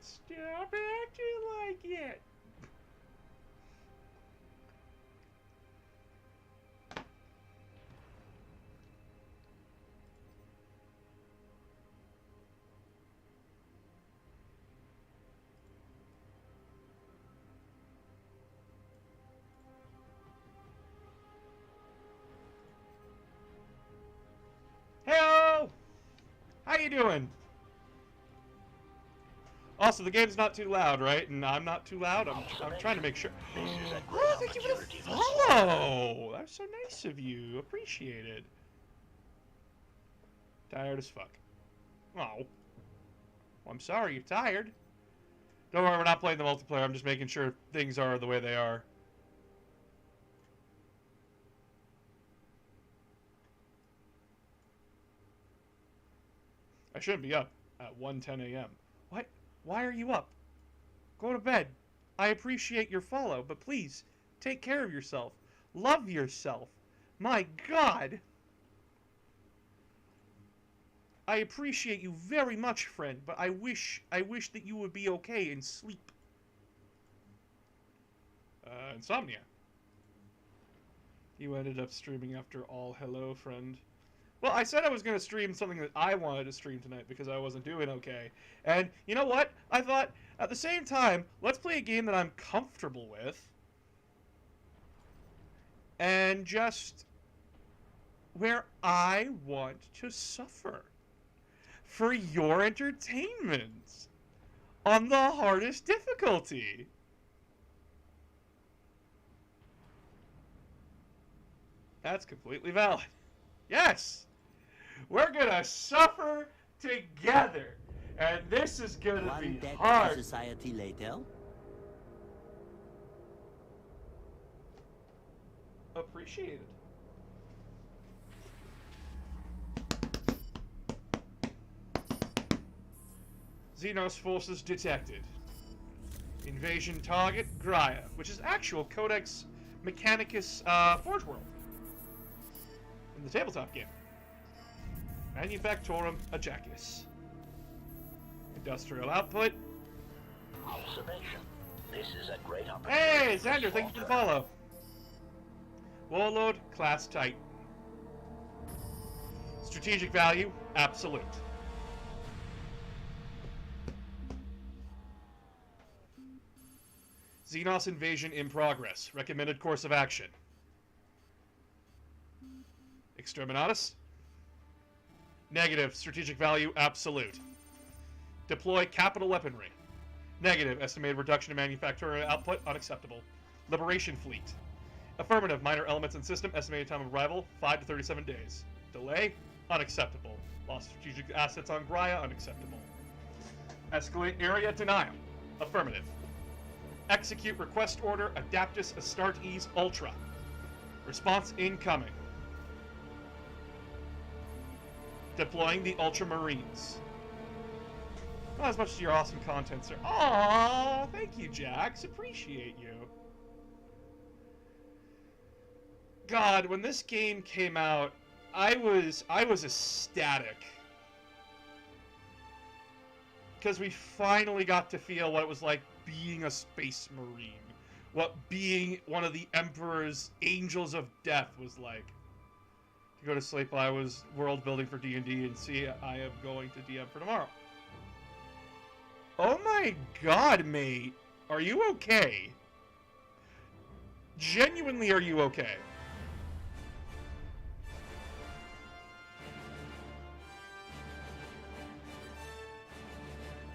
Stop acting like it. Heyo! How you doing? Also, the game's not too loud, right? And I'm not too loud. I'm trying to make sure. Oh, thank you for the follow! That's so nice of you. Appreciate it. Tired as fuck. Oh. Well, I'm sorry you're tired. Don't worry, we're not playing the multiplayer. I'm just making sure things are the way they are. I shouldn't be up at 1:10 a.m. What? Why are you up? Go to bed. I appreciate your follow, but please, take care of yourself. Love yourself. My God. I appreciate you very much, friend, but I wish that you would be okay and sleep. Insomnia. You ended up streaming after all. Hello, friend. Well, I said I was going to stream something that I wanted to stream tonight because I wasn't doing okay. And you know what? I thought, at the same time, let's play a game that I'm comfortable with. And just where I want to suffer. For your entertainment. On the hardest difficulty. That's completely valid. Yes! We're gonna suffer together, and this is gonna be hard. Society later. Appreciated. Xenos forces detected. Invasion target Graia, which is actual Codex Mechanicus Forge World in the tabletop game. Manufactorum Ajacis. Industrial output. Observation. This is a great opportunity. Hey, Xander, thank you for the follow. Warlord, class Titan. Strategic value, absolute. Xenos invasion in progress. Recommended course of action. Exterminatus. Negative. Strategic value, absolute. Deploy capital weaponry. Negative. Estimated reduction in manufacturing output, unacceptable. Liberation fleet. Affirmative. Minor elements and system. Estimated time of arrival, 5 to 37 days. Delay, unacceptable. Lost strategic assets on Graia, unacceptable. Escalate area denial. Affirmative. Execute request order Adaptus Astartes Ultra. Response incoming. Deploying the Ultramarines. Not as much as your awesome content, sir. Aww, thank you, Jax. Appreciate you. God, when this game came out, I was ecstatic. Because we finally got to feel what it was like being a space marine. What being one of the Emperor's Angels of Death was like. To go to sleep, I was world building for D&D, and see, I am going to DM for tomorrow. Oh my God, mate. Are you okay? Genuinely, are you okay?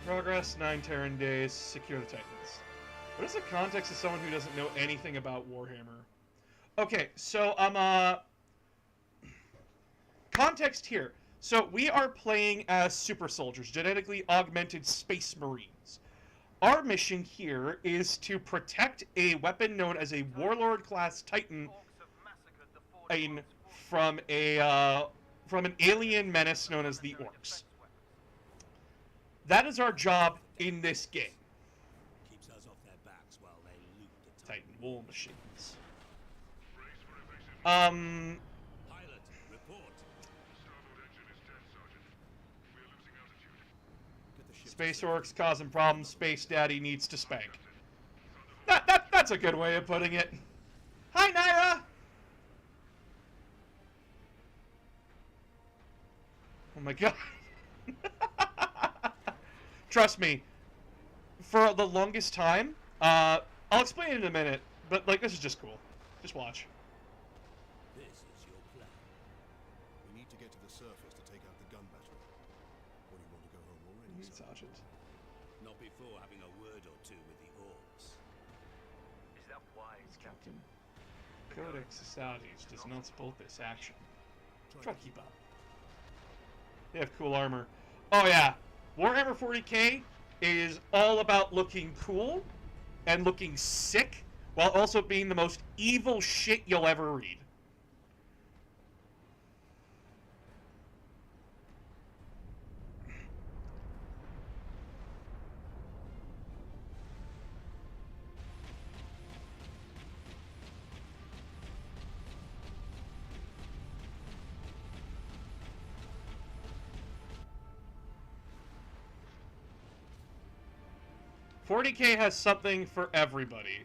Progress, 9 Terran days, secure the Titans. What is the context of someone who doesn't know anything about Warhammer? Okay, so, context here. So, we are playing as super soldiers, genetically augmented space marines. Our mission here is to protect a weapon known as a Warlord class Titan from an alien menace known as the Orcs. That is our job in this game. Keeps us off their backs while they loot the Titan war machines. Pilot, report. Space orcs causing problems. Space Daddy needs to spank. That's a good way of putting it. Hi, Naira! Oh my god. Trust me, for the longest time, I'll explain it in a minute, but, like, this is just cool. Just watch. This is your plan. We need to get to the surface to take out the gun battery. Or do you want to go home already, Sergeant? Sergeant. Not before having a word or two with the orcs. Is that wise, Captain? Codex Societies does not support this action. Try to keep up. They have cool armor. Oh yeah, Warhammer 40k is all about looking cool and looking sick while also being the most evil shit you'll ever read. 40k has something for everybody.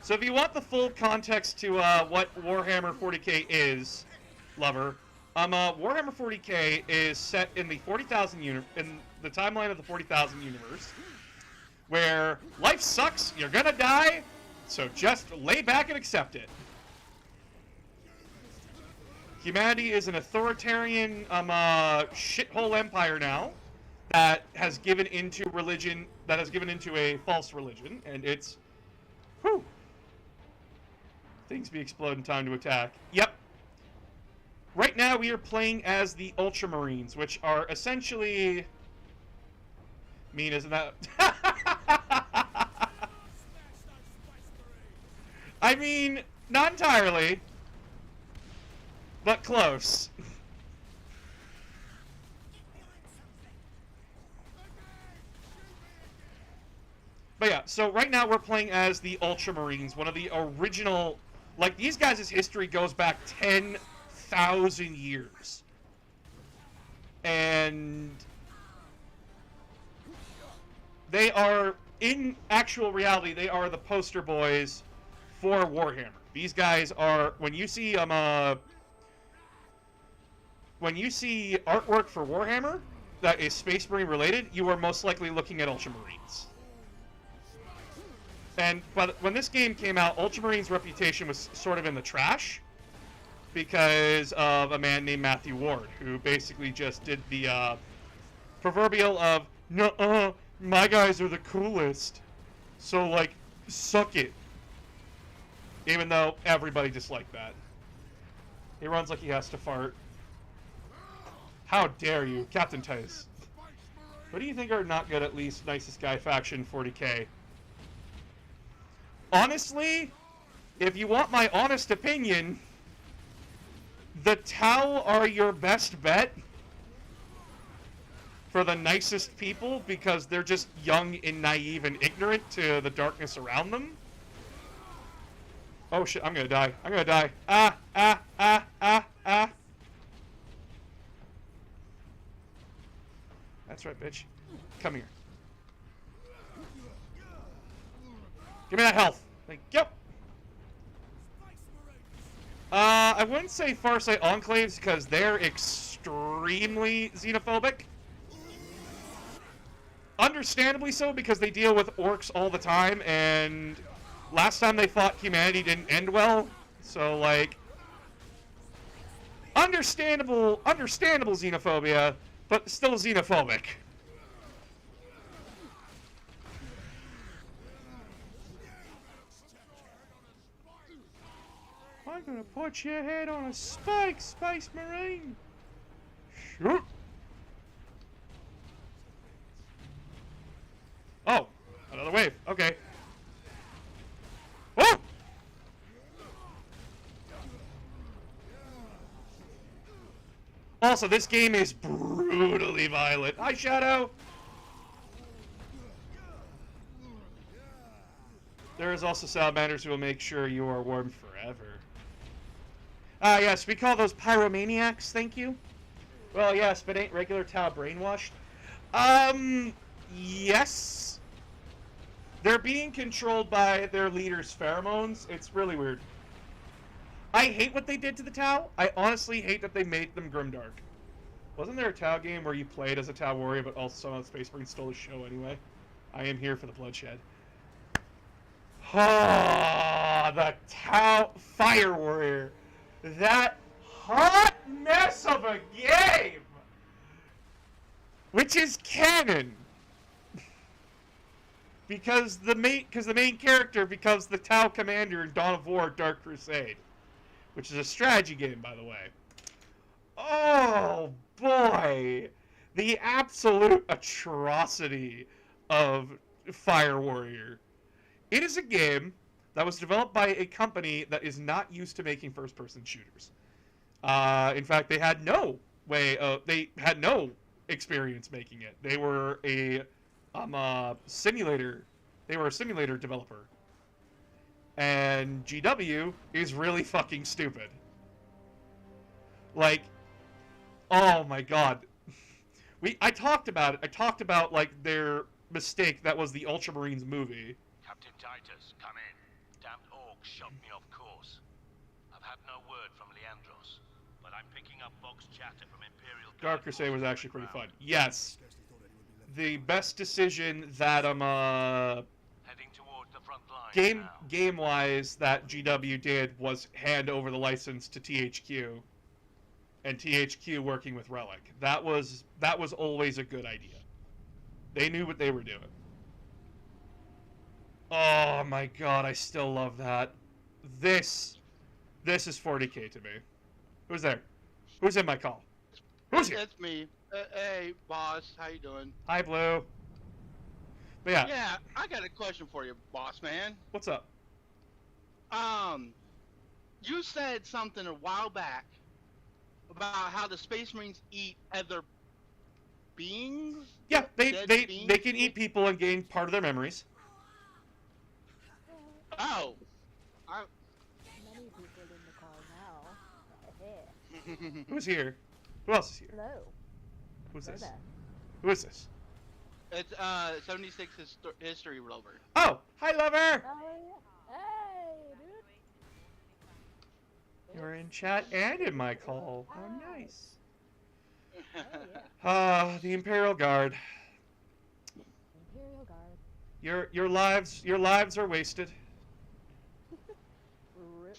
So if you want the full context to what Warhammer 40k is, lover, Warhammer 40k is set in the 40,000 in the timeline of the 40,000 universe, where life sucks, you're gonna die, so just lay back and accept it. Humanity is an authoritarian shithole empire now that has given into religion, that has given into a false religion, and it's, whew. Things be exploding, time to attack. Yep. Right now we are playing as the Ultramarines, which are essentially... mean, isn't that? I mean, not entirely, but close. But yeah, so right now we're playing as the Ultramarines, one of the original... Like, these guys' history goes back 10,000 years. And... they are, in actual reality, they are the poster boys for Warhammer. These guys are, when you see artwork for Warhammer that is Space Marine related, you are most likely looking at Ultramarines. But when this game came out, Ultramarines' reputation was sort of in the trash because of a man named Matthew Ward, who basically just did the proverbial of, "Nuh-uh, my guys are the coolest, so, like, suck it." Even though everybody disliked that. He runs like he has to fart. How dare you, Captain Tice. What do you think are not good, at least, nicest guy faction 40k? Honestly, if you want my honest opinion, the Tau are your best bet for the nicest people because they're just young and naive and ignorant to the darkness around them. Oh shit, I'm gonna die. I'm gonna die. Ah, ah, ah, ah, ah. That's right, bitch. Come here. Give me that health. Thank you. I wouldn't say Farsight Enclaves because they're extremely xenophobic. Understandably so, because they deal with orcs all the time, and last time they fought humanity didn't end well. So, like, understandable xenophobia, but still xenophobic. I'm gonna put your head on a spike, Space Marine. Shoot. Oh, another wave. Okay. Oh! Also, this game is brutally violent. Hi, Shadow. There is also salamanders who will make sure you are warm forever. Ah, yes, we call those pyromaniacs, thank you. Well, yes, but ain't regular Tau brainwashed? Yes. They're being controlled by their leader's pheromones. It's really weird. I hate what they did to the Tau. I honestly hate that they made them grimdark. Wasn't there a Tau game where you played as a Tau warrior, but also some of the Space Marines stole the show anyway? I am here for the bloodshed. Ah, the Tau Fire Warrior. That hot mess of a game! Which is canon. Because the main character becomes the Tau commander in Dawn of War Dark Crusade. Which is a strategy game, by the way. Oh, boy. The absolute atrocity of Fire Warrior. It is a game that was developed by a company that is not used to making first-person shooters. In fact, they had no experience making it. They were a simulator. They were a simulator developer. And GW is really fucking stupid. Like, oh my god. I talked about it. I talked about, like, their mistake that was the Ultramarines movie. Captain Titus, come in. Damned orcs shot me off course. I've had no word from Leandros, but I'm picking up Vox chatter from Imperial Guard Dark Crusade was forces actually pretty on the fun. Yes. Scarcely thought anyone would be left. The best decision that heading toward the front line now. game-wise that GW did was hand over the license to THQ, and THQ working with Relic. That was always a good idea. They knew what they were doing. Oh my god, I still love that. This is 40k to me. Who's there? Who's in my call? Who's here? It's me. Hey, boss. How you doing? Hi, Blue. But yeah, Yeah, I got a question for you, boss man. what's up? You said something a while back about how the Space Marines eat other beings? Yeah, Dead they beings? can eat people and gain part of their memories. Oh. Many people in the call now. Who's here? Who else is here? Hello. Who's Hello this? there. Who is this? It's 76 history rover. Oh, hi, lover. Oh, yeah. Hey, dude. You're in chat and in my call. Oh, nice. Oh, yeah. The Imperial Guard. Imperial Guard. Your lives are wasted. Rip.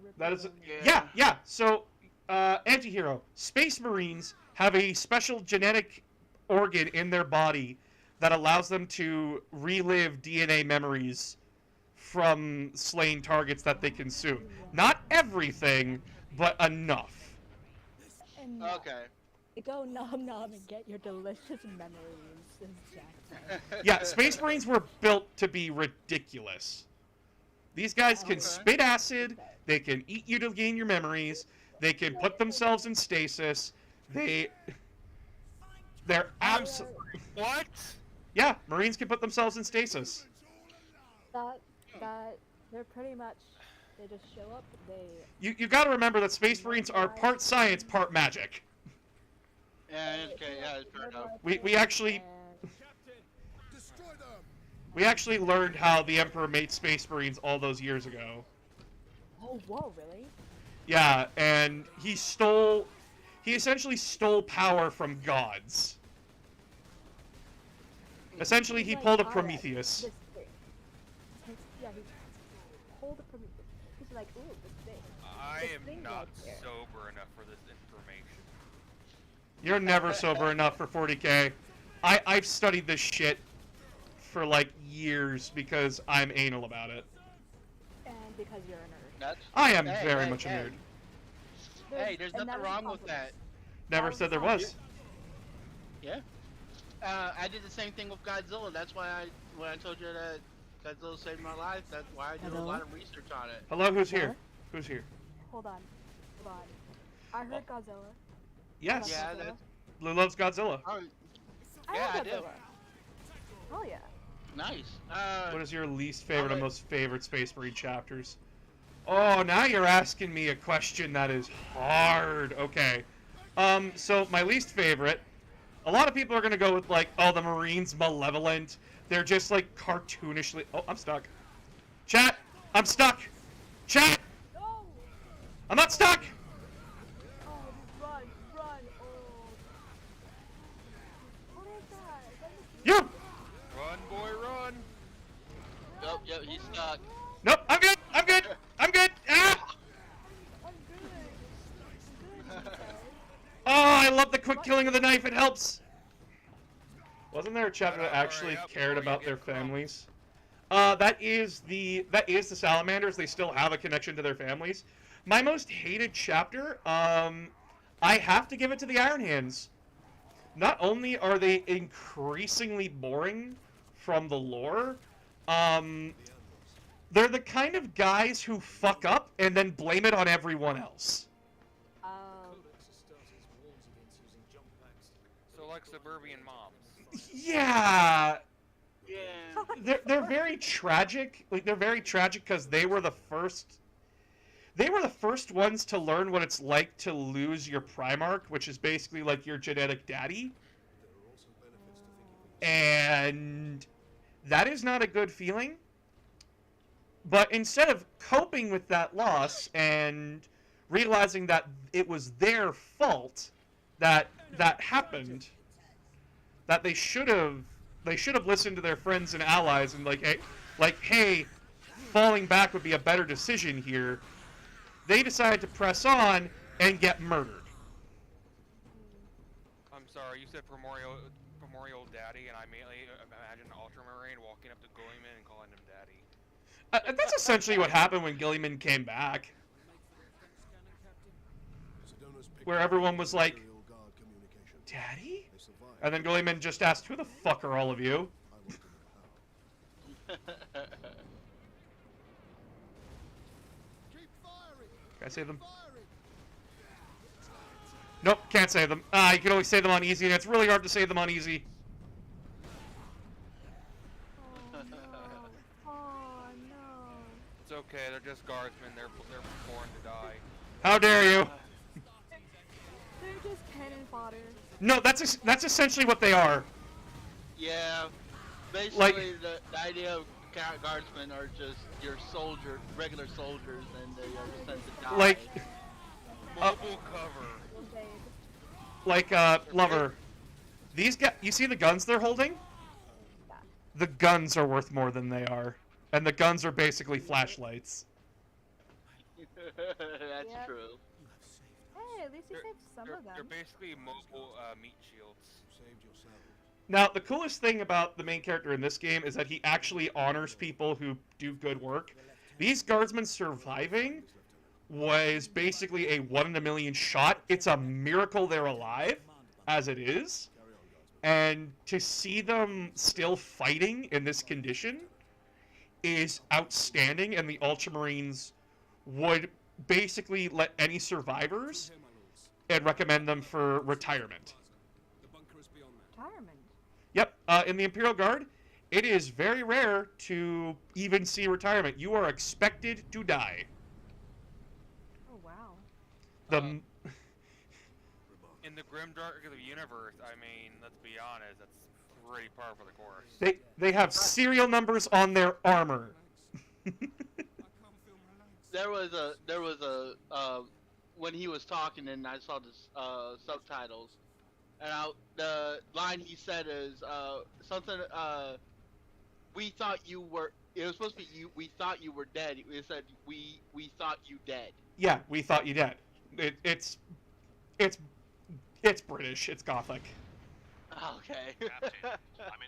Rip That is them. yeah. So, anti-hero. Space Marines have a special genetic organ in their body that allows them to relive DNA memories from slain targets that they consume. Not everything, but enough. And Okay. go nom nom and get your delicious memories, as Jack said. Yeah, Space Marines were built to be ridiculous. These guys can Okay. spit acid, they can eat you to gain your memories, they can put themselves in stasis, they're absolutely... What? Yeah, Marines can put themselves in stasis. That they're pretty much, they just show up, You gotta remember that Space Marines are part science, part magic. Yeah, okay, yeah, it's fair enough. We actually Destroy them! we actually learned how the Emperor made Space Marines all those years ago. Oh, whoa, really? Yeah, and he essentially stole power from gods. Essentially, he Like, pulled a alright, Prometheus. this thing. Yeah, he pulled a Prometheus. He's like, ooh, this thing. I This am thing not right there. sober enough for this information. You're never sober enough for 40k. I've studied this shit for like years because I'm anal about it. And because you're a nerd. That's, I am Hey, very hey, much a hey. nerd. hey, there's and nothing was a wrong with compliment. that. Never was said there fun. was. Yeah. I did the same thing with Godzilla. That's why when I told you that Godzilla saved my life, that's why I do a lot of research on it. Hello, who's here? What? Who's here? Hold on. I heard Godzilla. Yes. Yeah, Godzilla. that's. Blue loves Godzilla. Oh, I Yeah, love I do. Godzilla. Oh yeah. Nice. What is your least favorite I'll and let- most favorite Space Marine chapters? Oh, now you're asking me a question that is hard. Okay. So my least favorite, a lot of people are gonna go with like, oh, the Marines malevolent. They're just like cartoonishly. Oh, I'm stuck. Chat, I'm stuck. Chat, No! I'm not stuck. Oh, run, run, oh. What is that? Is that the You. Run, boy, run! Yep, he's stuck. Nope. I'm good. I'm good. I'm good. Ah! I'm good. I'm good, he says. Oh, I love the quick killing of the knife. It helps. Wasn't there a chapter that Hurry actually up cared before you about get their crumbed. families? That is the salamanders. They still have a connection to their families. My most hated chapter, I have to give it to the Iron Hands. Not only are they increasingly boring from the lore, they're the kind of guys who fuck up and then blame it on everyone else. So like suburban moms. Yeah, Yeah. they're very tragic. Like they're very tragic because they were the first. They were the first ones to learn what it's like to lose your Primarch, which is basically like your genetic daddy. And that is not a good feeling. But instead of coping with that loss and realizing that it was their fault that that happened, that they should have listened to their friends and allies and hey, falling back would be a better decision here. They decided to press on and get murdered. I'm sorry, you said primordial daddy, and I immediately imagine an Ultramarine walking up to Gulliman and calling him daddy. That's essentially what happened when Gilliman came back. Where everyone was like, Daddy? And then Gilliman just asked, who the fuck are all of you? Can I save them? Nope, can't save them. You can only save them on easy, and it's really hard to save them on easy. Oh no. Oh no. It's okay, they're just guardsmen. They're born to die. How dare you? They're just cannon fodder. No, that's essentially what they are. Yeah. Basically, Like- the idea of guardsmen are just your regular soldiers, and they are just sent to die. Like, Mobile cover. Invade. Lover. These guys, you see the guns they're holding? Yeah. The guns are worth more than they are. And the guns are basically flashlights. That's Yep. true. Hey, at least you saved some of They're them. basically mobile meat shields. Saved yourself. Now, the coolest thing about the main character in this game is that he actually honors people who do good work. These guardsmen surviving was basically a 1 in a million shot. It's a miracle they're alive, as it is. And to see them still fighting in this condition is outstanding, and the Ultramarines would basically let any survivors and recommend them for retirement. Retirement. Yep, in the Imperial Guard, it is very rare to even see retirement. You are expected to die. Oh wow. The In the grimdark of the universe, I mean, let's be honest, that's pretty par for the course. they have serial numbers on their armor. There was a when he was talking and I saw the subtitles, and the line he said is something we thought you were. It was supposed to be you. We thought you were dead. It said we thought you dead. Yeah, we thought you dead. It's British. It's Gothic. Okay.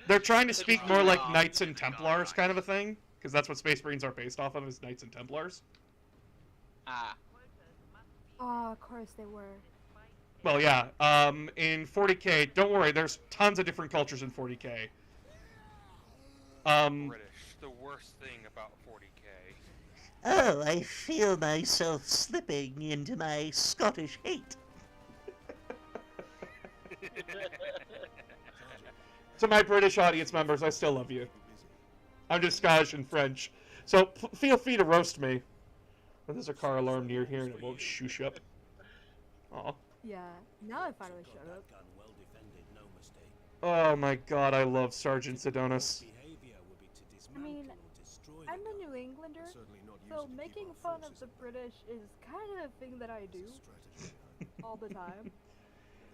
They're trying to speak more like Knights and Templars kind of a thing, because that's what Space Marines are based off of, is Knights and Templars. Ah. Oh, of course they were. Well, yeah. In 40K, don't worry. There's tons of different cultures in 40K. British, the worst thing about 40K. Oh, I feel myself slipping into my Scottish hate. To my British audience members, I still love you. I'm just Scottish and French. So feel free to roast me. But there's a car alarm near here and it won't shoosh up. Aw. Yeah, now I finally shut up. Gun well defended, no mistake. Oh my god, I love Sergeant Sedonis. Behavior will be to I mean, dismantle or destroy the I'm a gun. New Englander, Certainly not used so to keep making our fun of forces the at bay. British is kind of a thing that I do Strategy. all the time.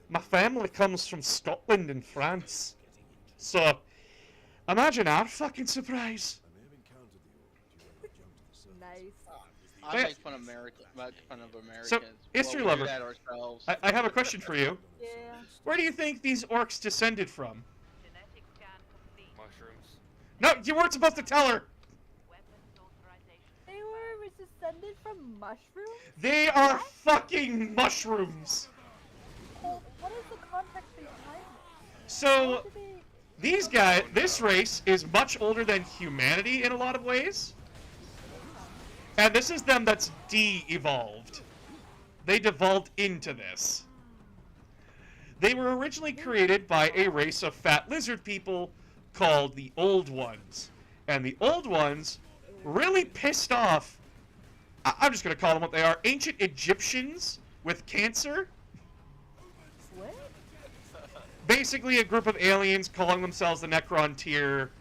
My family comes from Scotland and France. So, imagine our fucking surprise. I may have encountered the orc. Do you ever jump to the surface? Nice. I Yeah. make fun of Americans. So, history Well, we do lover. that ourselves. I have a question for you. Yeah. Where do you think these orcs descended from? Genetic scan complete. Mushrooms. No, you weren't supposed to tell her! Weapons authorization. They were descended from mushrooms? They are fucking mushrooms! Oh, what is the context behind this? So, How do they... these guys, this race is much older than humanity in a lot of ways. And this is them that's de-evolved. They devolved into this. They were originally created by a race of fat lizard people called the Old Ones. And the Old Ones really pissed off, I'm just going to call them what they are, ancient Egyptians with cancer. What? Basically a group of aliens calling themselves the Necron tier.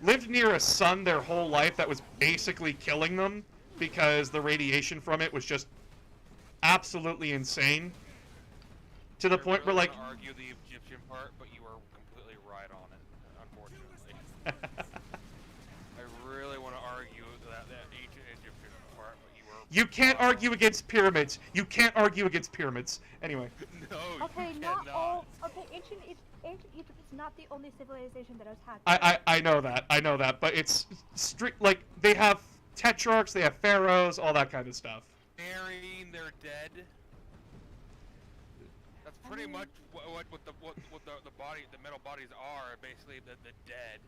Lived near a sun their whole life that was basically killing them because the radiation from it was just absolutely insane. To the point where, like... I argue the Egyptian part, but you are completely right on it, unfortunately. I really want to argue that ancient Egyptian part, but you are... You can't argue against pyramids. You can't argue against pyramids. Anyway. No, Okay, you not cannot. all... Okay, ancient Egypt is not the only civilization that has had... I know that. I know that. But it's strict... Like, they have tetrarchs, they have pharaohs, all that kind of stuff. Burying their dead. That's pretty much what the body, the metal bodies are, basically the dead.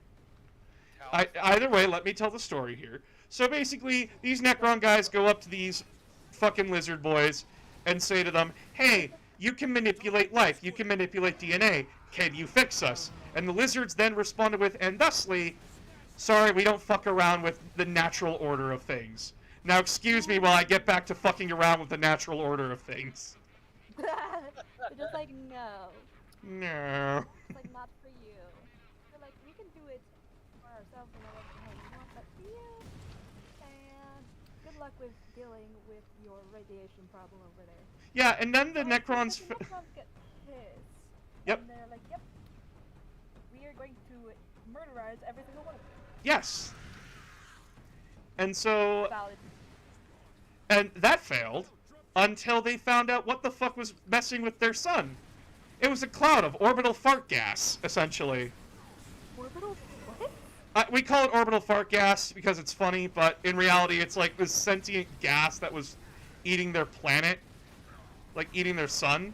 Either way, let me tell the story here. So basically, these Necron guys go up to these fucking lizard boys and say to them, hey, you can manipulate life, you can manipulate DNA, can you fix us? And the lizards then responded with, and thusly, sorry, we don't fuck around with the natural order of things. Now excuse me while I get back to fucking around with the natural order of things. They're just like, no. No. It's like, not for you. They're like, we can do it for ourselves and everything we want, but for you. And good luck with dealing with your radiation problem over there. Yeah, and then the So, Necrons... The Necrons get pissed. Yep. And they're like, yep. We are going to murderize every single one of them. Yes. And so... Valid. And that failed until they found out what the fuck was messing with their sun. It was a cloud of orbital fart gas, essentially. Orbital what? We call it orbital fart gas because it's funny, but in reality it's like this sentient gas that was eating their planet. Like eating their sun.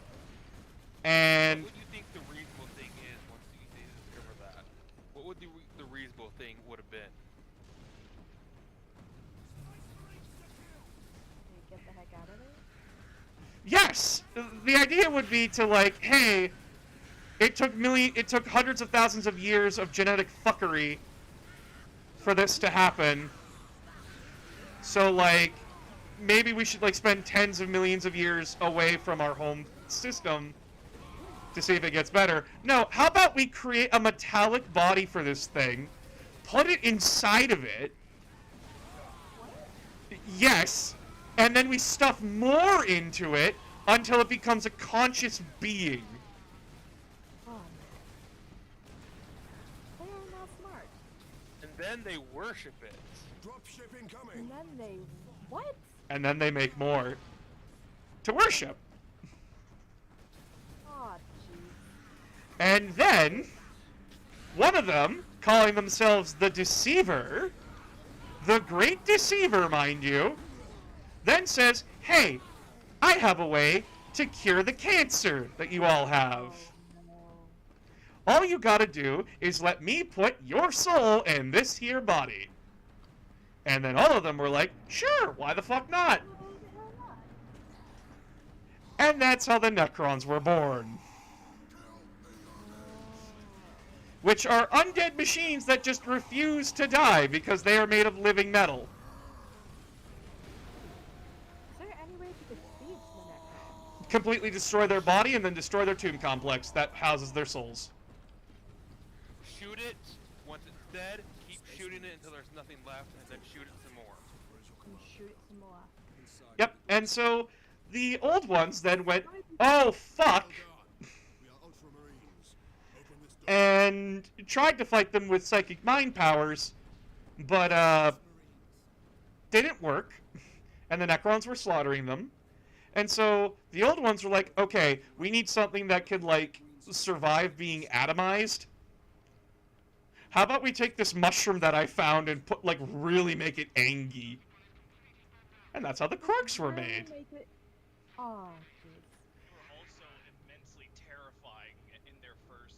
And... What do you think the reasonable thing is once they discover that? What would the reasonable thing would have been? Get the heck out of there? Yes! The idea would be to like, hey, it took hundreds of thousands of years of genetic fuckery for this to happen. So like, maybe we should like spend tens of millions of years away from our home system to see if it gets better. No, how about we create a metallic body for this thing, put it inside of it, yes, and then we stuff more into it until it becomes a conscious being. Oh man. They are not smart. And then they worship it. Dropship incoming. And then they... What? And then they make more to worship. Oh, jeez. And then, one of them, calling themselves the Deceiver, the Great Deceiver, mind you, then says, hey, I have a way to cure the cancer that you all have. All you gotta do is let me put your soul in this here body. And then all of them were like, sure, why the fuck not? And that's how the Necrons were born. which are undead machines that just refuse to die because they are made of living metal. Is there any way to defeat the Necron? Completely destroy their body and then destroy their tomb complex that houses their souls. Shoot it. Once it's dead, keep shooting it until there's nothing left, and then shoot it some more. And shoot it some more. Yep, and so the old ones then went, oh fuck, We are Ultramarines. Open this door. and tried to fight them with psychic mind powers, but didn't work, and the Necrons were slaughtering them. And so the old ones were like, okay, we need something that can, like, survive being atomized. How about we take this mushroom that I found and put, like, really make it angy? And that's how the Quarks were made. Oh, jeez. Were also immensely terrifying in their first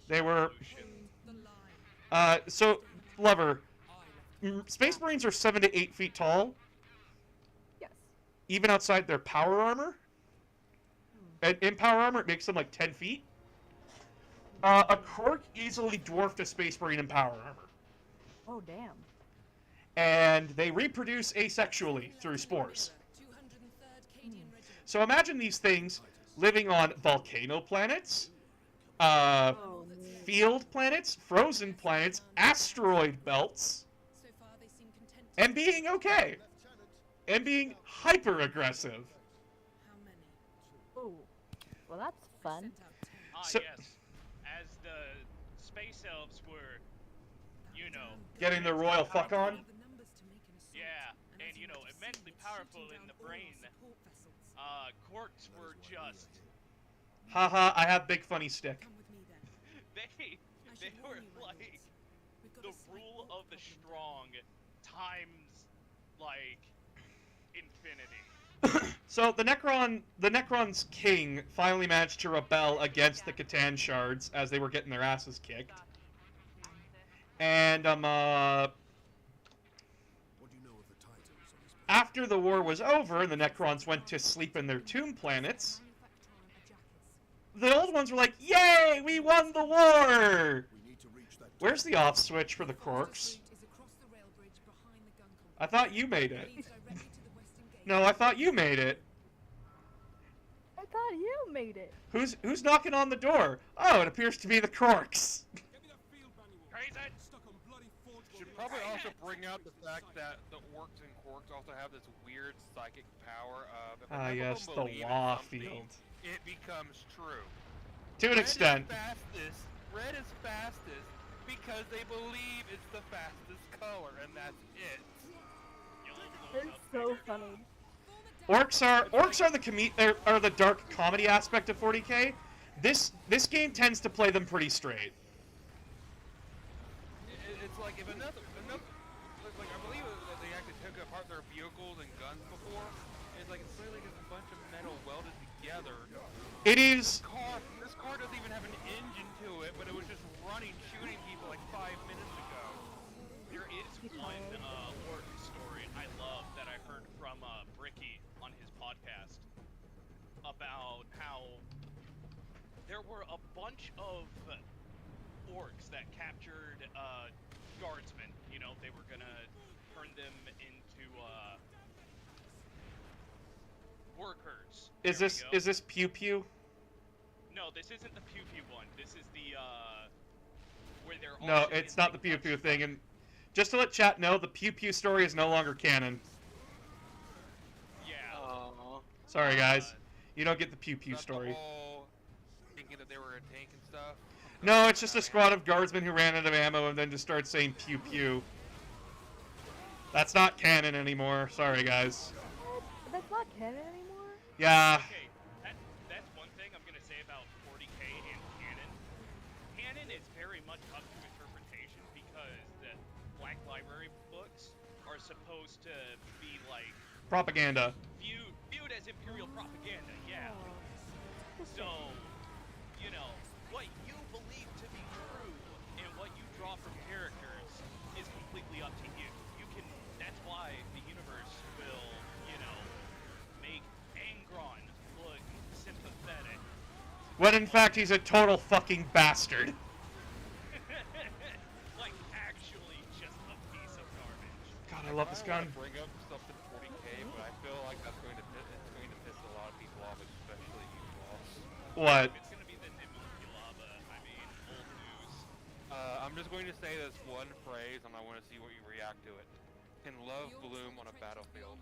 They were... evolution. So, Lover, Space Marines are 7 to 8 feet tall, Yes. even outside their power armor. And in power armor, it makes them like 10 feet. A Quark easily dwarfed a Space Marine in power armor. Oh, damn. And they reproduce asexually through spores. So imagine these things living on volcano planets, Oh, no. field planets, frozen planets, asteroid belts, and being okay. And being hyper-aggressive. Ooh. Well, that's fun. So- Yes. As the space elves were, you know, Getting the royal fuck on. yeah, and you know, immensely powerful in the brain. Quarks were just Haha, I have big funny stick. they were like the rule of the strong times like infinity. So the Necron's king finally managed to rebel against the Catan shards as they were getting their asses kicked. And What do you know of the titles on this? after the war was over and the Necrons went to sleep in their tomb planets, the old ones were like, "Yay, we won the war!" We need to reach that. Where's the off switch for the Quarks? I thought you made it. No, I thought you made it. I thought you made it. Who's knocking on the door? Oh, it appears to be the Quarks. Crazy. Should probably also bring out the fact that the orcs and quarks also have this weird psychic power of if Ah, enough of yes, them the believe in law something, field. it becomes true. To an extent. Red is fastest because they believe it's the fastest color, and that's it. It's so funny. Orcs are the dark comedy aspect of 40K. This game tends to play them pretty straight. It's like if enough, like I believe that they actually took apart their vehicles and guns before. It's like it's literally just a bunch of metal welded together. It is. This car doesn't even have an engine to it, but it was just running, shooting people like 5 minutes ago. There is one orc story I love that I heard from Bricky on his podcast about how there were a bunch of orcs that captured guardsmen. You know, they were gonna turn them into workers. Is There this we go. Pew Pew? No, this isn't the Pew Pew one. This is the where they're No, also it's in, not like, the Pew Pew much- thing. And just to let chat know, the Pew Pew story is no longer canon. Yeah. Sorry, guys. You don't get the Pew Pew Not the story. whole thinking that they were a tank and stuff. No, it's just a squad of guardsmen who ran out of ammo and then just started saying Pew Pew. That's not canon anymore. Sorry, guys. That's not canon anymore? Yeah. Okay, that's one thing I'm gonna say about 40K and canon. Canon is very much up to interpretation because the Black Library books are supposed to be like Propaganda. viewed as Imperial propaganda. Yeah. So, you know, what you believe to be true and what you draw from characters is completely up to you. You can. That's why the universe will, you know, make Angron look sympathetic. When in fact he's a total fucking bastard. I love this gun. Bring up something 40k, but I feel like it's going to piss a lot of people off, especially you, boss. What? It's gonna be the Nimukilaba. I mean, old news. I'm just going to say this one phrase, and I want to see what you react to it. Can love bloom on a battlefield?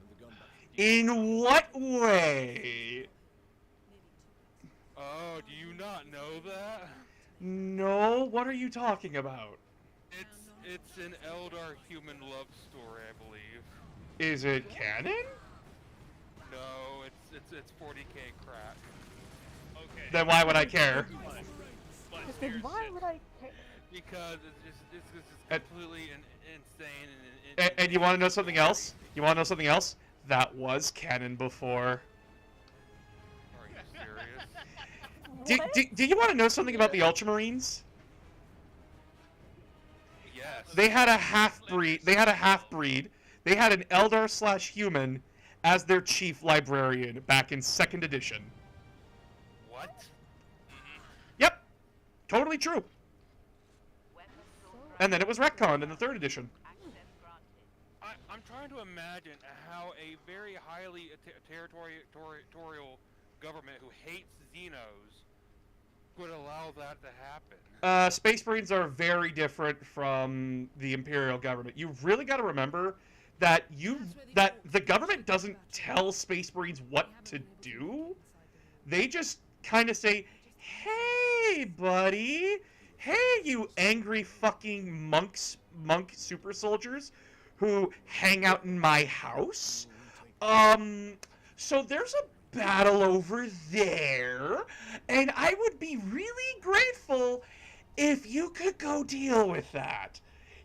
And the gun battery. In what way? Oh, do you not know that? No, what are you talking about? It's an Eldar human love story, I believe. Is it canon? No, it's 40k crack. Okay. Then why would I care? But Then there's why would I care? Because it's just And- completely insane And you want to know something else? You want to know something else? That was canon before. Are you serious? Do you want to know something about the Ultramarines? Yes. They had a half-breed. They had an Eldar/human as their chief librarian back in 2nd edition. What? Yep. Totally true. And then it was retconned in the 3rd edition. I'm trying to imagine how a very highly territorial government who hates Xenos would allow that to happen. Space Marines are very different from the Imperial government. You really got to remember that the government doesn't tell Space Marines what to do. They just kind of say, "Hey, buddy. Hey, you angry fucking monk super soldiers who hang out in my house. So there's a battle over there, and I would be really grateful if you could go deal with that.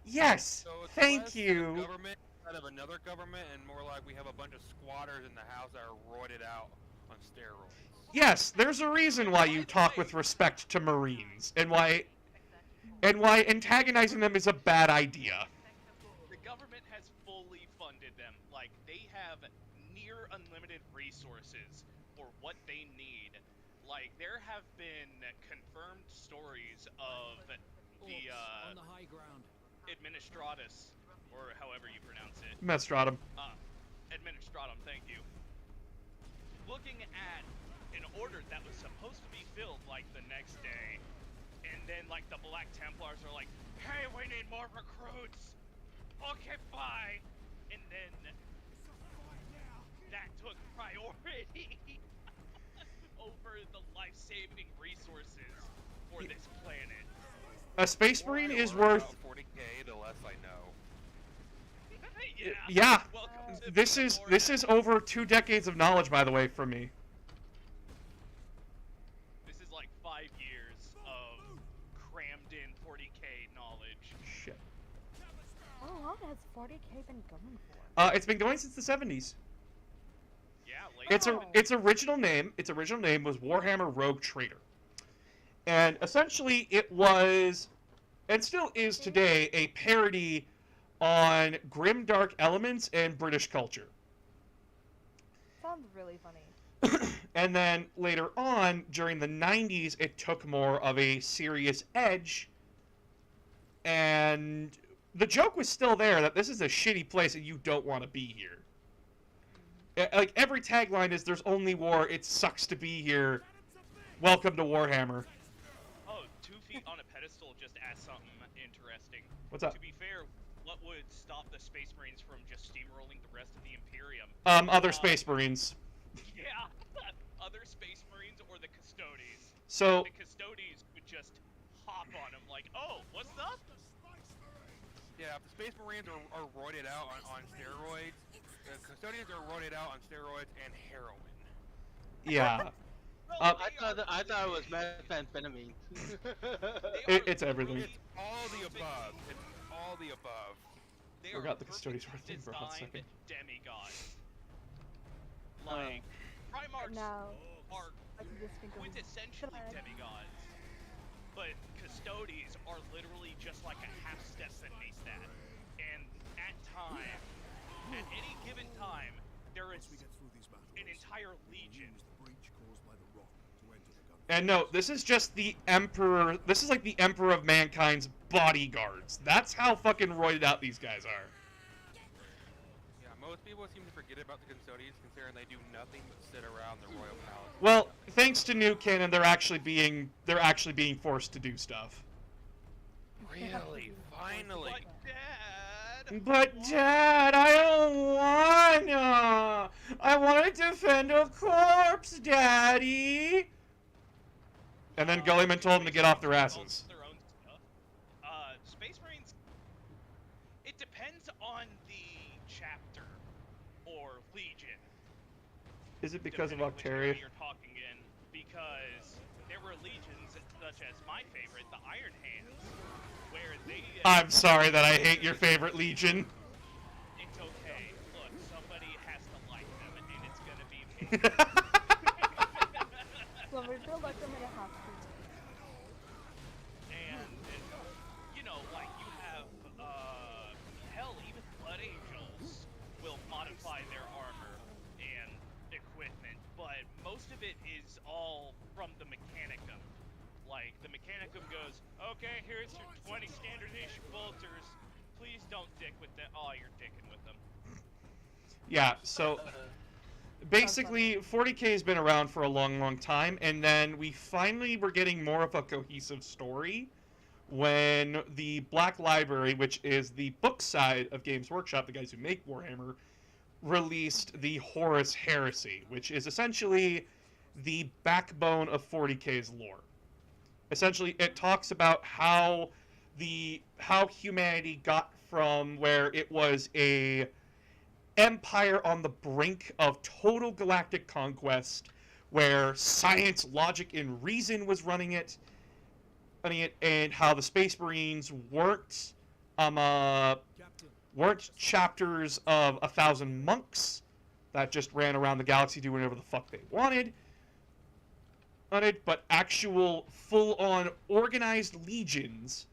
Yes, So it's thank less you." a government instead of another government, and more like we have a bunch of squatters in the house that are roided out on steroids. Yes, there's a reason why you talk with respect to Marines, and why antagonizing them is a bad idea. The government has fully funded them. Like, they have near unlimited resources for what they need. Like, there have been confirmed stories of the on the high ground. Administratus, or however you pronounce it. Mestratum. Administratum, thank you. Looking at an order that was supposed to be filled like the next day, and then like the Black Templars are like, "Hey, we need more recruits." Okay, bye. And then that took priority over the life-saving resources for this planet. A Space Marine is worth... 40k, the less I know. Yeah. Welcome to This is over 2 decades of knowledge, by the way, from me. This is like 5 years of crammed in 40k knowledge. Shit. How long has 40k been going for? It's been going since the 70s. Yeah, Its original name was Warhammer Rogue Trader. And essentially it was, and still is today, a parody on grim dark elements and British culture. Sounds really funny. And then later on, during the 90s, it took more of a serious edge. And the joke was still there that this is a shitty place and you don't want to be here. Like, every tagline is, "There's only war, it sucks to be here. Welcome to Warhammer." Oh, 2 feet on a pedestal just adds something interesting. What's up? To be fair, what would stop the Space Marines from just steamrolling the rest of the Imperium? Other Space Marines. Yeah, other Space Marines or the Custodes. So... The Custodes would just hop on them like, "Oh, what's up?" Yeah, if the Space Marines are roided out on steroids, the Custodians are roided out on steroids and heroin. Yeah. I thought it was methamphetamine. It's everything. It's all the above. It's all the above. They Forgot the are Custodians were a thing for a hot designed second. demigods. Like, Primarchs Now, are I can just think of quintessentially Shut up. demigods, but Custodes are literally just like a half step beneath that. And at any given time, there is Once we get through these battles, an entire we'll legion. use the breach caused by the rock to enter the gun And no, this is just the Emperor. This is like the Emperor of Mankind's bodyguards. That's how fucking roided out these guys are. Yeah, most people seem to forget about the Custodians, considering they do nothing but sit around the royal palace. Well, thanks to new canon, they're actually being forced to do stuff. Really? Finally? But Dad, I don't wanna. I wanna defend a corpse, Daddy. And then Gulliman told them to get off their asses. Their own stuff. Space Marines. It depends on the chapter or legion. Is it because of depending which Octaria? area you're talking in, because there were legions such as my favorite, the Iron Hands, where they. I'm sorry that I hate your favorite legion. It's okay. Look, somebody has to like them, and it's gonna be me. When we feel like I'm gonna have to. And you know, like you have, hell, even Blood Angels will modify their armor and equipment, but most of it is all from the Mechanicum. Like, the Mechanicum goes, okay, here's your 20 standard issue bolters. Please don't dick with them. Oh, you're dicking with them. Yeah, so basically 40K has been around for a long, long time, and then we finally were getting more of a cohesive story when the Black Library, which is the book side of Games Workshop, the guys who make Warhammer, released the Horus Heresy, which is essentially the backbone of 40K's lore. Essentially, it talks about how humanity got from where it was a empire on the brink of total galactic conquest, where science, logic, and reason was running it, and how the Space Marines weren't chapters of 1,000 monks that just ran around the galaxy doing whatever the fuck they wanted, but actual full-on organized legions,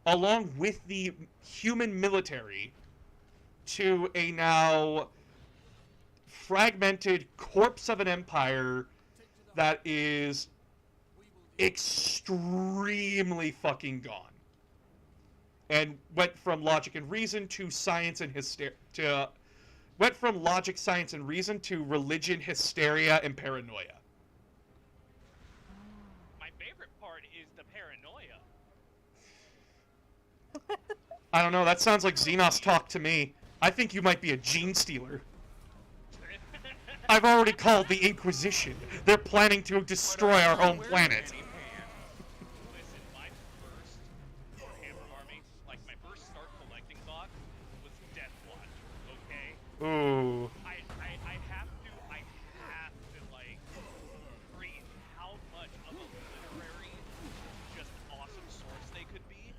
along with the human military, to a now fragmented corpse of an empire that is extremely fucking gone. And went from logic and reason to science and hysteria. Went from logic, science, and reason to religion, hysteria, and paranoia. My favorite part is the paranoia. I don't know, that sounds like Xenos talk to me. I think you might be a gene stealer. I've already called the Inquisition. They're planning to destroy our home planet. Listen, my first Warhammer army, like my first start collecting box, was Death Watch, okay? Ooh. I have to like breathe how much of a literary, just awesome source they could be.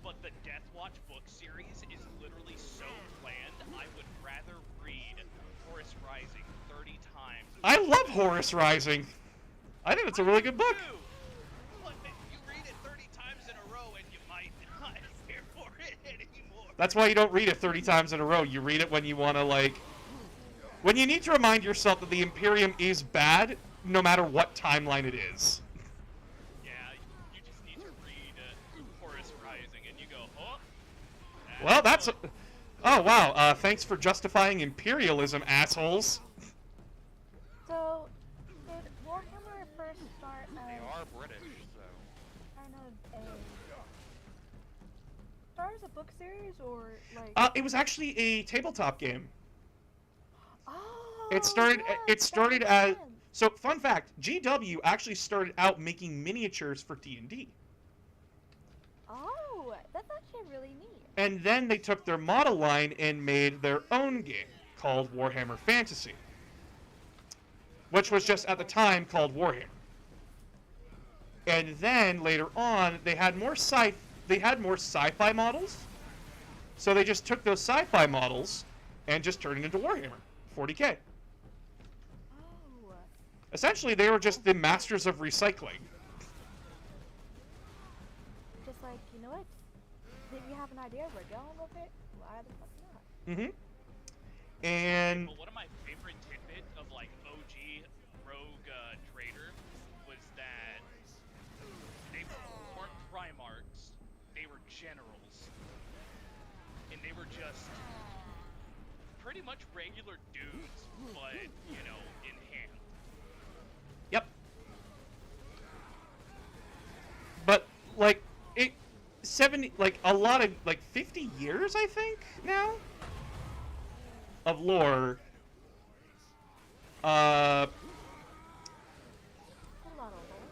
But the Death Watch book series is literally so bland, I would rather read Horus Rising 30 times. I love Horus Rising. I think it's a really good book. But you read it 30 times in a row and you might not care for it anymore. That's why you don't read it 30 times in a row. You read it when you want to, like... when you need to remind yourself that the Imperium is bad, no matter what timeline it is. Yeah, you just need to read Horus Rising and you go, oh. Well, that's... oh, wow. Thanks for justifying imperialism, assholes. So, did Warhammer first start They as are British, so. kind of start as a book series, or like? It was actually a tabletop game. Oh, It started yes, it that started makes as... sense. so, fun fact, GW actually started out making miniatures for D&D. Oh, that's actually really neat. And then they took their model line and made their own game called Warhammer Fantasy, which was just at the time called Warhammer. And then later on, they had more sci-fi models, so they just took those sci-fi models and just turned it into Warhammer 40K. Oh, Essentially, they were just the masters of recycling. just like, you know what? If you have an idea we're going with it, why the fuck not? Mm-hmm. And But one of my favorite tidbits of like OG Rogue Trader was was that they weren't Primarchs, they were generals. And they were just pretty much regular dudes, but, you know, in hand. Yep. But, like, 70, like, a lot of, like, 50 years, I think, now? Of lore.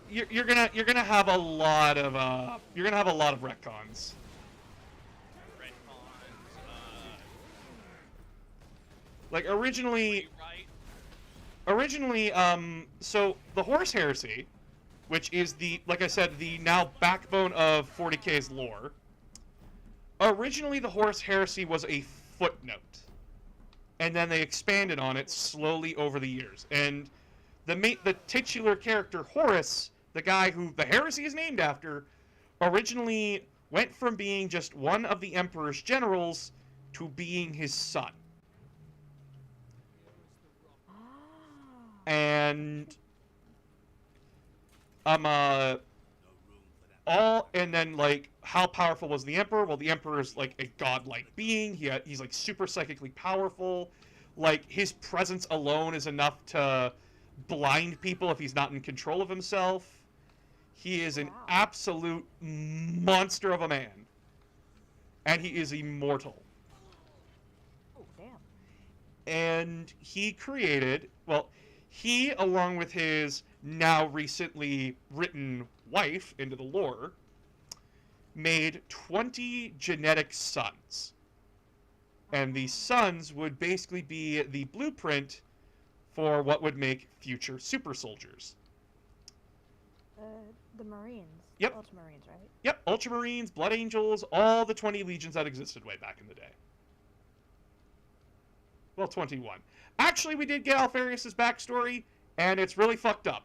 You're gonna have a lot of, retcons. Like, originally, so the Horus Heresy, which is like I said, the now backbone of 40K's lore. Originally, the Horus Heresy was a footnote. And then they expanded on it slowly over the years. And the titular character, Horus, the guy who the heresy is named after, originally went from being just one of the Emperor's generals to being his son. And and then, like, how powerful was the Emperor? Well, the Emperor is like a godlike being. He's like super psychically powerful. Like, his presence alone is enough to blind people if he's not in control of himself. He is an absolute monster of a man. And he is immortal. Oh, damn. And he created, well, he, along with his now recently written wife into the lore, made 20 genetic sons. And these sons would basically be the blueprint for what would make future super soldiers. The Marines. Yep. Ultramarines, right? Yep, Ultramarines, Blood Angels, all the 20 legions that existed way back in the day. Well, 21. Actually, we did get Alpharius' backstory, and it's really fucked up.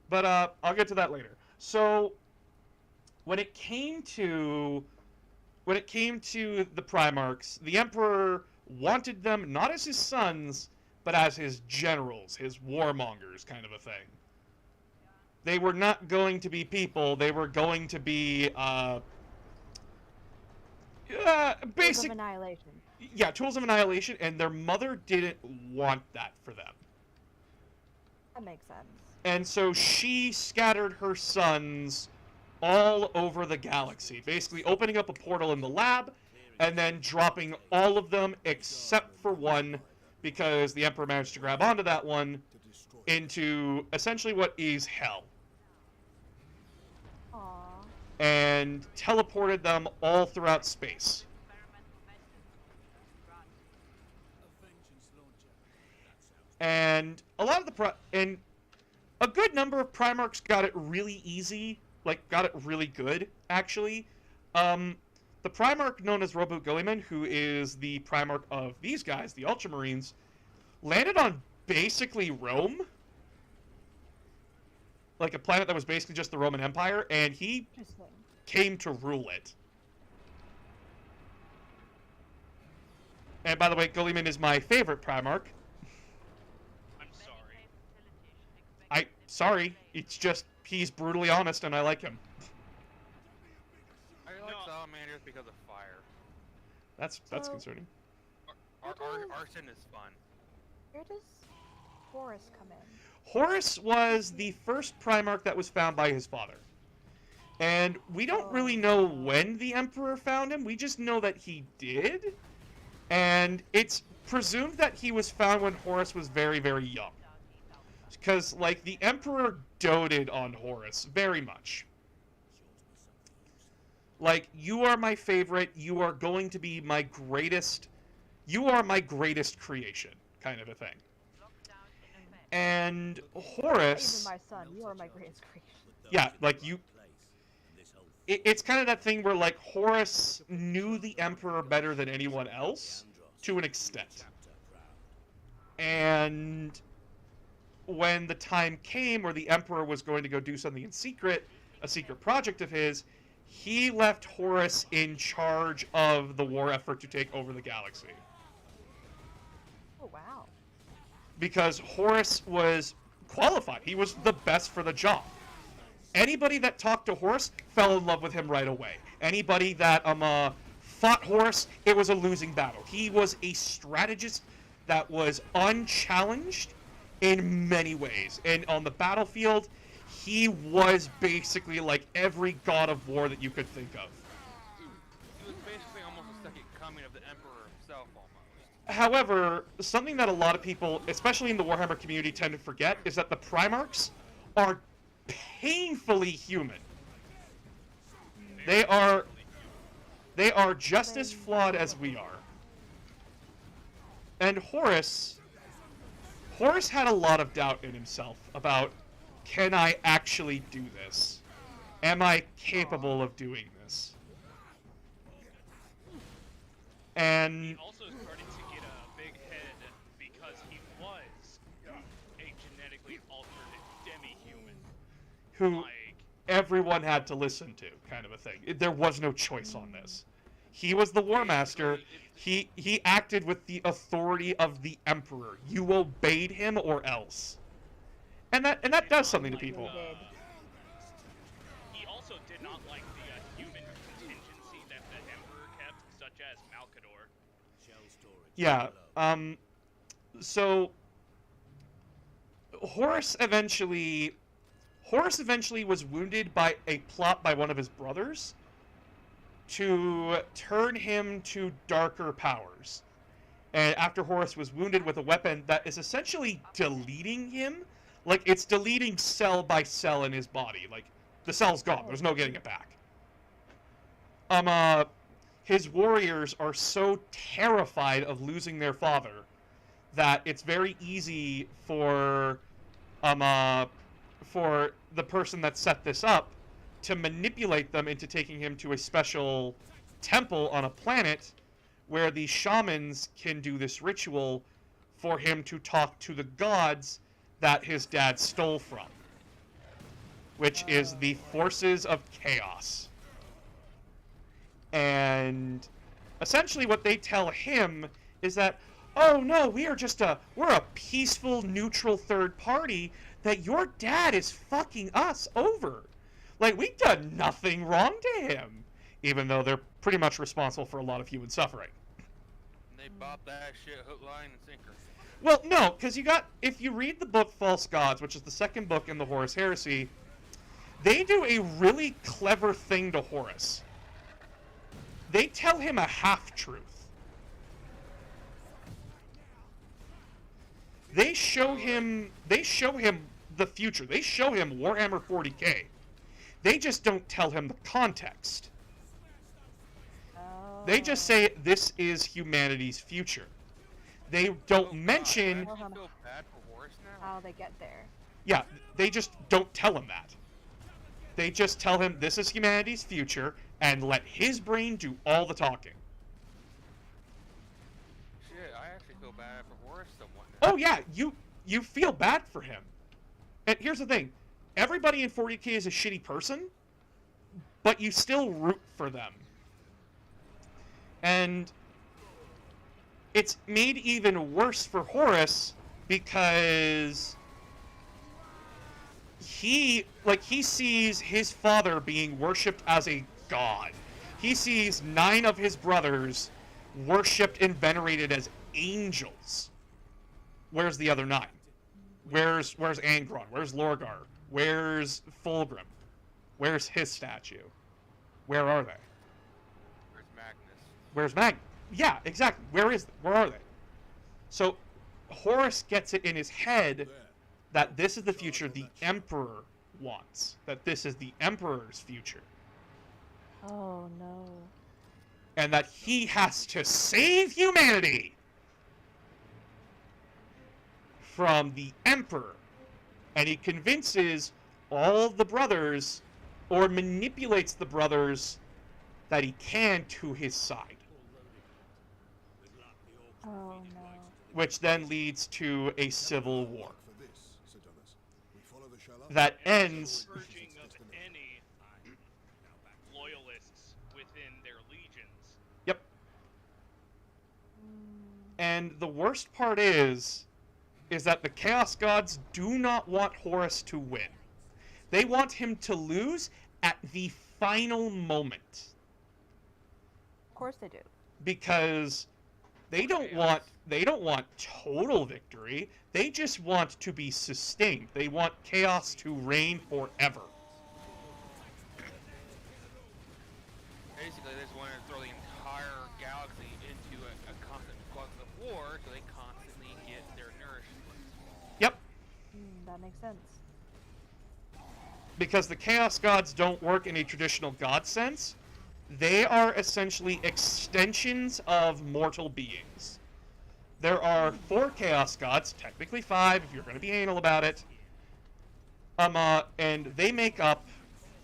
But I'll get to that later. So, when it came to the Primarchs, the Emperor wanted them not as his sons, but as his generals, his warmongers, kind of a thing. They were not going to be people. They were going to be basic Tools of annihilation. Yeah, tools of annihilation, and their mother didn't want that for them. That makes sense. And so she scattered her sons all over the galaxy, basically opening up a portal in the lab and then dropping all of them except for one, because the Emperor managed to grab onto that one, into essentially what is hell. Aww. And teleported them all throughout space. And a lot of and a good number of Primarchs got it really easy, like got it really good, actually. The Primarch known as Robo Gilliman, who is the Primarch of these guys, the Ultramarines, landed on basically Rome. Like a planet that was basically just the Roman Empire, and he came to rule it. And by the way, Gilliman is my favorite Primarch. Sorry, it's just, he's brutally honest and I like him. I like salamanders because of fire. That's concerning. Arson is fun. Where does Horus come in? Horus was the first Primarch that was found by his father. And we don't really know when the Emperor found him, we just know that he did. And it's presumed that he was found when Horus was very, very young. Because, like, the Emperor doted on Horus very much. Like, you are my favorite, you are going to be my greatest, you are my greatest creation, kind of a thing. And Horus... Even my son, you are my greatest creation. Yeah, like, you... It's kind of that thing where, like, Horus knew the Emperor better than anyone else, to an extent. And when the time came where the Emperor was going to go do something in secret, a secret project of his, he left Horus in charge of the war effort to take over the galaxy. Oh, wow. Because Horus was qualified. He was the best for the job. Anybody that talked to Horus fell in love with him right away. Anybody that fought Horus, it was a losing battle. He was a strategist that was unchallenged in many ways. And on the battlefield, he was basically like every god of war that you could think of. He was basically almost a second coming of the Emperor himself, almost. However, something that a lot of people, especially in the Warhammer community, tend to forget is that the Primarchs are painfully human. They are just as flawed as we are. And Horus had a lot of doubt in himself about, can I actually do this? Am I capable of doing this? And he also started to get a big head because he was a genetically altered demi-human. who everyone had to listen to, kind of a thing. There was no choice on this. He was the War Master. He acted with the authority of the Emperor. You obeyed him or else. And that does something to people. He also did not like the human contingency that the Emperor kept, such as Malkador. Yeah. So Horus eventually was wounded by a plot by one of his brothers to turn him to darker powers. And after Horus was wounded with a weapon that is essentially deleting him, like it's deleting cell by cell in his body. Like the cell's gone. There's no getting it back. His warriors are so terrified of losing their father that it's very easy for the person that set this up to manipulate them into taking him to a special temple on a planet where the shamans can do this ritual for him to talk to the gods that his dad stole from, which is the forces of chaos. And essentially what they tell him is that, oh no, we're a peaceful, neutral third party, that your dad is fucking us over. Like, we've done nothing wrong to him, even though they're pretty much responsible for a lot of human suffering. They bought that shit hook, line, and sinker. Well, no, because if you read the book False Gods, which is the second book in the Horus Heresy, they do a really clever thing to Horus. They tell him a half-truth. They show him the future. They show him Warhammer 40K. They just don't tell him the context. They just say this is humanity's future. They don't mention I feel bad for Horus now. how they get there. Yeah, they just don't tell him that. They just tell him this is humanity's future and let his brain do all the talking. Shit, I actually feel bad for Horus somewhat now. Oh yeah, you feel bad for him. And here's the thing. Everybody in 40K is a shitty person, but you still root for them. And it's made even worse for Horus because he sees his father being worshipped as a god. He sees 9 of his brothers worshipped and venerated as angels. Where's the other 9? Where's Angron? Where's Lorgar? Where's Fulgrim? Where's his statue? Where are they? Where's Magnus? Where's Mag? Yeah, exactly. Where are they? So Horus gets it in his head that this is the future the Emperor wants. That this is the Emperor's future. Oh no. And that he has to save humanity from the Emperor. And he convinces all the brothers, or manipulates the brothers that he can to his side. Oh no. Which then leads to a civil war that ends. Purging of any loyalists within their legions. Yep. And the worst part is is that the Chaos Gods do not want Horus to win. They want him to lose at the final moment. Of course they do. Because they don't want total victory. They just want to be sustained. They want chaos to reign forever. Basically, they just want to throw the entire galaxy into a constant flux of war, so they constantly get their nourishment. Yep. That makes sense. Because the Chaos Gods don't work in a traditional god sense. They are essentially extensions of mortal beings. There are 4 Chaos Gods, technically 5 if you're going to be anal about it. And they make up...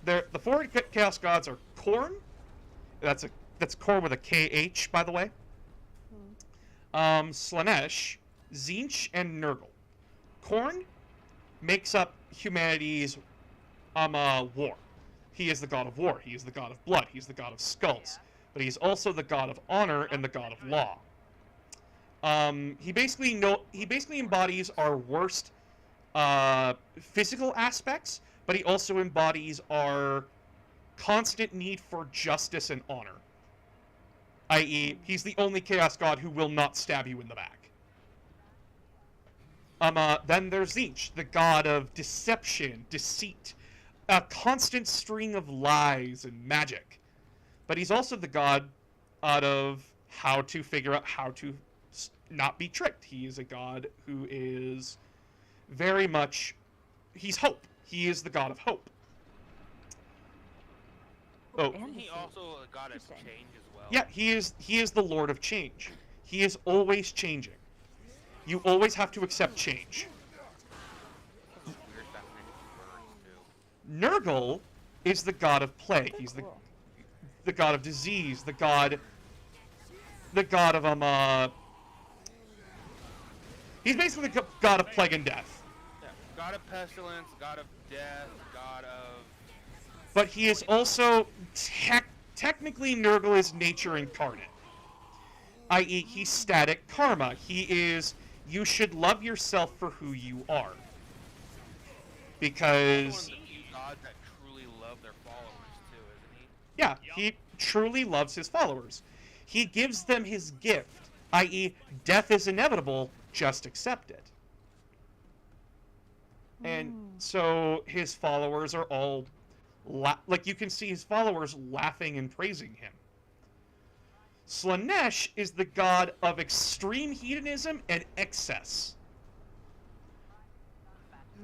The 4 Chaos Gods are Khorne. That's Khorne with a K-H, by the way. Slaanesh, Tzeentch, and Nurgle. Khorne makes up humanity's war. He is the god of war. He is the god of blood. He's the god of skulls. But he's also the god of honor and the god of law. He basically embodies our worst physical aspects, but he also embodies our constant need for justice and honor. I.e., he's the only Chaos God who will not stab you in the back. Then there's Tzeentch, the god of deception, deceit, a constant string of lies and magic. But he's also the god out of how to figure out how to not be tricked. He is a god who is very much... He's hope. He is the god of hope. Oh. Isn't he also a god of change as well? Yeah, he is the Lord of Change. He is always changing. You always have to accept change. Nurgle is the god of plague. He's the god of disease, the god of he's basically the god of plague and death. Yeah, god of pestilence, god of death, god of... But he is also technically Nurgle is nature incarnate. I.e., he's static karma. He is, you should love yourself for who you are. Because... gods that truly love their followers too, isn't he? Yeah, he truly loves his followers. He gives them his gift, i.e., death is inevitable, just accept it. And so his followers are all... like, you can see his followers laughing and praising him. Slaanesh is the god of extreme hedonism and excess.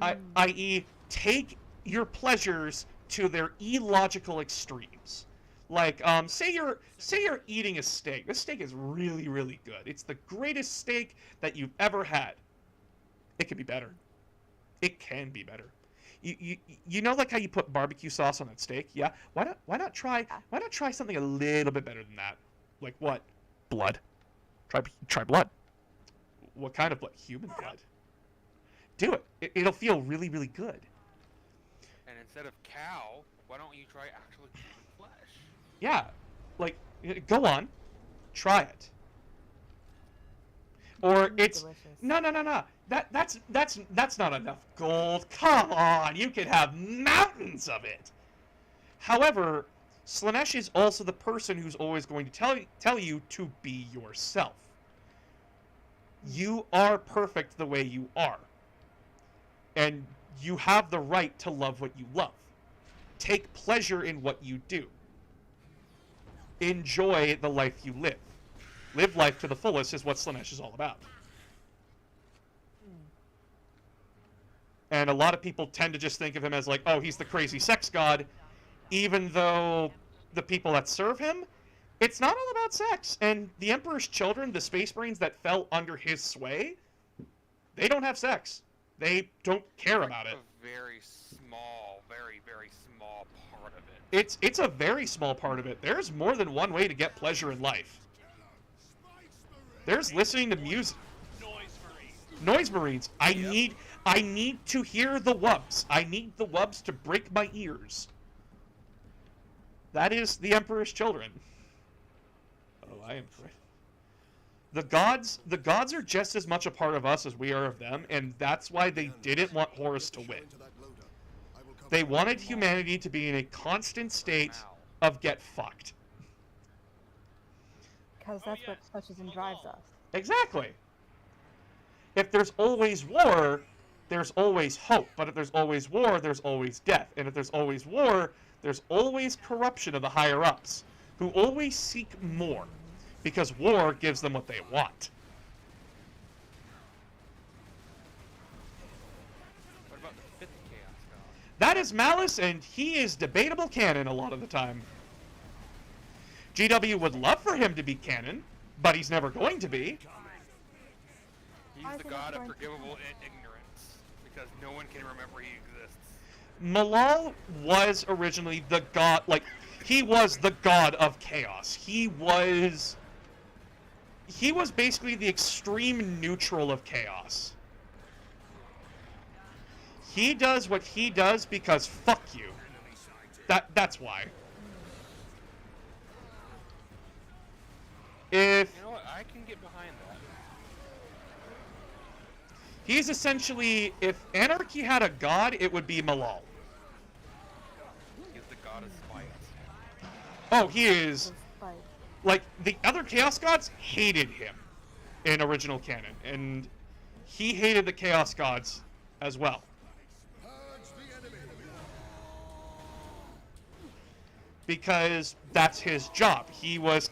I.e., take your pleasures to their illogical extremes. Like, say you're eating a steak. This steak is really, really good. It's the greatest steak that you've ever had. It could be better. It can be better. You know, like how you put barbecue sauce on that steak? Yeah. Why not try something a little bit better than that? Like what? Blood. Try blood. What kind of blood? Human blood. Do it. It'll feel really, really good. And instead of cow, why don't you try actual human flesh? Yeah. Like, go on. Try it. Or it's delicious. No. That's not enough gold. Come on, you can have mountains of it. However, Slaanesh is also the person who's always going to tell you to be yourself. You are perfect the way you are. And you have the right to love what you love. Take pleasure in what you do. Enjoy the life you live. Live life to the fullest is what Slaanesh is all about. And a lot of people tend to just think of him as like, oh, he's the crazy sex god, even though the people that serve him, it's not all about sex. And the Emperor's children, the Space Marines that fell under his sway, they don't have sex. They don't care about it. A very small, very, very small part of it. It's a very small part of it. There's more than one way to get pleasure in life. There's listening to music. Noise Marines. I need to hear the wubs. I need the wubs to break my ears. That is the Emperor's children. Oh, I am... The gods are just as much a part of us as we are of them, and that's why they didn't want Horus to win. They wanted humanity to be in a constant state of get fucked. Because that's what pushes and drives us. Exactly. If there's always war, there's always hope. But if there's always war, there's always death. And if there's always war, there's always corruption of the higher-ups, who always seek more, because war gives them what they want. What about the fifth Chaos God? That is Malice, and he is debatable canon a lot of the time. GW would love for him to be canon, but he's never going to be. He's the god of forgivable ignorance, because no one can remember he exists. Malal was originally the god, like, he was the god of chaos. He was basically the extreme neutral of chaos. He does what he does because fuck you. That's why. If You know what? I can get behind that. he's essentially, if anarchy had a god, it would be Malal. He's the god of spite. Oh, he is. Like, the other Chaos Gods hated him in original canon, and he hated the Chaos Gods as well. Because that's his job. He was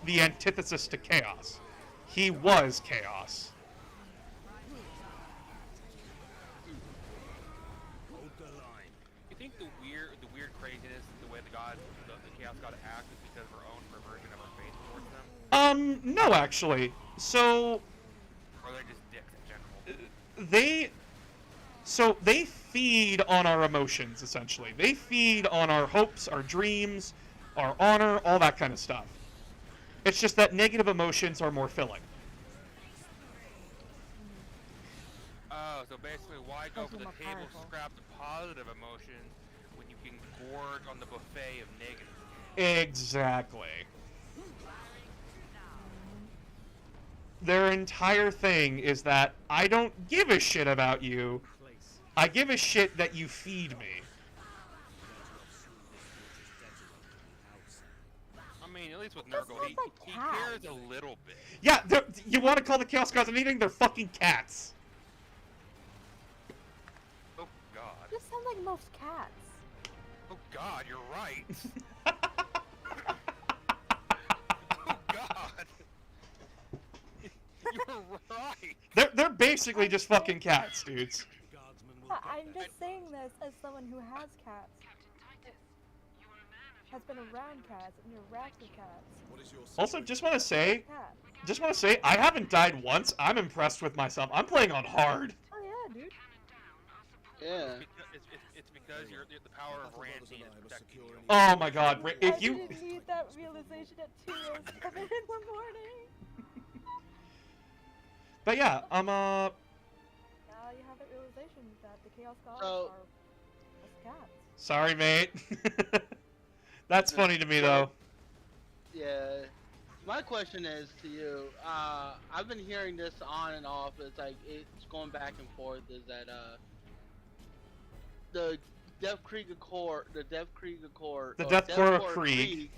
the antithesis to chaos. He was chaos. You think the weird craziness, the way the Chaos God act is because of our own perversion of our faith towards them? No, actually. So, Or are they just dicks in general? they feed on our emotions, essentially. They feed on our hopes, our dreams, our honor, all that kind of stuff. It's just that negative emotions are more filling. Oh, so basically, why go for the table scrap the positive emotions when you can gorge on the buffet of negative? Exactly. Their entire thing is that I don't give a shit about you. I give a shit that you feed me. I mean, at least with Nurgle, he cares a little bit. Yeah, you want to call the Chaos Gods anything? They're fucking cats. Oh, God. You sound like most cats. Oh, God, you're right. Oh, God. You're right. They're basically just fucking cats, dudes. I'm just saying this as someone who has cats. Has been around cats and interacts with cats. Also, just want to say, I haven't died once. I'm impressed with myself. I'm playing on hard. Oh yeah, dude. Yeah. It's because the power of Randy is protecting you. Oh my God, if you... I didn't need that realization at 2:07 in the morning. But yeah, Now you have that realization that the Chaos Gods are just cats. Sorry, mate. That's funny to me, though. Yeah. My question is to you. I've been hearing this on and off. It's like it's going back and forth. Is that the Death Krieger Corps, the Death Korps of Krieg.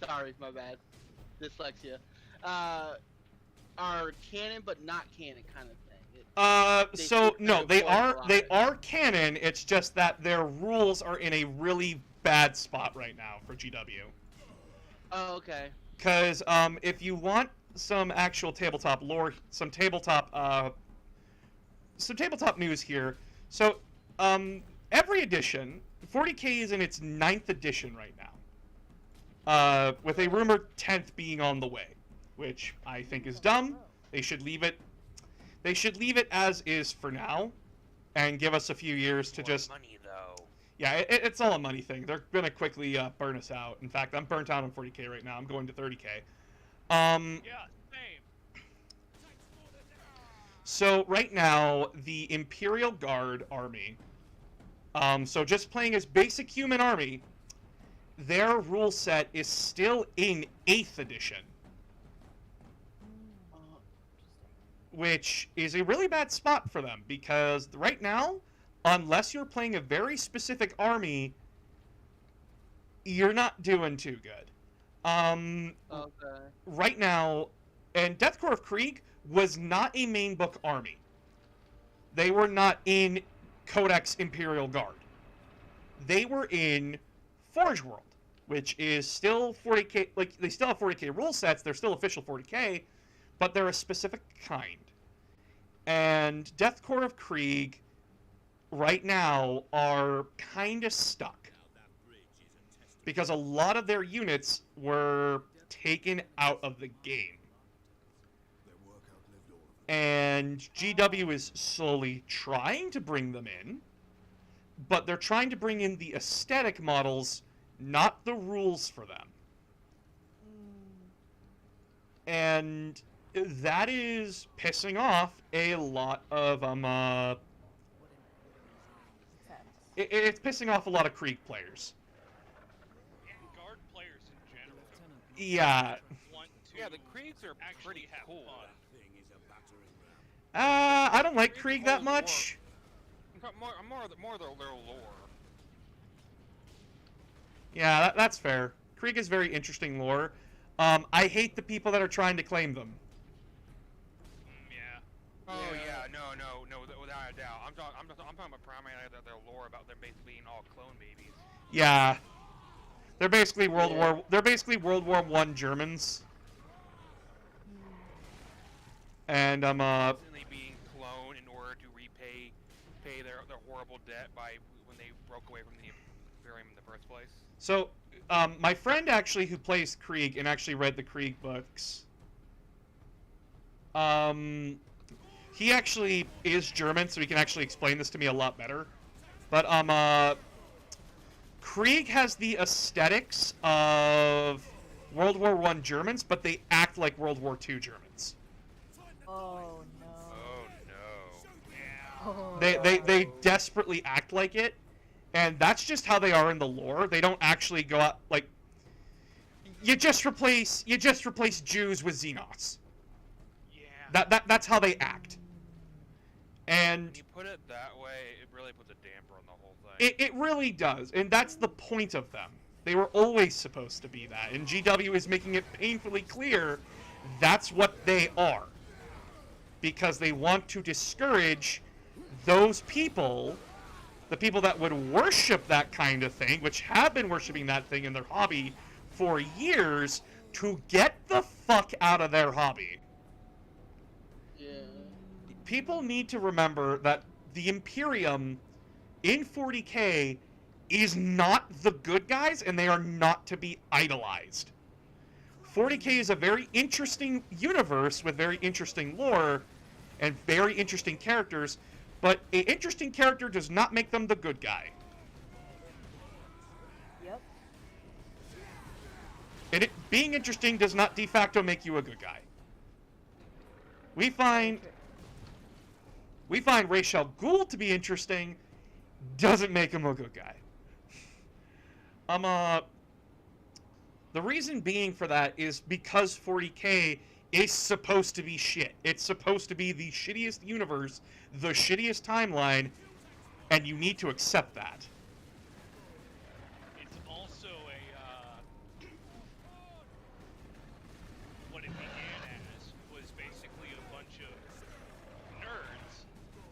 Sorry, my bad. Dyslexia. Are canon but not canon kind of thing. So no, they are canon. It's just that their rules are in a really bad spot right now for GW. Oh, okay. Because if you want some actual tabletop lore, some tabletop news here. So every edition, 40K is in its 9th edition right now, with a rumored 10th being on the way, which I think is dumb. They should leave it. They should leave it as is for now, and give us a few years to just. Money though. Yeah, it's all a money thing. They're gonna quickly burn us out. In fact, I'm burnt out on 40K right now. I'm going to 30K. Yeah, same. So right now, the Imperial Guard army. So just playing as basic human army, their rule set is still in 8th edition. which is a really bad spot for them because right now, unless you're playing a very specific army, you're not doing too good. Okay. Right now, and Death Korps of Krieg was not a main book army. They were not in Codex Imperial Guard. They were in Forge World, which is still 40k. Like, they still have 40k rule sets. They're still official 40k, but they're a specific kind. And Death Korps of Krieg right now are kind of stuck because a lot of their units were taken out of the game. And GW is slowly trying to bring them in, but they're trying to bring in the aesthetic models, not the rules for them. And that is pissing off a lot of it's pissing off a lot of Krieg players. And guard players in general. Yeah. Yeah, the Kriegs are pretty cool. I don't like Krieg that much. More their lore. Yeah, that's fair. Krieg is very interesting lore. I hate the people that are trying to claim them. Yeah. Oh yeah, no, without a doubt. I'm talking about primarily their lore about them basically being all clone babies. Yeah, they're basically World War I Germans. And Constantly being cloned in order to pay their horrible debt by when they broke away from the Imperium in the first place. So, my friend actually who plays Krieg and actually read the Krieg books, he actually is German, so he can actually explain this to me a lot better. But, Krieg has the aesthetics of World War I Germans, but they act like World War II Germans. Oh no. Oh no. They desperately act like it, and that's just how they are in the lore. They don't actually go out like you just replace Jews with Xenos. Yeah. That's how they act. And when you put it that way, it really puts a damper on the whole thing. it really does, and that's the point of them. They were always supposed to be that, and GW is making it painfully clear that's what they are. Because they want to discourage those people, the people that would worship that kind of thing, which have been worshiping that thing in their hobby for years, to get the fuck out of their hobby. Yeah. People need to remember that the Imperium in 40k is not the good guys, and they are not to be idolized. 40k is a very interesting universe with very interesting lore and very interesting characters, but an interesting character does not make them the good guy. Yep. And being interesting does not de facto make you a good guy. We find Ra's al Ghul to be interesting, doesn't make him a good guy. The reason being for that is because 40k is supposed to be shit. It's supposed to be the shittiest universe, the shittiest timeline, and you need to accept that. It's also what it began as was basically a bunch of nerds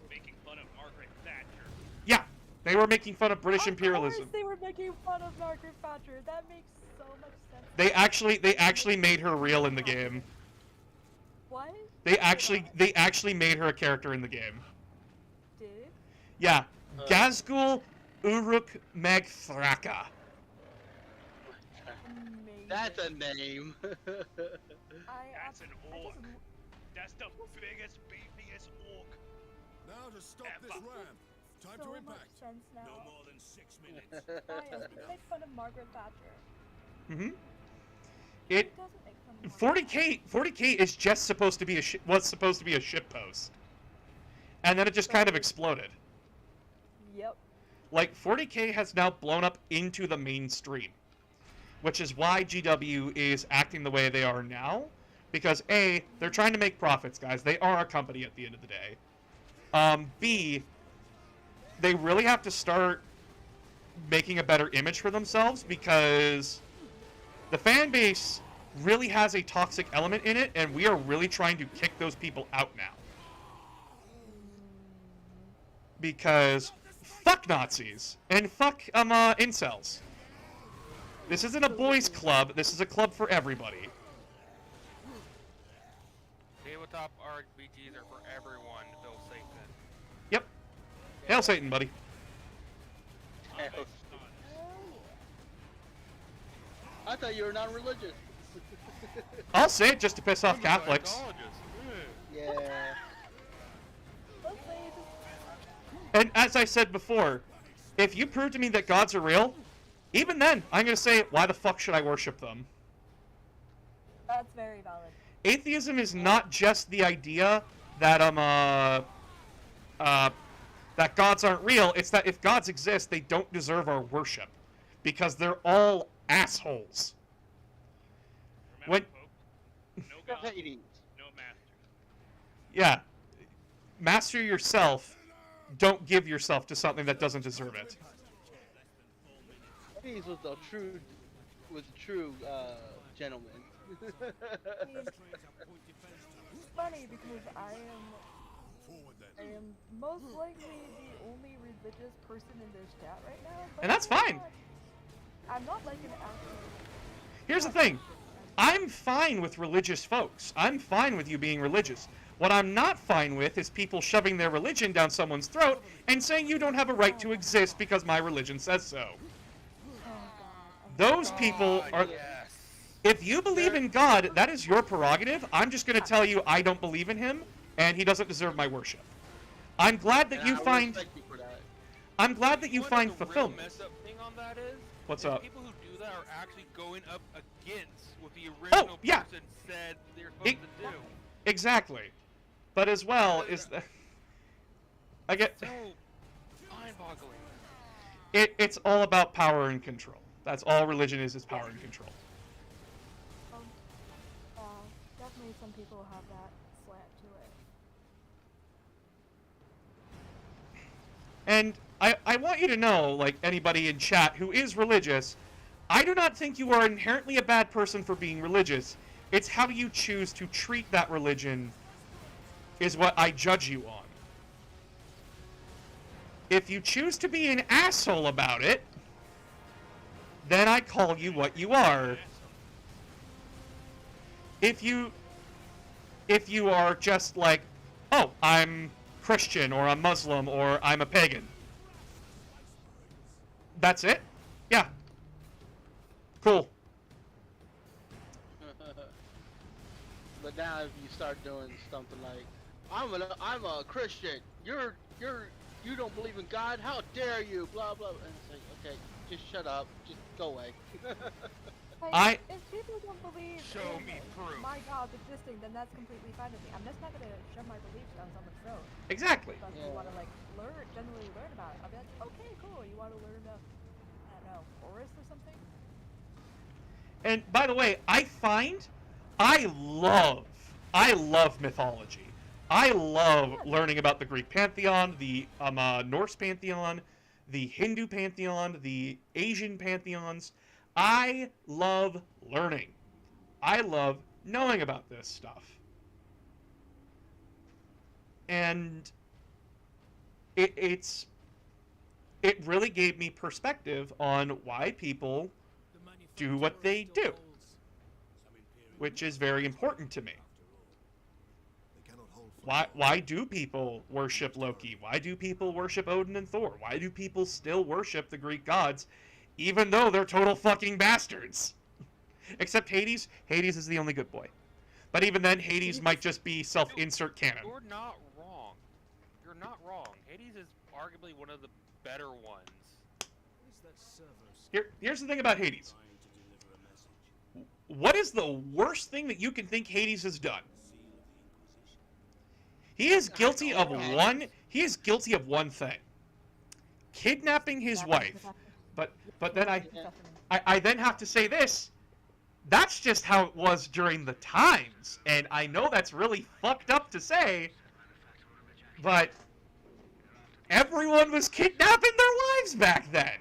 making fun of Margaret Thatcher. Yeah, they were making fun of British Of imperialism. course they were making fun of Margaret Thatcher. That makes so much sense. They actually made her real in the game. What? They actually made her a character in the game. Did? Yeah, Gazgul Uruk Meg Thraka. Amazing. That's a name. That's an orc. That's the biggest, beefiest orc. Now to stop this Ever. ramp. Time so to much impact. sense now. No more than 6 minutes. Ryan, it makes fun of Margaret Thatcher. Mm-hmm. It doesn't make fun of Margaret 40k is just supposed to be was supposed to be a shitpost, and then it just kind of exploded. Yep. Like 40k has now blown up into the mainstream, which is why GW is acting the way they are now, Because A, they're trying to make profits, guys. They are a company at the end of the day. B, they really have to start making a better image for themselves because the fan base really has a toxic element in it, and we are really trying to kick those people out now. Because fuck Nazis and fuck incels. This isn't a boys' club. This is a club for everybody. Tabletop RPGs are for everyone. Bill Satan. Yep. Hail Satan, buddy. I thought you were non-religious. I'll say it just to piss off Catholics. Yeah. And as I said before, if you prove to me that gods are real, even then, I'm going to say, why the fuck should I worship them? That's very valid. Atheism is not just the idea that that gods aren't real. It's that if gods exist, they don't deserve our worship because they're all assholes. Remember, When Pope, no God, no master. yeah, master yourself. Don't give yourself to something that doesn't deserve it. Hades was a true gentleman. It's funny because I am most likely the only religious person in this chat right now. But And that's fine. I'm not like an actual. Here's the thing. I'm fine with religious folks. I'm fine with you being religious. What I'm not fine with is people shoving their religion down someone's throat and saying you don't have a right to exist because my religion says so. Those people are... If you believe in God, that is your prerogative. I'm just going to tell you I don't believe in him, and he doesn't deserve my worship. I'm glad that you find... I'm glad that you find fulfillment. The real mess up thing on that is, What's up? People who do that are actually going up against what the original person said they're supposed to do. Exactly. But as well is that... I get... So mind-boggling. It's all about power and control. That's all religion is power and control. Definitely some people have that slant to it. And I want you to know, like anybody in chat who is religious, I do not think you are inherently a bad person for being religious. It's how you choose to treat that religion is what I judge you on. If you choose to be an asshole about it, then I call you what you are. If you are just like, oh, I'm Christian, or I'm Muslim, or I'm a pagan. That's it? Yeah. Cool. But now if you start doing something like, I'm a Christian, you don't believe in God, how dare you, blah blah, and it's like, okay, just shut up, just go away. If people don't believe in my God existing, then that's completely fine with me. I'm just not gonna shove my beliefs down someone's throat. Exactly. But if you want to generally learn about it, I'll be like, okay, cool. You want to learn about, I don't know, forest or something? And by the way, I love mythology. I love learning about the Greek pantheon, the Norse pantheon, the Hindu pantheon, the Asian pantheons. I love learning. I love knowing about this stuff. And it really gave me perspective on why people do what they do, which is very important to me. Why do people worship Loki? Why do people worship Odin and Thor? Why do people still worship the Greek gods, even though they're total fucking bastards? Except Hades. Hades is the only good boy. But even then, Hades might just be self-insert canon. You're not wrong. You're not wrong. Hades is arguably one of the better ones. Here's the thing about Hades. What is the worst thing that you can think Hades has done? He is guilty of one. He is guilty of one thing: kidnapping his wife. But then I then have to say this: That's just how it was during the times. And I know that's really fucked up to say, but everyone was kidnapping their wives back then.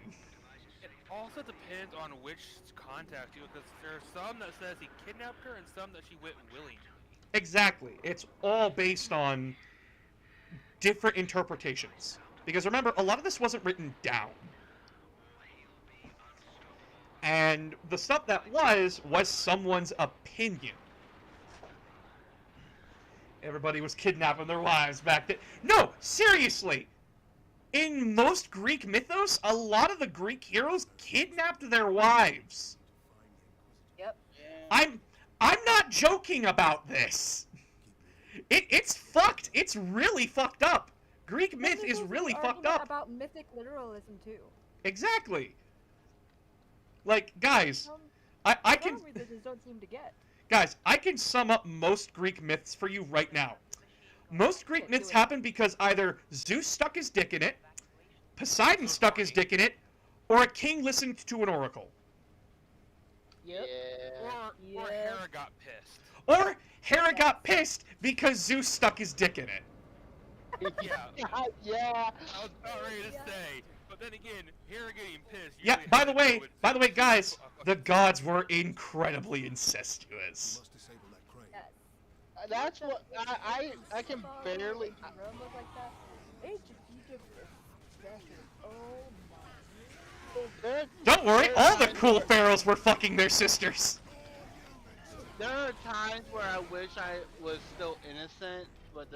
It also depends on which contact you, because there are some that says he kidnapped her and some that she went willingly. Exactly. It's all based on different interpretations. Because remember, a lot of this wasn't written down. And the stuff that was someone's opinion. Everybody was kidnapping their wives back then. No, seriously! In most Greek mythos, a lot of the Greek heroes kidnapped their wives. Yep. I'm not joking about this. It's fucked. It's really fucked up. Greek myth is really fucked up. About mythic literalism too. Exactly. Like, guys, I can... Readers don't seem to get. Guys, I can sum up most Greek myths for you right now. Most Greek myths happen because either Zeus stuck his dick in it, Poseidon stuck his dick in it, or a king listened to an oracle. Yep. Or Hera got pissed. Or Hera got pissed because Zeus stuck his dick in it. Yeah. Yeah. I was about ready to say, but then again, Hera getting pissed. Yeah, usually by has the to way, do with by the way, Zeus. guys, the gods were incredibly incestuous. Must disable that crane. Yes. That's what I can barely. Rome was like that. Age of Egypt is special. Oh my. Don't worry, all the cool pharaohs were fucking their sisters. There are times where I wish I was still innocent, but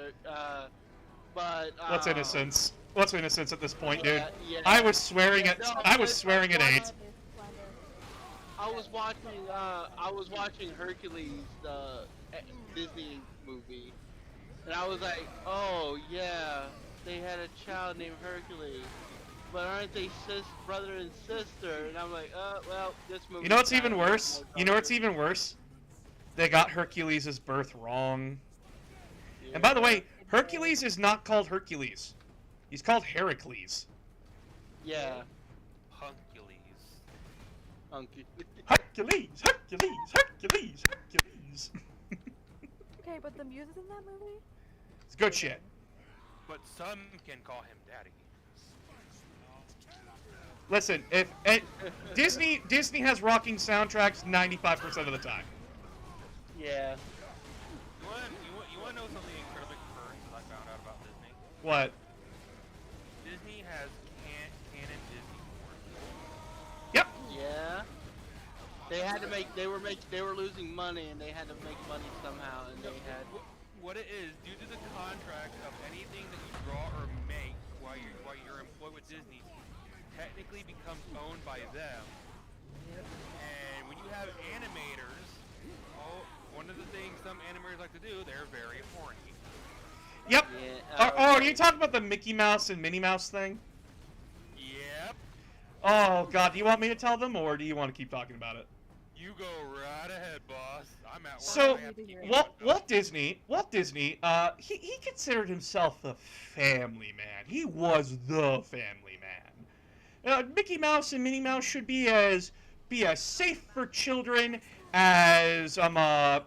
What's innocence? What's innocence at this point, dude? Yeah. I was swearing at No, I was swearing at 8. I was watching Hercules, the Disney movie, and I was like, oh yeah, they had a child named Hercules, but aren't they brother and sister? And I'm like, well, this movie. You know what's even worse? You know what's even worse? They got Hercules' birth wrong. And by the way, Hercules is not called Hercules. He's called Heracles. Yeah. Hercules. Hercules, Hercules, Hercules, Hercules. Okay, but the music in that movie? It's good shit. But some can call him daddy. Listen, if Disney has rocking soundtracks 95% of the time. Yeah. You want to know something incredibly current that I found out about Disney? What? Disney has canon Disney porn. Yep. Yeah. They had to make. They were losing money, and they had to make money somehow, and they had. What it is, due to the contract of anything that you draw or make while you're employed with Disney, technically becomes owned by them. And when you have animators, one of the things some animators like to do, they're very horny. Yep. Yeah, Are you talking about the Mickey Mouse and Minnie Mouse thing? Yep. Oh god, do you want me to tell them, or do you want to keep talking about it? You go right ahead, boss. I'm at work. So, I have to keep Walt Disney, he considered himself a family man. He was the family man. Mickey Mouse and Minnie Mouse should be as safe for children as a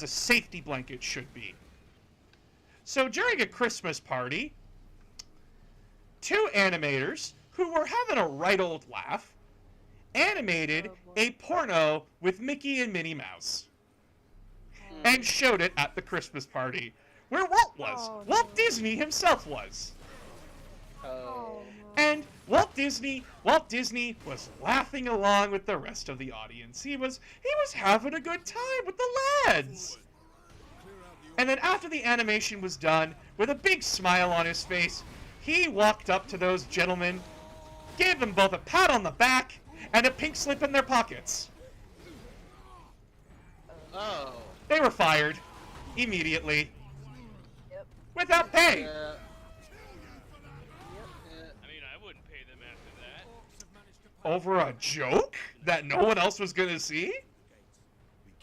safety blanket should be. So during a Christmas party, 2 animators who were having a right old laugh animated a porno with Mickey and Minnie Mouse and showed it at the Christmas party where Walt was. Walt Disney himself was. And Walt Disney was laughing along with the rest of the audience. He was having a good time with the lads. And then after the animation was done, with a big smile on his face, he walked up to those gentlemen, gave them both a pat on the back and a pink slip in their pockets. Oh. They were fired immediately. Yep. Without pay. Yeah. I mean, I wouldn't pay them after that. Over a joke that no one else was gonna see?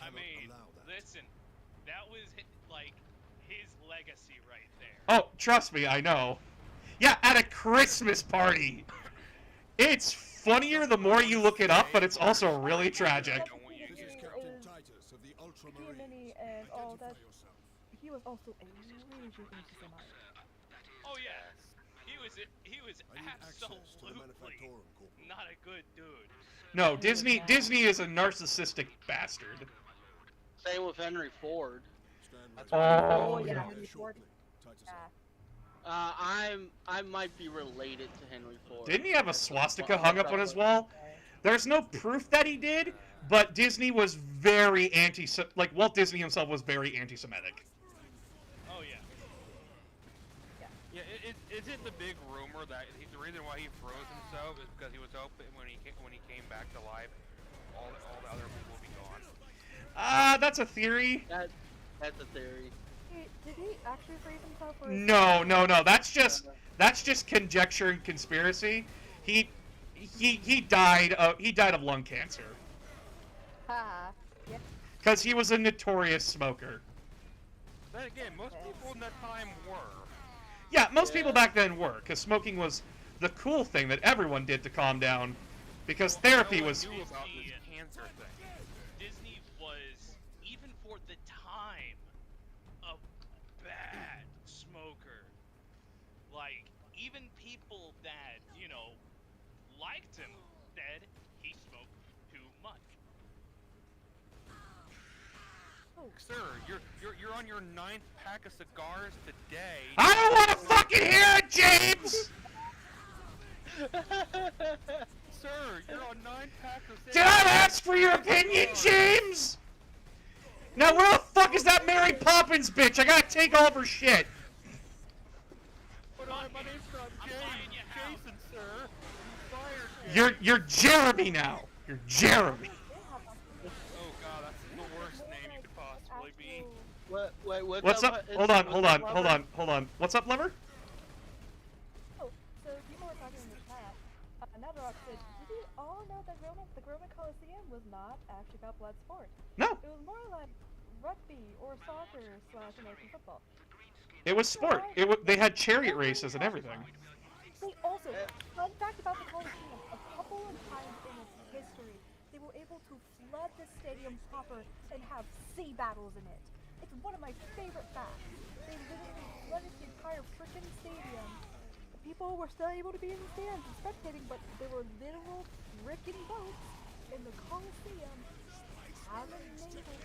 I mean, listen, that was like his legacy right there. Oh, trust me, I know. Yeah, at a Christmas party. It's funnier the more you look it up, but it's also really tragic. I want you to get and Minnie and all that. Identify yourself. He was also a raging anti-Semite. Oh yeah, he was I need access to the absolutely Manufactorum, Corporal. not a good dude. No, Disney is a narcissistic bastard. Same with Henry Ford. Stand That's ready. right. Oh, yeah. There Henry Ford. shortly. Tight as Yeah. up. I might be related to Henry Ford. Didn't he have a swastika hung up on his wall? There's no proof that he did, but Disney was very like Walt Disney himself was very anti-Semitic. Oh yeah. Yeah, isn't the big rumor that the reason why he froze himself is because he was hoping when he came back to life, all the other people would be gone. That's a theory. That's a theory. Did he actually freeze himself? Or No. That's just conjecture and conspiracy. He died of lung cancer Ha. Yeah. because he was a notorious smoker. Then again, most people in that time were. Yeah, most people back then were, because smoking was the cool thing that everyone did to calm down, because therapy No one was. knew about this cancer thing. Disney was, even for the time, a bad smoker. Like, even people that, liked him said he smoked too much. Sir, you're on your 9th pack of cigars today. I don't want to fucking hear it, James! Sir, you're on 9 packs of cigars. Did I ask for your opinion, James? Now where the fuck is that Mary Poppins bitch? I gotta take all of her shit. But my name's not Jason, sir. You fired me. You're Jeremy now. You're Jeremy. Oh god, that's the worst name you could possibly be. What's up? Hold on. What's up, lover? Oh, so people were talking in the chat. Netherrock said, did you all know that the Roman Coliseum was not actually about blood sport? No. It was more like rugby or soccer / American football. It was sport. They had chariot races and everything. They also, fun fact about the Coliseum, a couple of times in its history, they were able to flood the stadium proper and have sea battles in it. It's one of my favorite facts. They literally flooded the entire frickin' stadium. The people were still able to be in the stands and spectating, but there were literal frickin' boats in the Coliseum having naval.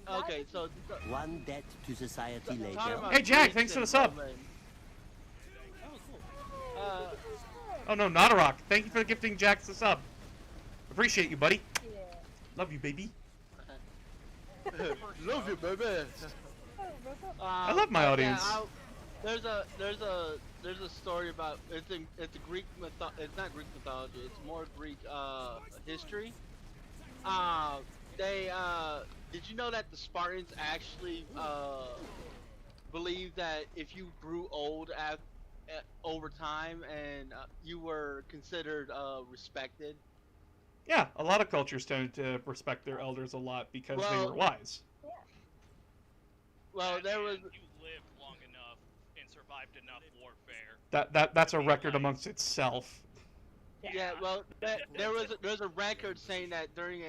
Okay, so One debt to society later. Hey, Jack, thanks for the sub. Oh no, not a rock. Thank you for gifting Jack the sub. Appreciate you, buddy. Yeah. Love you, baby. Love you, baby. I love my audience. There's a story about it's a Greek it's not Greek mythology. It's more Greek history. Did you know that the Spartans actually believed that if you grew old over time and you were considered respected? Yeah, a lot of cultures tended to respect their elders a lot because they were wise. Yeah. Well, there was. You lived long enough and survived enough warfare. That's a record amongst itself. Yeah, well, there's a record saying that during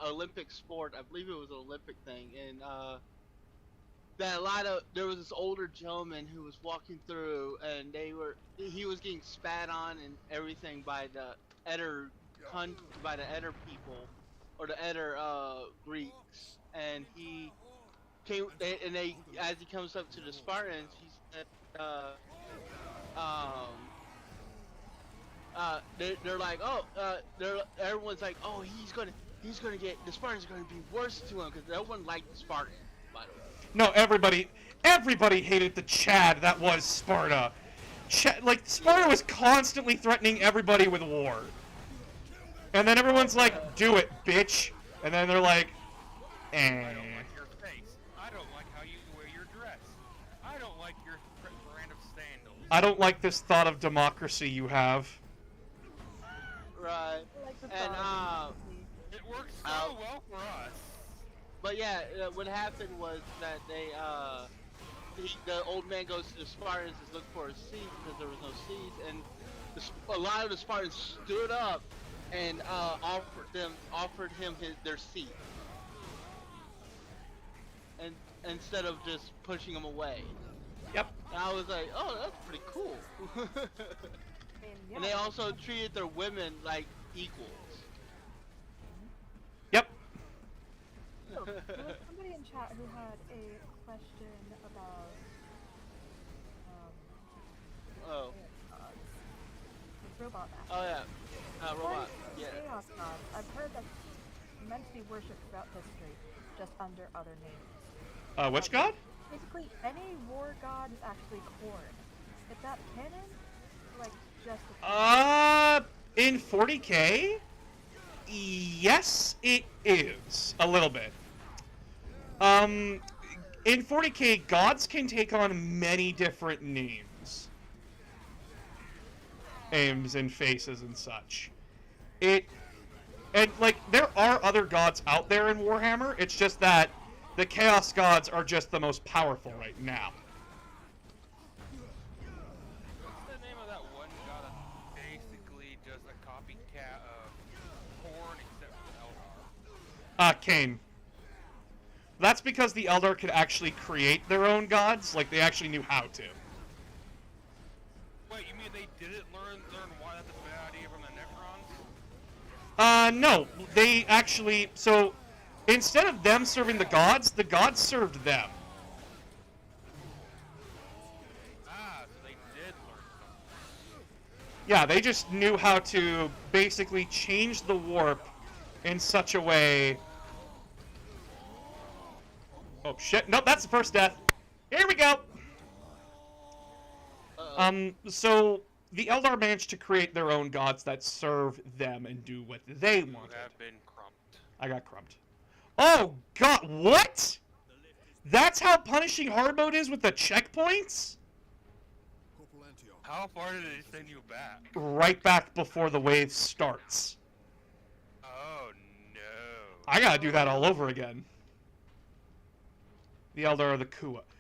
Olympic sport, I believe it was an Olympic thing, and there was this older gentleman who was walking through, and he was getting spat on and everything by the Eder people, or the Eder Greeks, and he came, and as he comes up to the Spartans, he said, they're like, everyone's like, oh, he's gonna get, the Spartans are gonna be worse to him, because no one liked the Spartans, by the way. No, everybody hated the Chad that was Sparta. Sparta was constantly threatening everybody with war. And then everyone's like, do it, bitch. And then they're like, eh. I don't like your face. I don't like how you wear your dress. I don't like your brand of sandals. I don't like this thought of democracy you have. Right. And, it works so well for us. But yeah, what happened was that the old man goes to the Spartans to look for a seat because there was no seats, and a lot of the Spartans stood up and offered him their seat, and instead of just pushing him away. Yep. And I was like, oh, that's pretty cool. And they also treated their women like equals. Yep. So, there was somebody in chat who had a question about robot master. Oh yeah, robot. Yeah. Chaos gods. I've heard that meant to be worshipped throughout history, just under other names. Which god? Basically, any war god is actually Korn. Is that canon? Like, just In 40k? Yes, it is. A little bit. In 40k, gods can take on many different names. Aims and faces and such. And, like, there are other gods out there in Warhammer, it's just that the Chaos Gods are just the most powerful right now. What's the name of that one god that's basically just a copycat of Korn except for Eldar? Kane. That's because the Eldar could actually create their own gods, like they actually knew how to. Wait, you mean they didn't learn why that's a bad idea from the Necrons? No. They actually... So, instead of them serving the gods served them. Ah, so they did learn something. Yeah, they just knew how to basically change the warp in such a way... Oh, shit. Nope, that's the first death. Here we go! So, the Eldar managed to create their own gods that serve them and do what they wanted. You have been crumped. I got crumped. Oh, God, what? That's how punishing hard mode is with the checkpoints? How far did it send you back? Right back before the wave starts. Oh, no. I gotta do that all over again. The Eldar are the Kuatoa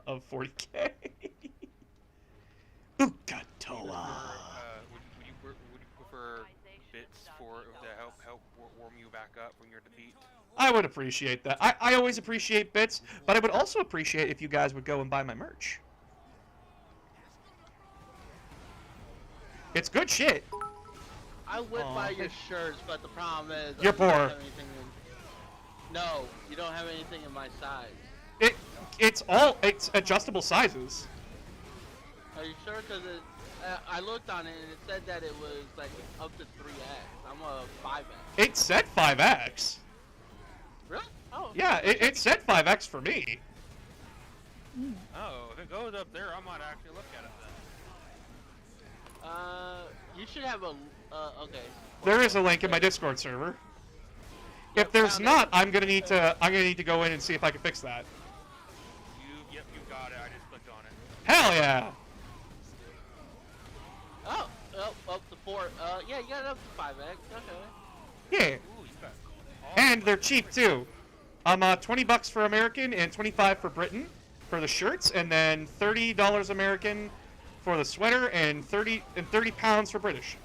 of 40k. Ukatoa. Would you prefer bits to help warm you back up from your defeat? I would appreciate that. I always appreciate bits, but I would also appreciate if you guys would go and buy my merch. It's good shit. I would buy your shirts, but the problem is You're I don't poor. have anything No, you don't have anything in my size. It's adjustable sizes. Are you sure? Because I looked on it and it said that it was like up to 3X. I'm a 5X. It said 5X. Really? Oh. Yeah, it said 5X for me. Oh, if it goes up there, I might actually look at it then. You should have a, okay. There is a link in my Discord server. If there's not, I'm gonna need to go in and see if I can fix that. Yep, you got it. I just clicked on it. Hell yeah! Oh, up to 4. Yeah, you got it up to 5X. Okay. Yeah. Ooh, you got And they're cheap too. $20 for American and $25 for Britain for the shirts, and then $30 American for the sweater, and 30 pounds for British.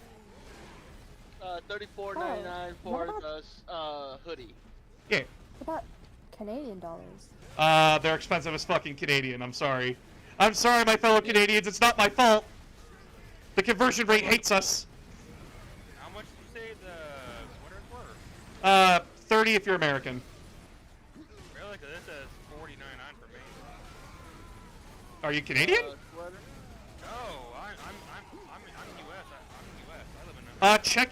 $34.99 for the hoodie. Yeah. What about Canadian dollars? They're expensive as fucking Canadian. I'm sorry. I'm sorry, my fellow Canadians. It's not my fault. The conversion rate hates us. How much did you say the sweaters were? 30 if you're American. Really? Because it says $49.9 for me. Are you Canadian? No, I'm U.S. I'm U.S. I live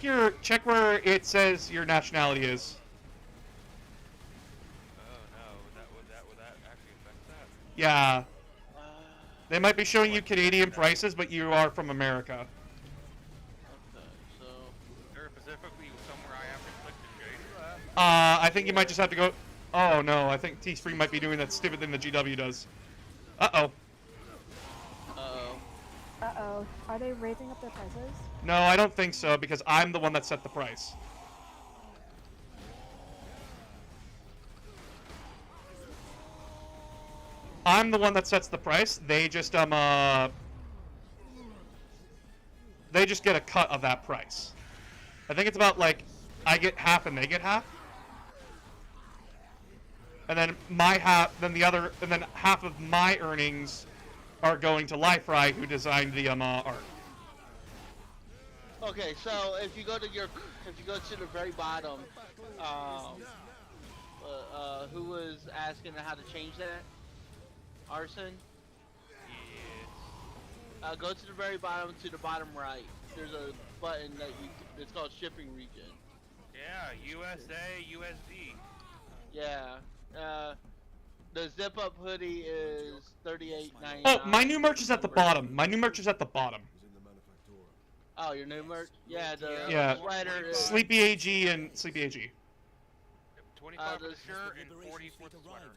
in. Check where it says your nationality is. Oh no, would that actually affect that? Yeah. They might be showing you Canadian prices, but you are from America. Okay, so. There specifically somewhere I have to click to change that? I think you might just have to go. Oh no, I think T-Free might be doing that stupid thing the GW does. Uh-oh. Uh-oh. Are they raising up their prices? No, I don't think so, because I'm the one that set the price. I'm the one that sets the price. They just, they just get a cut of that price. I think it's about like I get half and they get half. And then my half, then the other, and then half of my earnings are going to Lifry, who designed the art. Okay, so if you go to the very bottom, who was asking how to change that? Arson. Go to the very bottom, to the bottom right. There's a button that it's called shipping region. Yeah, USA, USD. Yeah. The zip up hoodie is $38.99. Oh, my new merch is at the bottom. My new merch is at the bottom. Oh, your new merch? Yeah, the sweater is... Sleepy AG and Sleepy AG. 25 for the shirt and 40 for the sweater.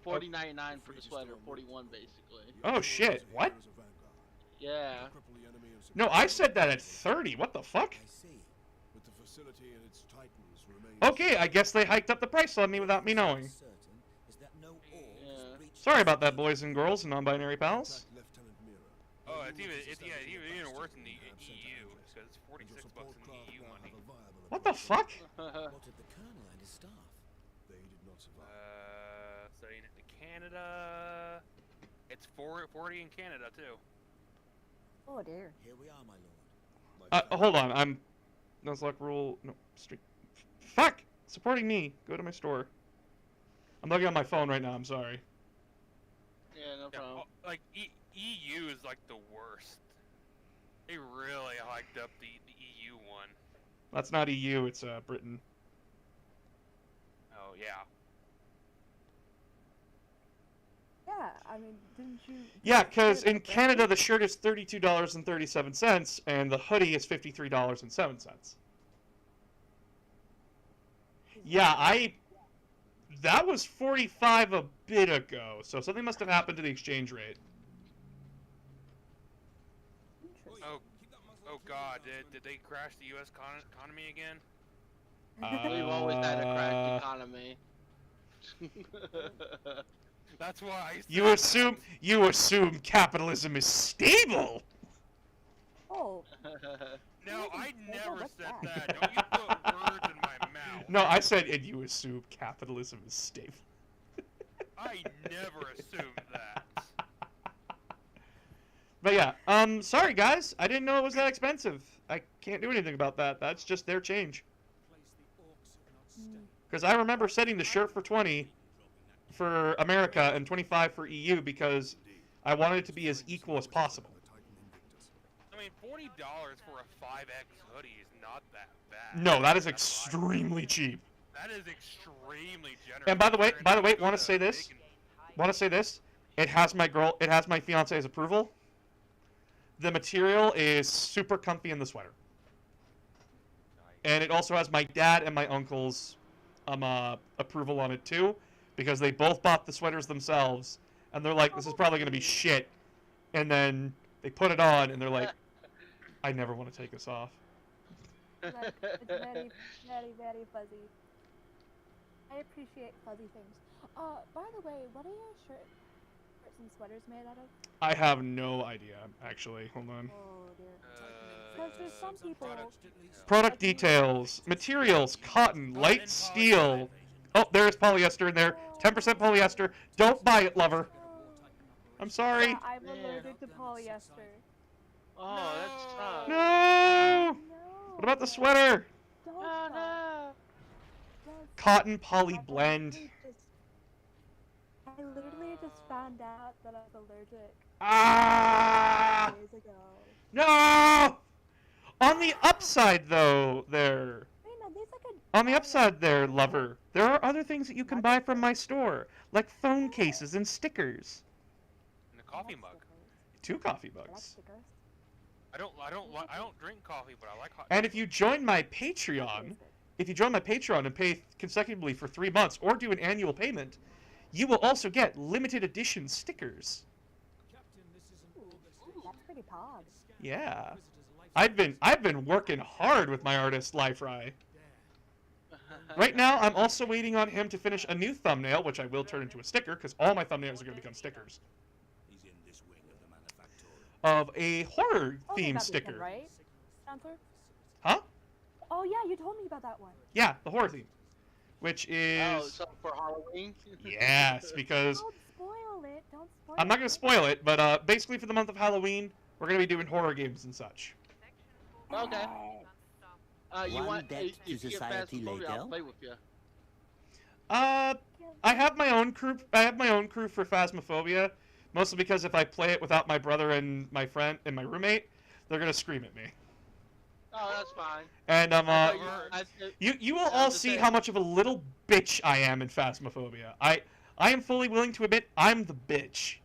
$40.99 for the sweater, 41 basically. Oh shit! What? Yeah. No, I said that at 30. What the fuck? Okay, I guess they hiked up the price on me without me knowing. Sorry about that, boys and girls and non-binary pals. Oh, it's even worse in the EU, because it's 46 bucks in the EU money. What the fuck? Setting it to Canada. It's 40 in Canada too. Oh dear. Here we are, my lord. Hold on. I'm Nuzlocke rule. No, street. Fuck! Supporting me. Go to my store. I'm looking on my phone right now. I'm sorry. Yeah, no problem. Like EU is like the worst. They really hiked up the EU one. That's not EU. It's Britain. Oh yeah. Yeah, I mean, didn't you... Yeah, because in Canada the shirt is $32.37 and the hoodie is $53.07. Yeah, that was 45 a bit ago, so something must have happened to the exchange rate. Oh God, did they crash the U.S. economy again? We've always had a crash economy. That's why you assume capitalism is stable. Oh. No, I never said that. Don't you put words in my mouth. No, I said, and you assume capitalism is stable. I never assumed that. But yeah, sorry guys, I didn't know it was that expensive. I can't do anything about that. That's just their change. Because I remember setting the shirt for 20 for America and 25 for EU because I wanted it to be as equal as possible. I mean, $40 for a 5X hoodie is not that bad. No, that is extremely cheap. That is extremely generous. And by the way, want to say this? It has my fiance's approval. The material is super comfy in the sweater. And it also has my dad and my uncle's approval on it too, because they both bought the sweaters themselves, and they're like, this is probably going to be shit. And then they put it on, and they're like, I never want to take this off. Like, it's very, very, very fuzzy. I appreciate fuzzy things. By the way, what are your shirts and sweaters made out of? I have no idea, actually. Hold on. Oh dear. Because there's some people... Product details. Materials, cotton, light steel. Oh, there's polyester in there. 10% polyester. Don't buy it, lover. I'm sorry. Yeah, I'm allergic to polyester. Oh, that's tough. No! What about the sweater? Oh, no. Cotton poly blend. I literally just found out that I was allergic. Ah! Days ago. No! On the upside, though, there. On the upside there, lover, there are other things that you can buy from my store, like phone cases and stickers. And a coffee mug. 2 coffee mugs. I don't drink coffee, but I like hot. And if you join my Patreon, and pay consecutively for 3 months or do an annual payment, you will also get limited edition stickers. That's pretty pog. Yeah. I've been working hard with my artist Lifry. Right now, I'm also waiting on him to finish a new thumbnail, which I will turn into a sticker, because all my thumbnails are going to become stickers. of a horror Oh, theme that sticker. weekend, right? Chancellor? Huh? Oh yeah, you told me about that one. Yeah, the horror theme, which Oh, is so for Halloween? yes, because Don't spoil it. Don't spoil I'm not gonna it. spoil it, but basically for the month of Halloween, we're gonna be doing horror games and such. Okay. You One want debt if to you get society, Phasmophobia, I'll Lego? play with you. I have my own crew. I have my own crew for Phasmophobia, mostly because if I play it without my brother and my friend and my roommate, they're gonna scream at me. Oh, that's fine. And you will I'm all just see saying. how much of a little bitch I am in Phasmophobia. I am fully willing to admit I'm the bitch.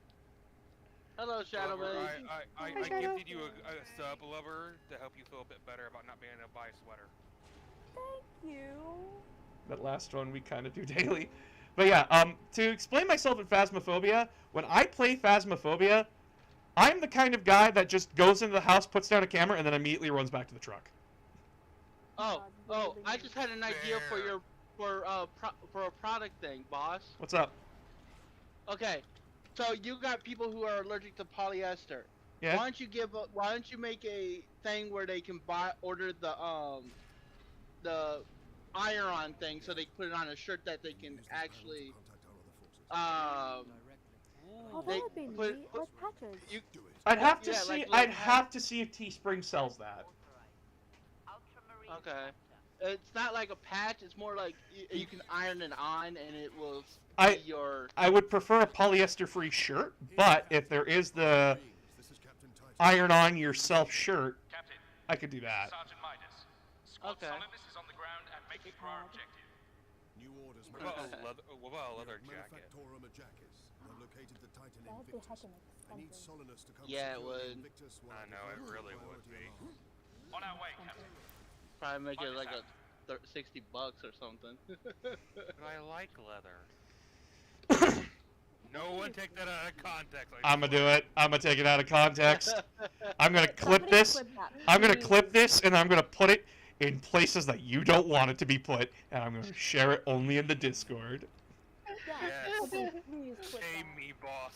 Hello, Shadow Lover, Man. I gifted you a sub, Lover, to help you feel a bit better about not being able to buy a sweater. Thank you. That last one we kind of do daily. But yeah, to explain myself in Phasmophobia, when I play Phasmophobia, I'm the kind of guy that just goes into the house, puts down a camera, and then immediately runs back to the truck. Oh, I just had an idea for your for a product thing, boss. What's up? Okay, so you got people who are allergic to polyester. Yeah. Why don't you make a thing where they can order the iron thing so they can put it on a shirt that they can actually Oh, that would be neat. Like patches. I'd have to Yeah, see. like I'd have to see if Teespring sells that. Okay. It's not like a patch. It's more like you can iron it on and it will I be your. I would prefer a polyester-free shirt, but if there is the iron-on yourself shirt, I could do that. Sergeant Midas. Squad Okay. Solidus is on the ground and making for our objective. New orders. What about a leather jacket? Manufactorum Ajacis. I've located the Titan That would be Invictus. heckin' I need expensive. Solonus to come Yeah, it secure the would. Invictus while I know, it provide really would priority be. alarm. On our way, Captain. Probably make it like Midas a $60 or something. But I like leather. No one take that out of context. I'm gonna do it. I'm gonna take it out of context. I'm gonna clip Somebody this. clip that, I'm gonna please. clip this, and I'm gonna put it in places that you don't want it to be put, and I'm gonna share it only in the Discord. Yes. Somebody please clip Pay that. me, boss.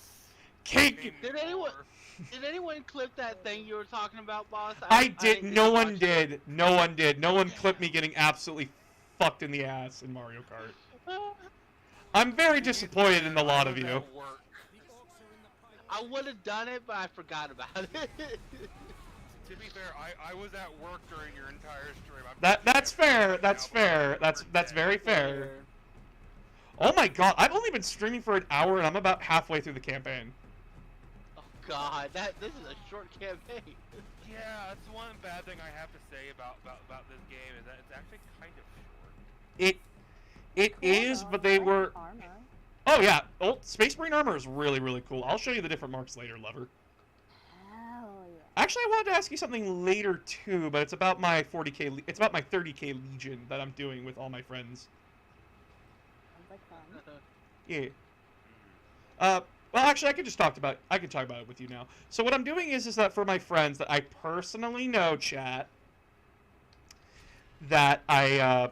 Cake. Pay me Did anyone- more. Did anyone clip that thing you were talking about, boss? I did. didn't No watch one it. did. No one did. No one clipped me getting absolutely fucked in the ass in Mario Kart. I'm very disappointed in a lot of you. I would have done it, but I forgot about it. To be fair, I was at work during your entire stream. That's fair. That's fair. That's very fair. Oh my god, I've only been streaming for an hour and I'm about halfway through the campaign. Oh god, this is a short campaign. Yeah, that's one bad thing I have to say about this game is that it's actually kind of short. It is, but they were. Armor. Oh yeah, old Space Marine armor is really cool. I'll show you the different marks later, lover. Hell yeah. Actually, I wanted to ask you something later too, but it's about my 40k. It's about my 30k Legion that I'm doing with all my friends. Sounds like fun. Yeah. Well, actually, I can talk about it with you now. So what I'm doing is that for my friends that I personally know, chat, that I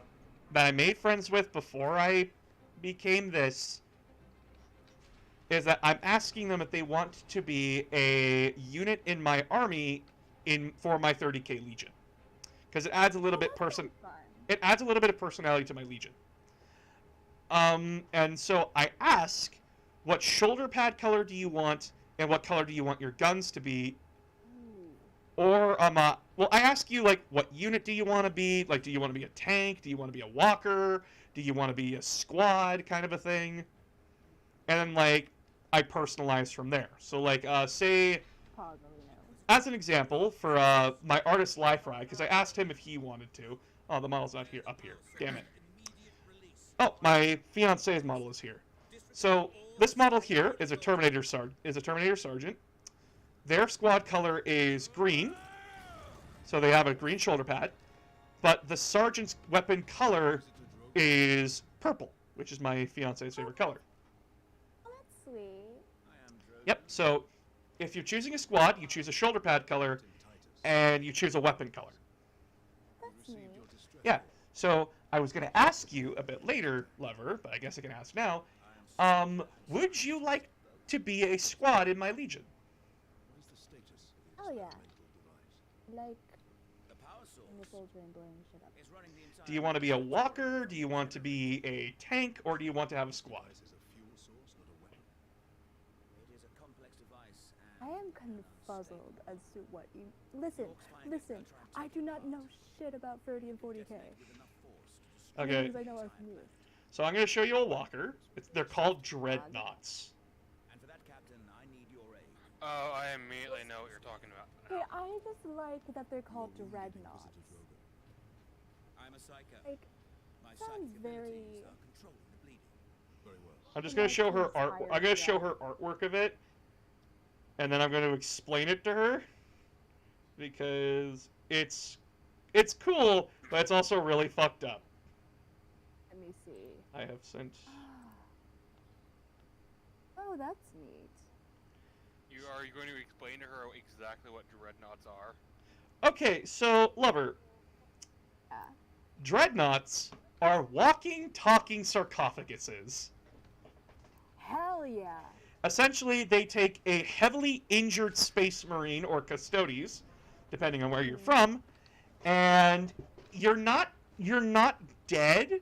made friends with before I became this, is that I'm asking them if they want to be a unit in my army for my 30k Legion, because it adds a little bit Fun. It adds a little bit of personality to my Legion. And so I ask, what shoulder pad color do you want, and what color do you want your guns to be? Or, well, I ask you, like, what unit do you want to be? Like, do you want to be a tank? Do you want to be a walker? Do you want to be a squad kind of a thing? And then, like, I personalize from there. So, like, say, Probably knows. as an example, for my artist Lifry, because I asked him if he wanted to. Oh, the model's not here, up here. Damn it. Oh, my fiance's model is here. So this model here is a Terminator Sergeant. Their squad color is green, so they have a green shoulder pad. But the sergeant's weapon color is purple, which is my fiance's favorite color. Oh, that's sweet. Yep. So if you're choosing a squad, you choose a shoulder pad color, and you choose a weapon color. That's neat. Yeah. So I was going to ask you a bit later, lover, but I guess I can ask now. Would you like to be a squad in my Legion? Hell yeah. fundamental device. Like The power source this old drain blowing shit up. is running the entire Do you want to be a walker? Do you want to be a tank? Or do you want to have a squad? Device is a fuel source, not a weapon. It is a complex device I and am confuzzled as to what you. Listen, listen. I do not know shit about 30 and 40k. with enough force to destroy Okay. Things I know are new. So I'm going to show you a walker. They're called dreadnoughts. And for that, Captain, I need your aid. Oh, I immediately know what you're talking about. Hey, I just like that they're called dreadnoughts. I'm a psycho. Like, My sounds psychic very. abilities are controlling the bleeding. Very well. I'm just going to show her Like art. I'm going to show her artwork of it, and then I'm going to explain it to her because it's cool, but it's also really fucked up. Let me see. I have sent. Oh, that's neat. Are you going to explain to her exactly what dreadnoughts are? Okay, so lover, Yeah. dreadnoughts are walking, talking sarcophaguses. Hell yeah. Essentially, they take a heavily injured space marine or custodes, depending on where you're from, and you're not dead,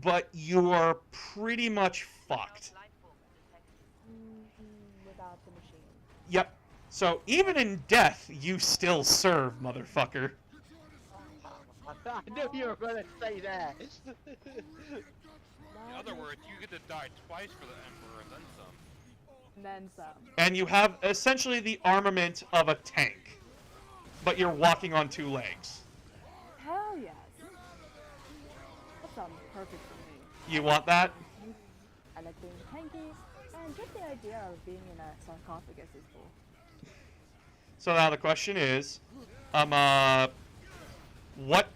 but you're pretty much fucked. Life form detected. Without the machine. Yep. So even in death, you still serve, motherfucker. I knew you were gonna say that. In other words, you get to die twice for the Emperor and then some. And then some. And you have essentially the armament of a tank, but you're walking on two legs. Hell yes. That sounds perfect for me. You want that? I like being tanky, and just the idea of being in a sarcophagus is cool. So now the question is, what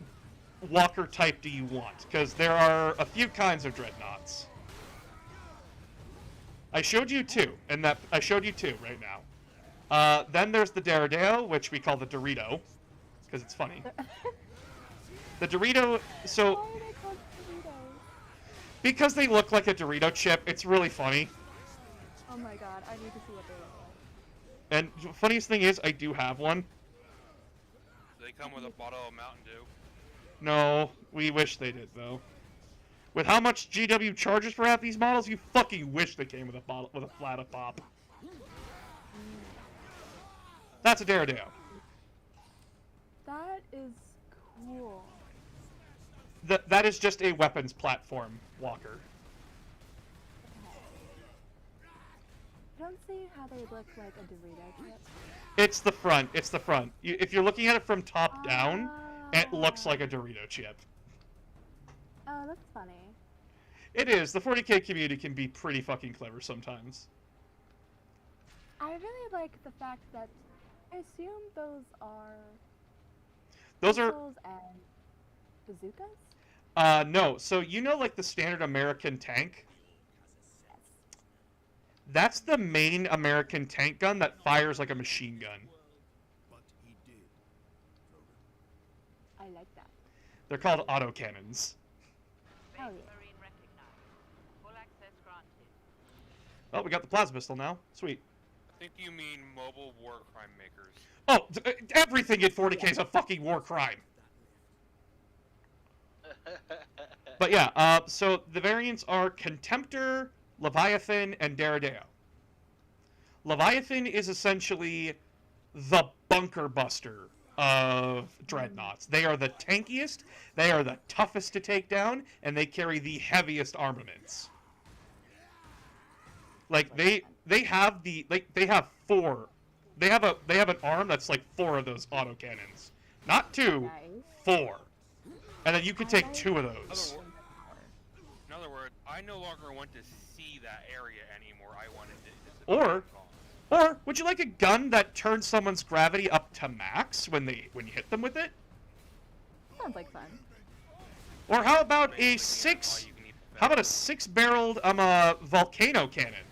walker type do you want? Because there are a few kinds of dreadnoughts. I showed you two, and I showed you two right now. Then there's the Deredeo, which we call the Dorito, because it's funny. The Dorito, so Why are they called Doritos? because they look like a Dorito chip, it's really funny. Oh my god, I need to see what they look And the funniest thing is, I do have one. They come with a bottle of Mountain Dew. No, we wish they did though. With how much GW charges for half these models, you fucking wish they came with a bottle with a flat of pop. That's a Deredeo. like. That is cool. That is just a weapons platform walker. I don't see how they look like a Dorito chip. It's the front. It's the front. If you're looking at it from top down, it looks like a Dorito chip. Oh, that's funny. It is. The 40k community can be pretty fucking clever sometimes. I really like the fact that I assume those are Those are missiles and bazookas? no. So you know, like the standard American tank. Yes. That's the main American tank gun that fires like a machine gun. But he did. I like that. They're called autocannons. Hell Base yeah. Marine recognized. Full access granted. Oh, we got the plasma pistol now. Sweet. I think you mean mobile war crime makers. Oh, everything in 40k is a fucking war crime. But yeah, so the variants are Contemptor, Leviathan, and Deredeo. Leviathan is essentially the bunker buster of dreadnoughts. They are the tankiest, they are the toughest to take down, and they carry the heaviest armaments. Like they have four. They have an arm that's like 4 of those autocannons. Not 2, Nice. 4. And then you can take like 2 of those. In other words, I no longer want to see that area anymore. I wanted to. Or- Or would you like a gun that turns someone's gravity up to max when you hit them with it? Sounds like fun. Or how about a 6-barreled volcano cannon?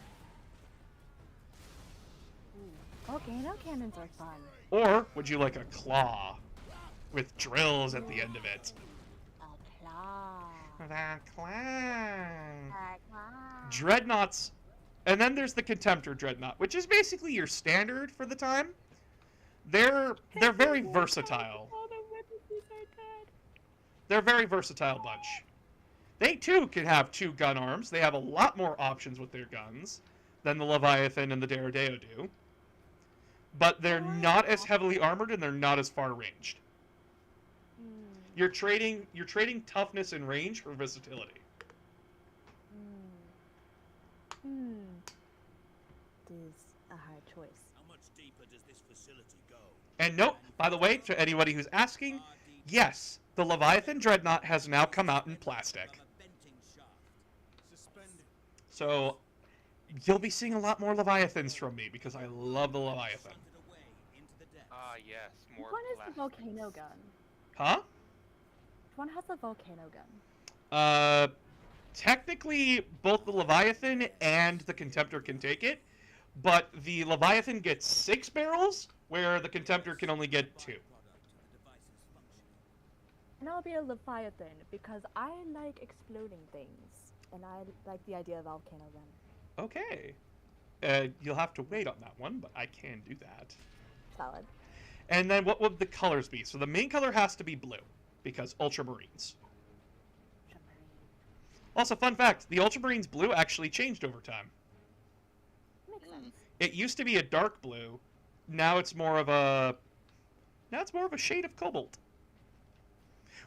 Volcano cannons are fun. Or would you like a claw with drills at the end of it? A claw. The claw. A claw. Dreadnoughts, and then there's the Contemptor Dreadnought, which is basically your standard for the time. They're very versatile. They're a very versatile bunch. They too can have 2 gun arms. They have a lot more options with their guns than the Leviathan and the Deredeo do. But they're not as heavily armored and they're not as far ranged. You're trading toughness and range for versatility. It is a hard choice. How much deeper does this facility go? And note, by the way, to anybody who's asking, yes, the Leviathan Dreadnought has now come out in plastic. So, you'll be seeing a lot more Leviathans from me because I love the Leviathan. Ah, yes, more Which one is the plastic. volcano gun? Huh? Which one has the volcano gun? Technically, both the Leviathan and the Contemptor can take it, but the Leviathan gets 6 barrels, where the Contemptor can only get 2. And I'll be a Leviathan because I like exploding things, and I like the idea of volcano gun. Okay. You'll have to wait on that one, but I can do that. Solid. And then what would the colors be? So the main color has to be blue, because Ultramarines. Also, fun fact, the Ultramarines blue actually changed over time. Makes sense. It used to be a dark blue. Now it's more of a shade of cobalt.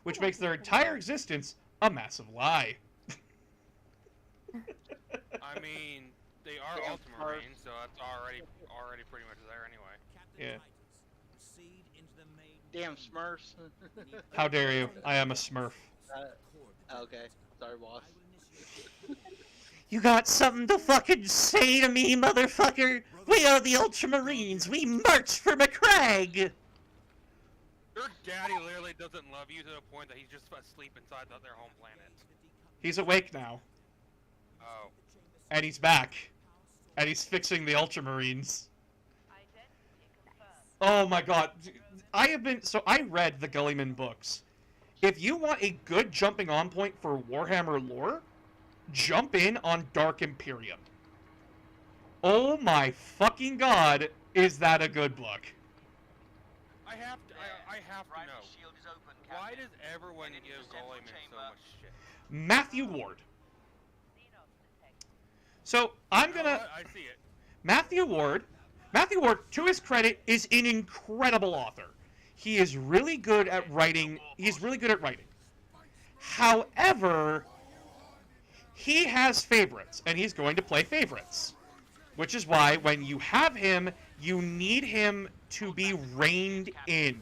Which makes their entire existence a massive lie. I mean, they are Ultramarines, so that's already pretty much there anyway. Yeah. Damn Smurfs. How dare you? I am a Smurf. Okay. Sorry, boss. You got something to fucking say to me, motherfucker? We are the Ultramarines. We march for McCrag. Your daddy literally doesn't love you to the point that he's just asleep inside their home planet. He's awake now. Oh. And he's back. And he's fixing the Ultramarines. Oh my god. I read the Gullyman books. If you want a good jumping on point for Warhammer lore, jump in on Dark Imperium. Oh my fucking god, is that a good book. I have to know. Why does everyone give Goleman so much shit? Matthew Ward. So, I'm gonna... I see it. Matthew Ward, to his credit, is an incredible author. He is really good at writing. However, he has favorites, and he's going to play favorites. Which is why, when you have him, you need him to be reined in.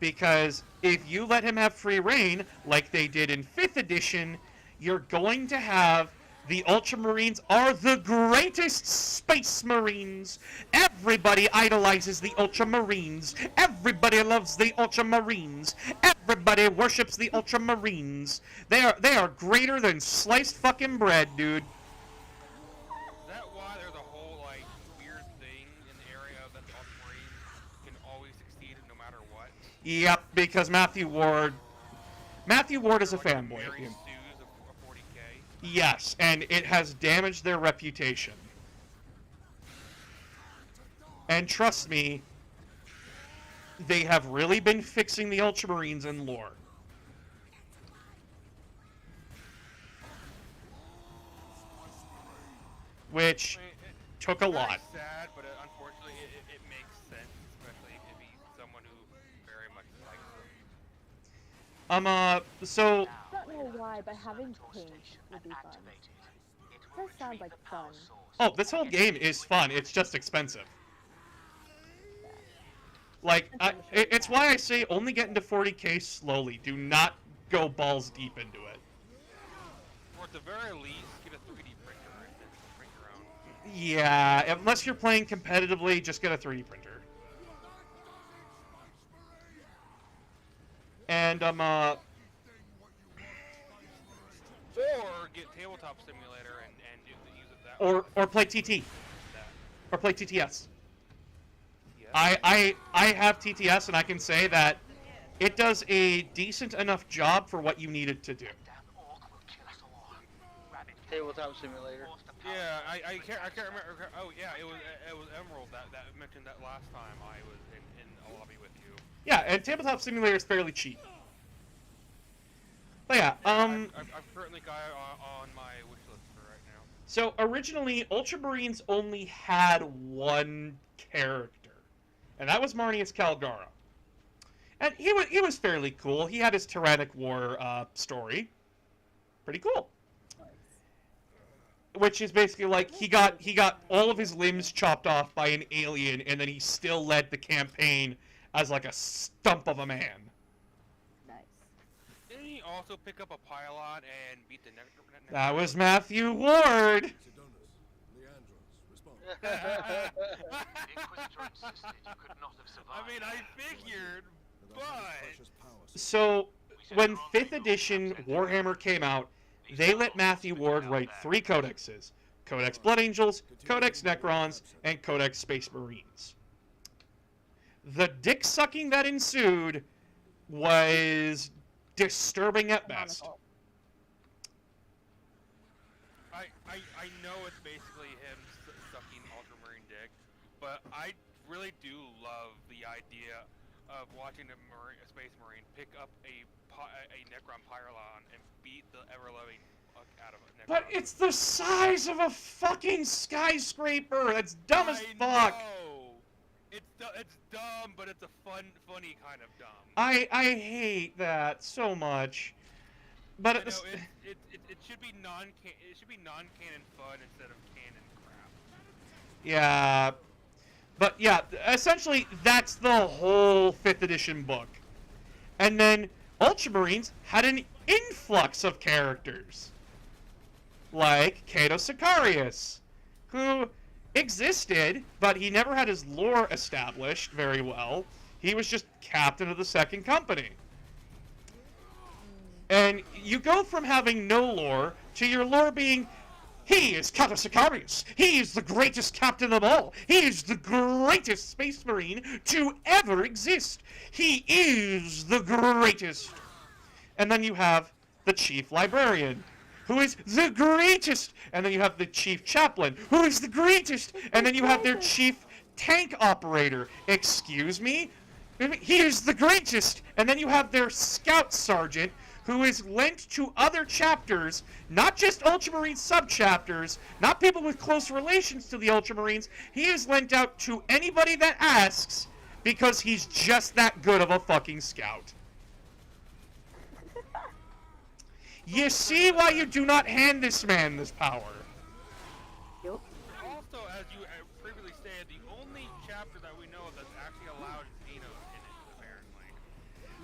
Because if you let him have free reign, like they did in 5th edition, you're going to have the Ultramarines are the greatest space marines. Everybody idolizes the Ultramarines. Everybody loves the Ultramarines. Everybody worships the Ultramarines. They are greater than sliced fucking bread, dude. Is that why there's a whole, weird thing in the area that the Ultramarines can always succeed no matter what? Yep, because Matthew Ward is a fanboy. Yes, and it has damaged their reputation. And trust me, they have really been fixing the Ultramarines in lore. Which took a lot. It's sad, but unfortunately it makes sense, especially if he's someone who very much likes them. So... I don't know why, but having pink would be fun. That sounds like fun. Oh, this whole game is fun. It's just expensive. Like, it's why I say only get into 40k slowly. Do not go balls deep into it. Or at the very least, get a 3D printer and then print your own. Yeah, unless you're playing competitively, just get a 3D printer. And, Or get Tabletop Simulator and use it that way. or play TT. Or play TTS. I have TTS, and I can say that it does a decent enough job for what you need it to do. Tabletop Simulator. Yeah, I can't remember. Oh yeah, it was Emerald that mentioned that last time I was in a lobby with you. Yeah, and Tabletop Simulator is fairly cheap. But yeah, I've currently got it on my wish list for right now. So originally, Ultramarines only had one character, and that was Marnius Calgara. And he was fairly cool. He had his Tyrannic War story, pretty cool. Which is basically like he got all of his limbs chopped off by an alien, and then he still led the campaign as like a stump of a man. Nice. Didn't he also pick up a pylon and beat the That was Matthew Ward. The Inquisitor insisted you could not have survived. I mean, I figured, but... So, when 5th edition Warhammer came out, they let Matthew Ward write 3 codexes. Codex Blood Angels, Codex Necrons, and Codex Space Marines. The dick-sucking that ensued was disturbing at best. I know it's basically him sucking Ultramarine dick, but I really do love the idea of watching a Space Marine pick up a Necron pylon and beat the ever-loving fuck out of a Necron. But it's the size of a fucking skyscraper! That's dumb as fuck! Know. It's dumb, but it's a funny kind of dumb. I hate that so much. But it should be non-canon fun instead of canon crap. Yeah. But yeah, essentially that's the whole 5th edition book. And then Ultramarines had an influx of characters. Like Cato Sicarius, who existed, but he never had his lore established very well. He was just captain of the 2nd Company. And you go from having no lore to your lore being, he is Cato Sicarius. He is the greatest captain of all. He is the greatest Space Marine to ever exist. He is the greatest. And then you have the Chief Librarian, who is the greatest. And then you have the Chief Chaplain, who is the greatest. And then you have their Chief Tank Operator. Excuse me? He is the greatest. And then you have their Scout Sergeant, who is lent to other chapters, not just Ultramarine sub-chapters, not people with close relations to the Ultramarines. He is lent out to anybody that asks, because he's just that good of a fucking scout. You see why you do not hand this man this power. Also, as you previously stated, the only chapter that we know of that's actually allowed Xenos in it, apparently.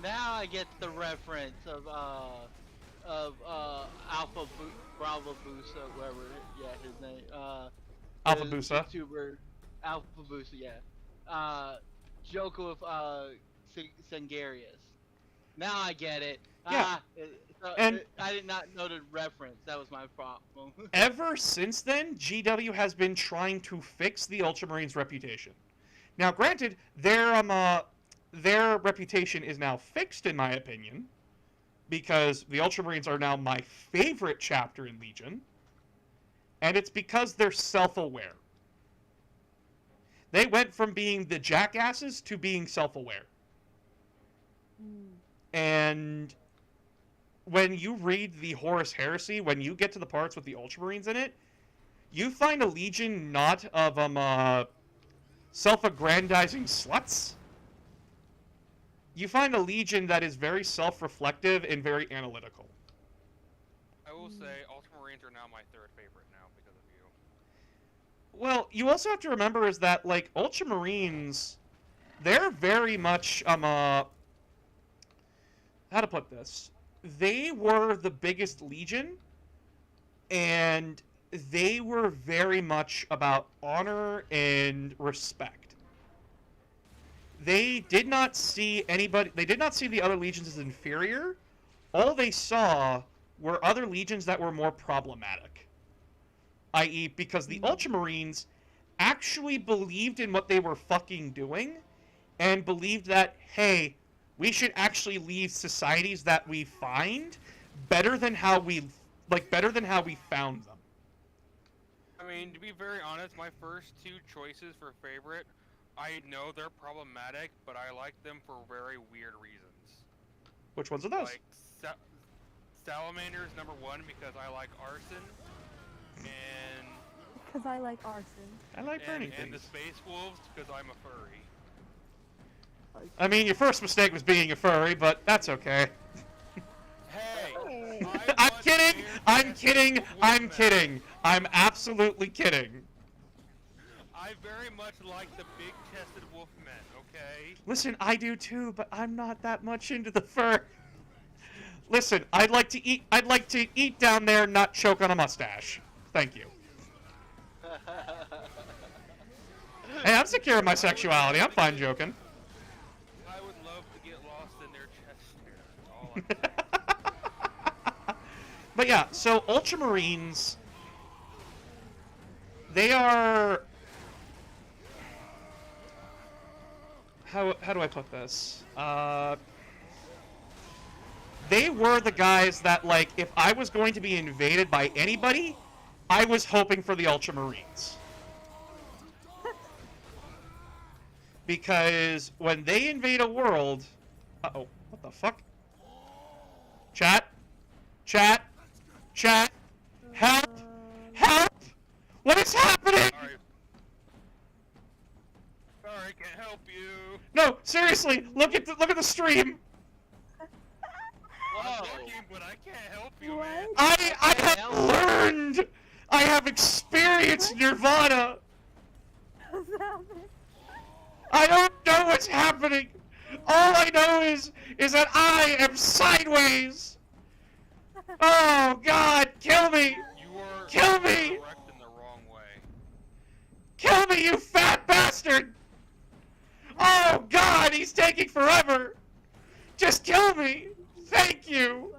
Now I get the reference of Alpha Bravo Busa, whatever, yeah, his name. Alpha Busa. YouTuber Alpha Busa, yeah. Joke with Sangarius. Now I get it. Yeah. And I did not know the reference. That was my problem. Ever since then, GW has been trying to fix the Ultramarines' reputation. Now, granted, their reputation is now fixed, in my opinion, because the Ultramarines are now my favorite chapter in Legion, and it's because they're self-aware. They went from being the jackasses to being self-aware. And when you read the Horus Heresy, when you get to the parts with the Ultramarines in it, you find a Legion not of self-aggrandizing sluts. You find a Legion that is very self-reflective and very analytical. I will say, Ultramarines are now my 3rd favorite now because of you. Well, you also have to remember is that, like, Ultramarines, they're very much, how to put this? They were the biggest Legion, and they were very much about honor and respect. They did not see the other legions as inferior. All they saw were other legions that were more problematic. I.e., because the Ultramarines actually believed in what they were fucking doing, and believed that, hey, we should actually leave societies that we find better than how we found them. I mean, to be very honest, my first two choices for favorite, I know they're problematic, but I like them for very weird reasons. Which ones are those? Like, Salamander's number one because I like arson, and... Because I like arson. I like burning things. And the Space Wolves because I'm a furry. I mean, your first mistake was being a furry, but that's okay. Hey! I'm kidding! I'm kidding! I'm kidding! I'm absolutely kidding. I very much like the big-chested wolfmen, okay? Listen, I do too, but I'm not that much into the fur. Listen, I'd like to eat down there, not choke on a mustache. Thank you. Hey, I'm secure in my sexuality. I'm fine joking. I would love to get lost in their chest hair. But yeah, so Ultramarines, they are... How do I put this? They were the guys that, like, if I was going to be invaded by anybody, I was hoping for the Ultramarines. Because when they invade a world... Uh-oh, what the fuck? Chat? Chat? Chat? Help! Help! What is happening? Sorry, can't help you. No, seriously, look at the stream. I'm looking, but I can't help you, man. I have learned. I have experienced Nirvana. I don't know what's happening. All I know is that I am sideways. Oh God, kill me! Kill me! Kill me, you fat bastard! Oh God, he's taking forever! Just kill me! Thank you!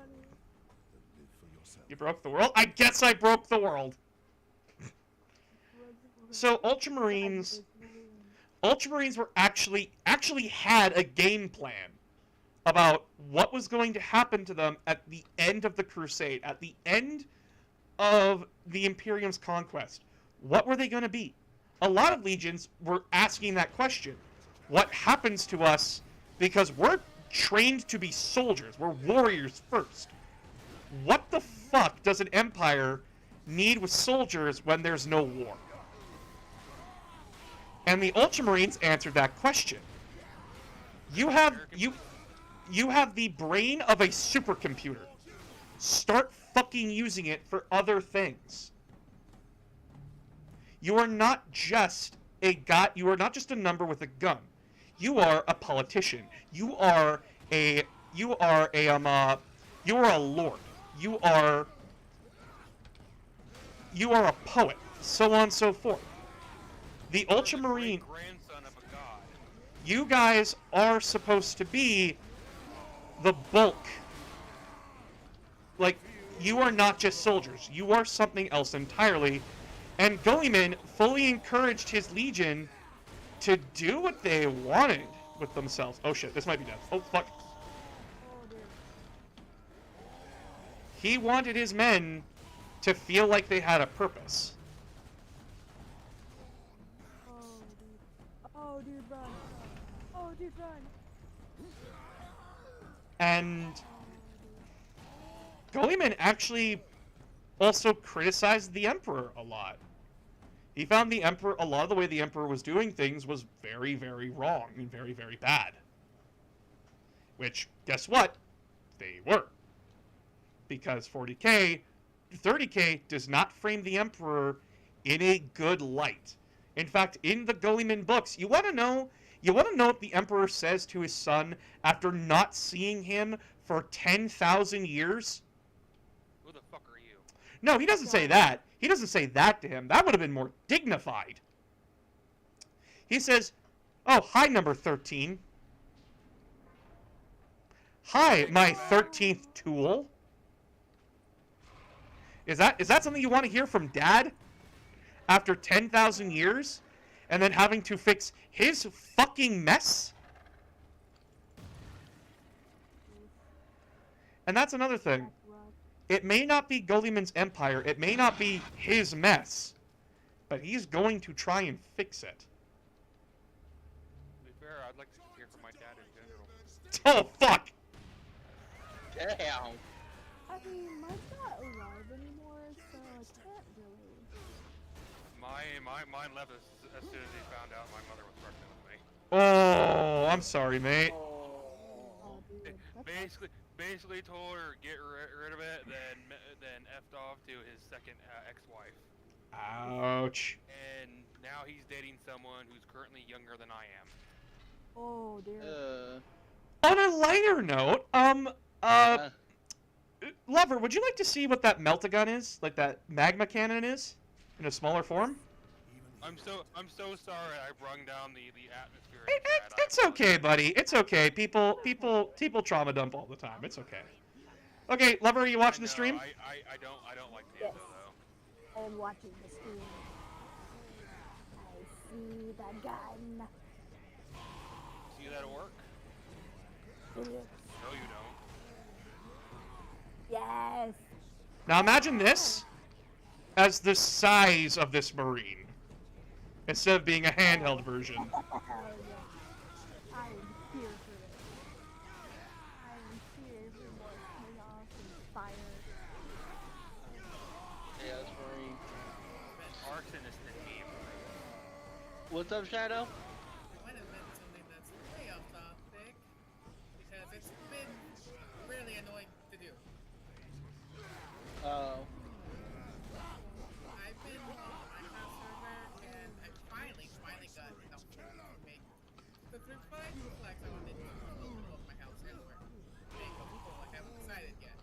You broke the world? I guess I broke the world. So Ultramarines were actually had a game plan about what was going to happen to them at the end of the Crusade, at the end of the Imperium's conquest. What were they going to be? A lot of legions were asking that question. What happens to us? Because we're trained to be soldiers. We're warriors first. What the fuck does an empire need with soldiers when there's no war? And the Ultramarines answered that question. You have the brain of a supercomputer. Start fucking using it for other things. You are not just a guy. You are not just a number with a gun. You are a politician. You are a lord. You are a poet. So on and so forth. The Ultramarine. You guys are supposed to be the bulk. Like, you are not just soldiers. You are something else entirely. And Guilliman fully encouraged his legion to do what they wanted with themselves. Oh shit, this might be death. Oh fuck. He wanted his men to feel like they had a purpose. Oh, dude, run. Oh, dude, run. And Guilliman actually also criticized the Emperor a lot. He found a lot of the way the Emperor was doing things was very, very wrong and very, very bad. Which, guess what? They were. Because 30K does not frame the Emperor in a good light. In fact, in the Guilliman books, you want to know what the Emperor says to his son after not seeing him for 10,000 years? Who the fuck are you? No, he doesn't say that. He doesn't say that to him. That would have been more dignified. He says, "Oh, hi, number 13. Hi, my 13th tool." Is that something you want to hear from Dad? After 10,000 years? And then having to fix his fucking mess? And that's another thing. It may not be Guilliman's empire. It may not be his mess. but he's going to try and fix it. To be fair, I'd like to hear from my dad in general. Oh, fuck! Damn. I mean, mine's not alive anymore, so I can't really. Mine left as soon as he found out my mother was pregnant with me. Oh, I'm sorry, mate. Oh, dude, that's Basically told her get rid of it, then effed off to his second ex-wife. Ouch. And now he's dating someone who's currently younger than I am. Oh dear. On a lighter note, Lover, would you like to see what that melt-a-gun is? Like that magma cannon is? In a smaller form? I'm so sorry I brung down the atmosphere. It's okay, buddy. It's okay. People trauma dump all the time. It's okay. Okay, Lover, are you watching the stream? I don't like Panda though. I am watching the stream. I see the gun. See that work? Yes. No, you don't. Yes. Now imagine this as the size of this Marine. Instead of being a handheld version. Hell yeah. I am here for it. I am here for more chaos and fire. Yeah, that's Marine. Arsonist in me. What's up, Shadow? I might have meant something that's way off topic, because it's been really annoying to do. I've been on the Minecraft server, and I finally got enough to make the 5 flags I wanted to build my house anywhere. Make a pool, I haven't decided yet.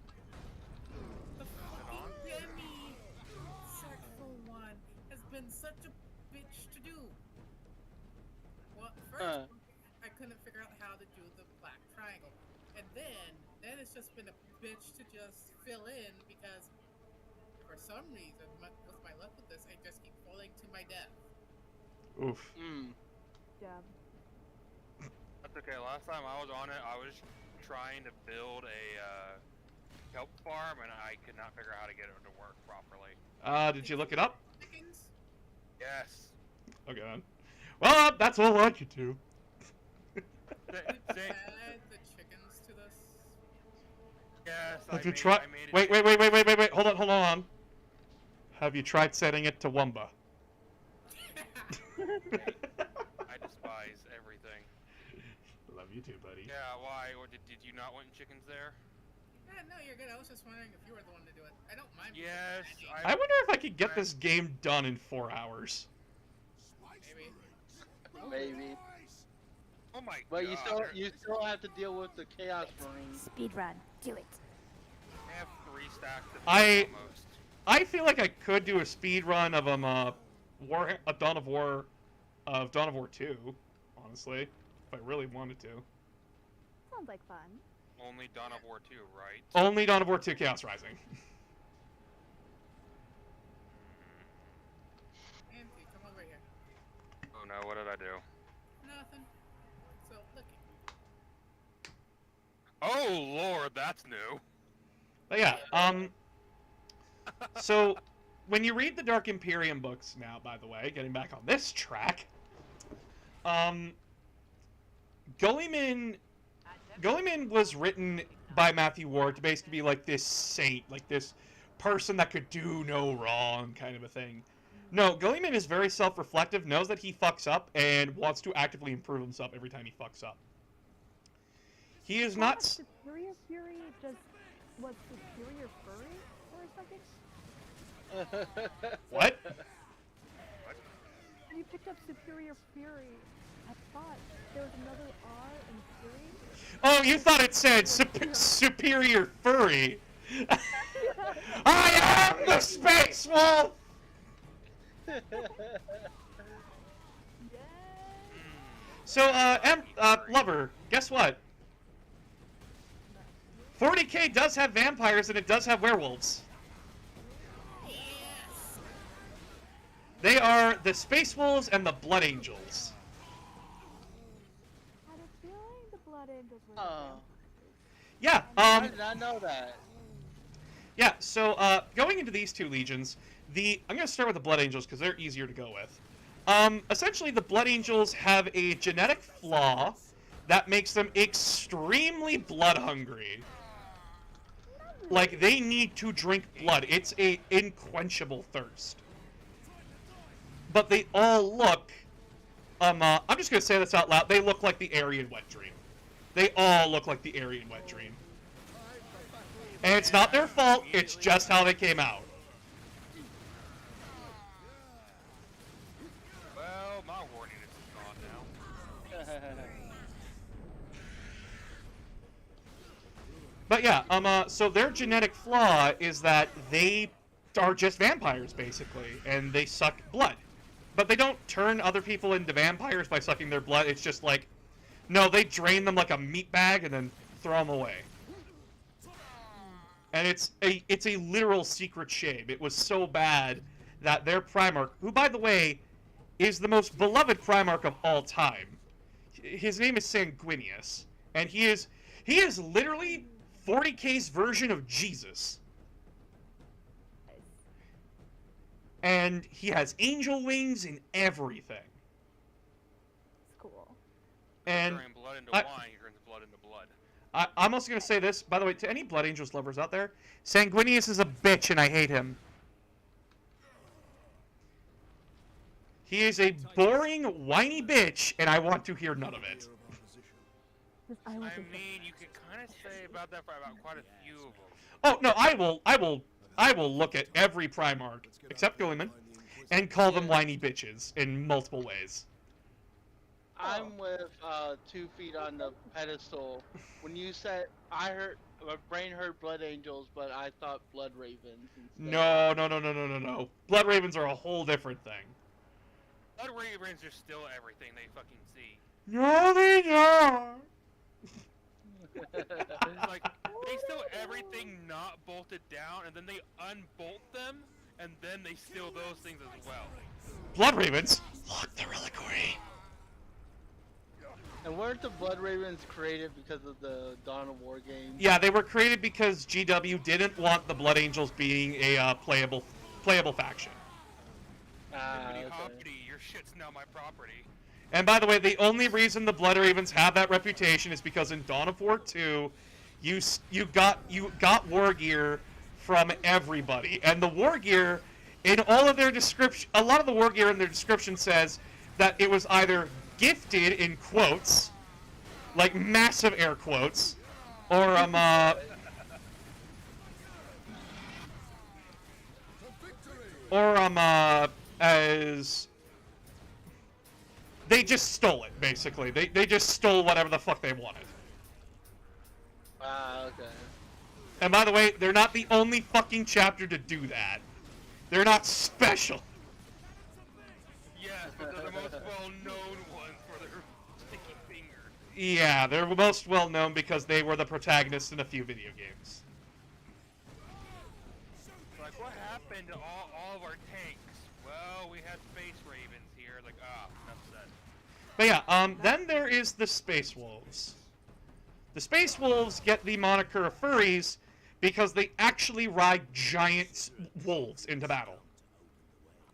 The fucking Demi Sexual one has been such a bitch to do. Well, first, I couldn't figure out how to do the black triangle. And then it's just been a bitch to just fill in because for some reason, with my luck with this, I just keep falling to my death. Oof. Yeah. That's okay. Last time I was on it, I was trying to build a kelp farm, and I could not figure out how to get it to work properly. Did you look it up? Chickens? Yes. Okay then. Well, that's all I could do. Add the chickens to this. Yes. Have you tried? Wait. Hold on. Have you tried setting it to Wumba? I despise everything. Love you too, buddy. Yeah, why? Or did you not want chickens there? Yeah, no, you're good. I was just wondering if you were the one to do it. I don't mind. Yes. I wonder if I could get this game done in 4 hours. Maybe. Oh my but god. you still have to deal with the Chaos Marine. Speedrun. Do it. I have 3 stacks of almost. I feel like I could do a speed run of Dawn of War 2, honestly, if I really wanted to. Sounds like fun. Only Dawn of War 2, right? Only Dawn of War 2 Chaos Rising. Anthony, come over here. Oh no, what did I do? Nothing. So, looking. Oh lord, that's new. But yeah, so when you read the Dark Imperium books now, by the way, getting back on this track, Gulliman was written by Matthew Ward to basically be like this saint, like this person that could do no wrong kind of a thing. No, Gulliman is very self-reflective, knows that he fucks up, and wants to actively improve himself every time he fucks up. He is not... Superior Fury just was Superior Furry for a second? What? When you picked up Superior Fury, I thought there was another R in Fury. Oh, you thought it said Superior Furry. I am the Space Wolf! So, Lover, guess what? 40K does have vampires and it does have werewolves. They are the Space Wolves and the Blood Angels. I had a feeling the Blood Angels were Yeah, I did not know that. Yeah, so going into these two legions, I'm going to start with the Blood Angels because they're easier to go with. Essentially, the Blood Angels have a genetic flaw that makes them extremely blood hungry. Like, they need to drink blood. It's a unquenchable thirst. But they all look... I'm just going to say this out loud. They look like the Aryan Wet Dream. They all look like the Aryan Wet Dream. And it's not their fault, it's just how they came out. Well, my wardiness is gone now. But yeah, so their genetic flaw is that they are just vampires, basically, and they suck blood. But they don't turn other people into vampires by sucking their blood, it's just like, no, they drain them like a meat bag and then throw them away. And it's a literal secret shame. It was so bad that their Primarch, who, by the way, is the most beloved Primarch of all time, his name is Sanguinius, and he is literally 40K's version of Jesus. And he has angel wings and everything. It's cool. And Turning blood into wine, he turns blood into blood. I'm also going to say this, by the way, to any Blood Angels lovers out there, Sanguinius is a bitch and I hate him. He is a boring, whiny bitch, and I want to hear none of it. I mean, you could kind of say about that for about quite a few of them. Oh no, I will look at every Primarch except Guilliman and call them whiny bitches in multiple ways. I'm with 2 feet on the pedestal. When you said, my brain heard Blood Angels, but I thought Blood Ravens instead. No. Blood Ravens are a whole different thing. Blood Ravens are still everything they fucking see. No, they don't. Like, they steal everything not bolted down, and then they unbolt them, and then they steal those things as well. Blood Ravens, lock the reliquary. And weren't the Blood Ravens created because of the Dawn of War games? Yeah, they were created because GW didn't want the Blood Angels being a playable faction. Okay. Hoppity, your shit's now my property. And by the way, the only reason the Blood Ravens have that reputation is because in Dawn of War 2, you got war gear from everybody, and the war gear in all of their description, a lot of the war gear in their description says that it was either gifted in quotes, like massive air quotes, or as they just stole it, basically. They just stole whatever the fuck they wanted. Okay. And by the way, they're not the only fucking chapter to do that. They're not special. Yes, but they're the most well-known ones for their sticky finger. Yeah, they're most well known because they were the protagonists in a few video games. Like, what happened to all of our tanks? Well, we had Space Ravens here. Like, enough said. But yeah, then there is the Space Wolves. The Space Wolves get the moniker of furries because they actually ride giant wolves into battle.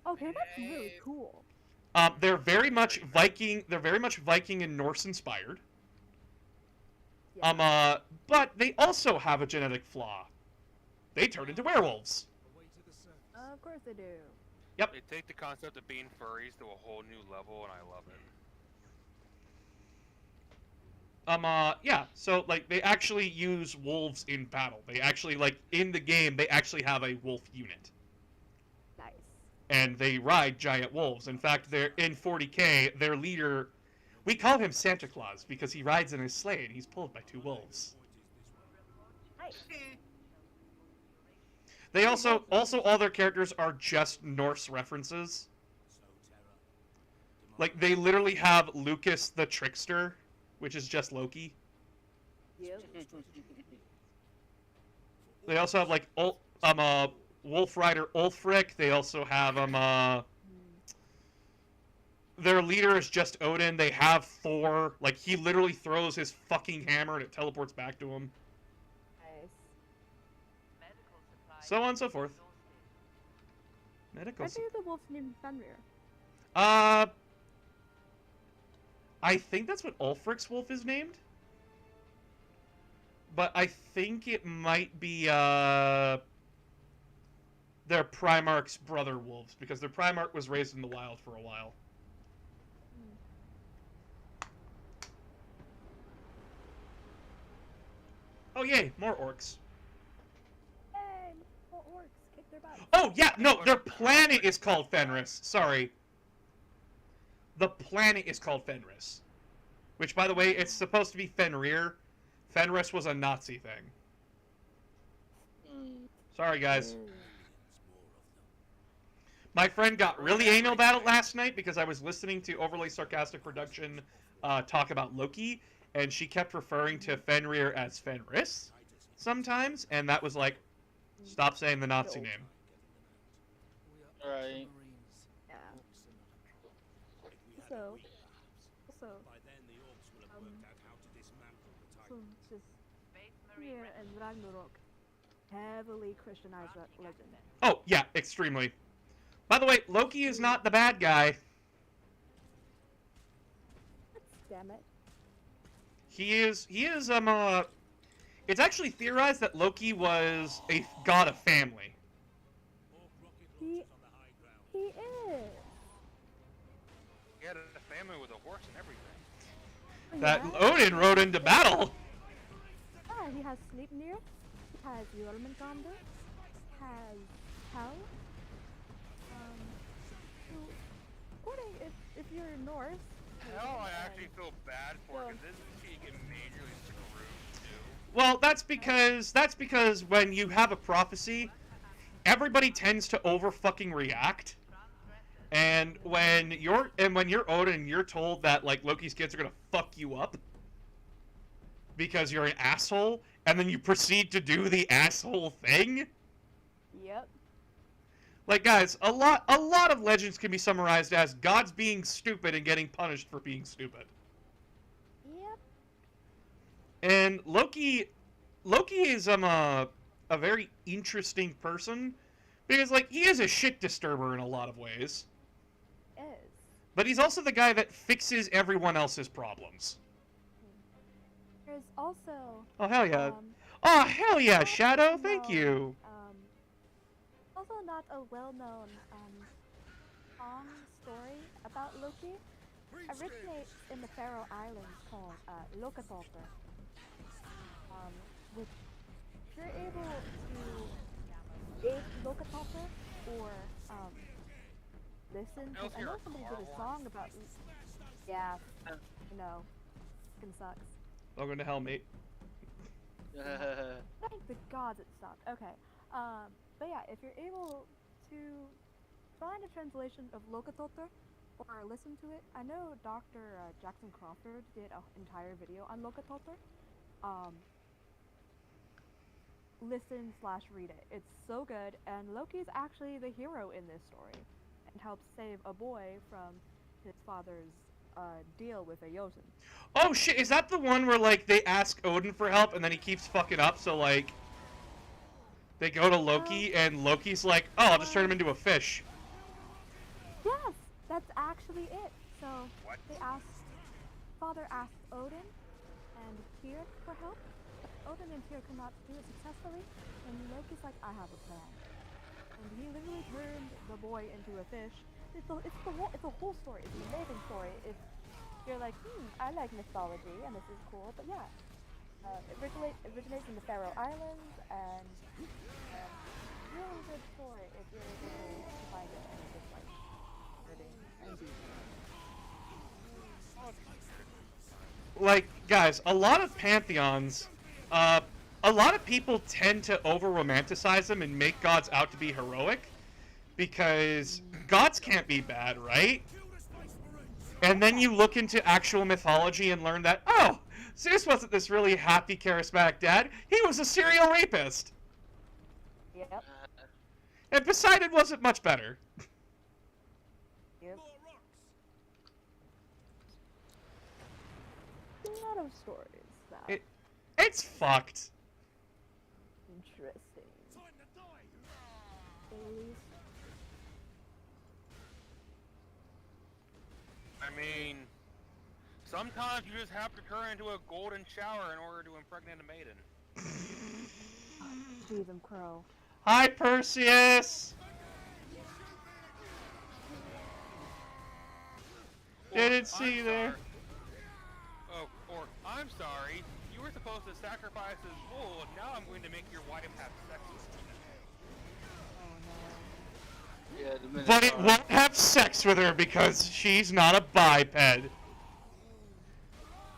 Okay, that's really cool. They're very much Viking. They're very much Viking and Norse inspired. Yeah. But they also have a genetic flaw. They turn into werewolves. Of course they do. Yep. They take the concept of being furries to a whole new level, and I love it. Yeah, so, like, they actually use wolves in battle. They actually, like, in the game, they actually have a wolf unit. Nice. And they ride giant wolves. In fact, they're in 40K, their leader, we call him Santa Claus because he rides in his sleigh and he's pulled by 2 wolves. Nice. They also all their characters are just Norse references. Like, they literally have Lucas the Trickster, which is just Loki. Yep. They also have, like, Wolf Rider Ulfric. They also have, their leader is just Odin. They have Thor. Like, he literally throws his fucking hammer and it teleports back to him. Nice. Medical supplies So on and so forth. Medical. I think the wolf's named Fenrir. I think that's what Ulfric's wolf is named. But I think it might be, their Primarch's brother wolves, because their Primarch was raised in the wild for a while. Oh, yay, more orcs. Hey, more orcs. Kick their butt. Oh, yeah, no, their planet is called Fenris. Sorry. The planet is called Fenris. Which, by the way, it's supposed to be Fenrir. Fenris was a Nazi thing. Sorry, guys. My friend got really anal about it last night because I was listening to Overly Sarcastic Production talk about Loki, and she kept referring to Fenrir as Fenris sometimes, and that was like, stop saying the Nazi name. Right. Yeah. So so just here and Ragnarok heavily Christianized that legend. Oh, yeah, extremely. By the way, Loki is not the bad guy. Damn it. He is, it's actually theorized that Loki was a god of family. He is. He had a family with a horse and everything. That Odin rode into battle. Ah, he has Sleipnir, he has Jormungandr, has Hel. So, according if you're Norse. Hell, I actually feel bad for because isn't she get majorly screwed too? Well, that's because when you have a prophecy, everybody tends to over fucking react. And when you're Odin, you're told that like Loki's kids are gonna fuck you up because you're an asshole, and then you proceed to do the asshole thing. Yep. Like, guys, a lot of legends can be summarized as gods being stupid and getting punished for being stupid. Yep. And Loki is a very interesting person because like he is a shit disturber in a lot of ways. Is. But he's also the guy that fixes everyone else's problems. There's also. Oh hell yeah! Oh hell yeah, Shadow! Thank you. Also not a well-known song story about Loki. Originates in the Faroe Islands called Lokathottir. Which if you're able to aid Lokathottir or listen to, I know somebody did a song about. Yeah, you know, fucking sucks. Welcome to hell, mate. Thank the gods it sucked. Okay. But yeah, if you're able to find a translation of Lokathottir or listen to it, I know Dr. Jackson Crawford did an entire video on Lokathottir. Listen/read it. It's so good, and Loki's actually the hero in this story, and helps save a boy from his father's deal with a Jotun. Oh shit! Is that the one where like they ask Odin for help and then he keeps fucking up? So like. They go to Loki, and Loki's like, oh, I'll just turn him into a fish. Yes, that's actually it. So, Father asked Odin and Tyr for help. Odin and Tyr cannot do it successfully, and Loki's like, I have a plan. And he literally turned the boy into a fish. It's a whole story. It's an amazing story. If you're like, I like mythology, and this is cool, but yeah. It originates in the Faroe Islands, and really good story if you're able to find it and just like hurting and beating. Like, guys, a lot of pantheons, a lot of people tend to over-romanticize them and make gods out to be heroic, because gods can't be bad, right? And then you look into actual mythology and learn that, oh, Zeus wasn't this really happy, charismatic dad. He was a serial rapist. Yep. And Poseidon wasn't much better. Yep. A lot of stories. It's fucked. Interesting. the least. I mean, sometimes you just have to turn into a golden shower in order to impregnate a maiden. Jesus, Crow. Hi, Perseus! Didn't see you there. Oh, or, I'm sorry, you were supposed to sacrifice his bull, and now I'm going to make your wife have sex with you. Yeah, the But it Minotaur. won't have sex with her because she's not a biped.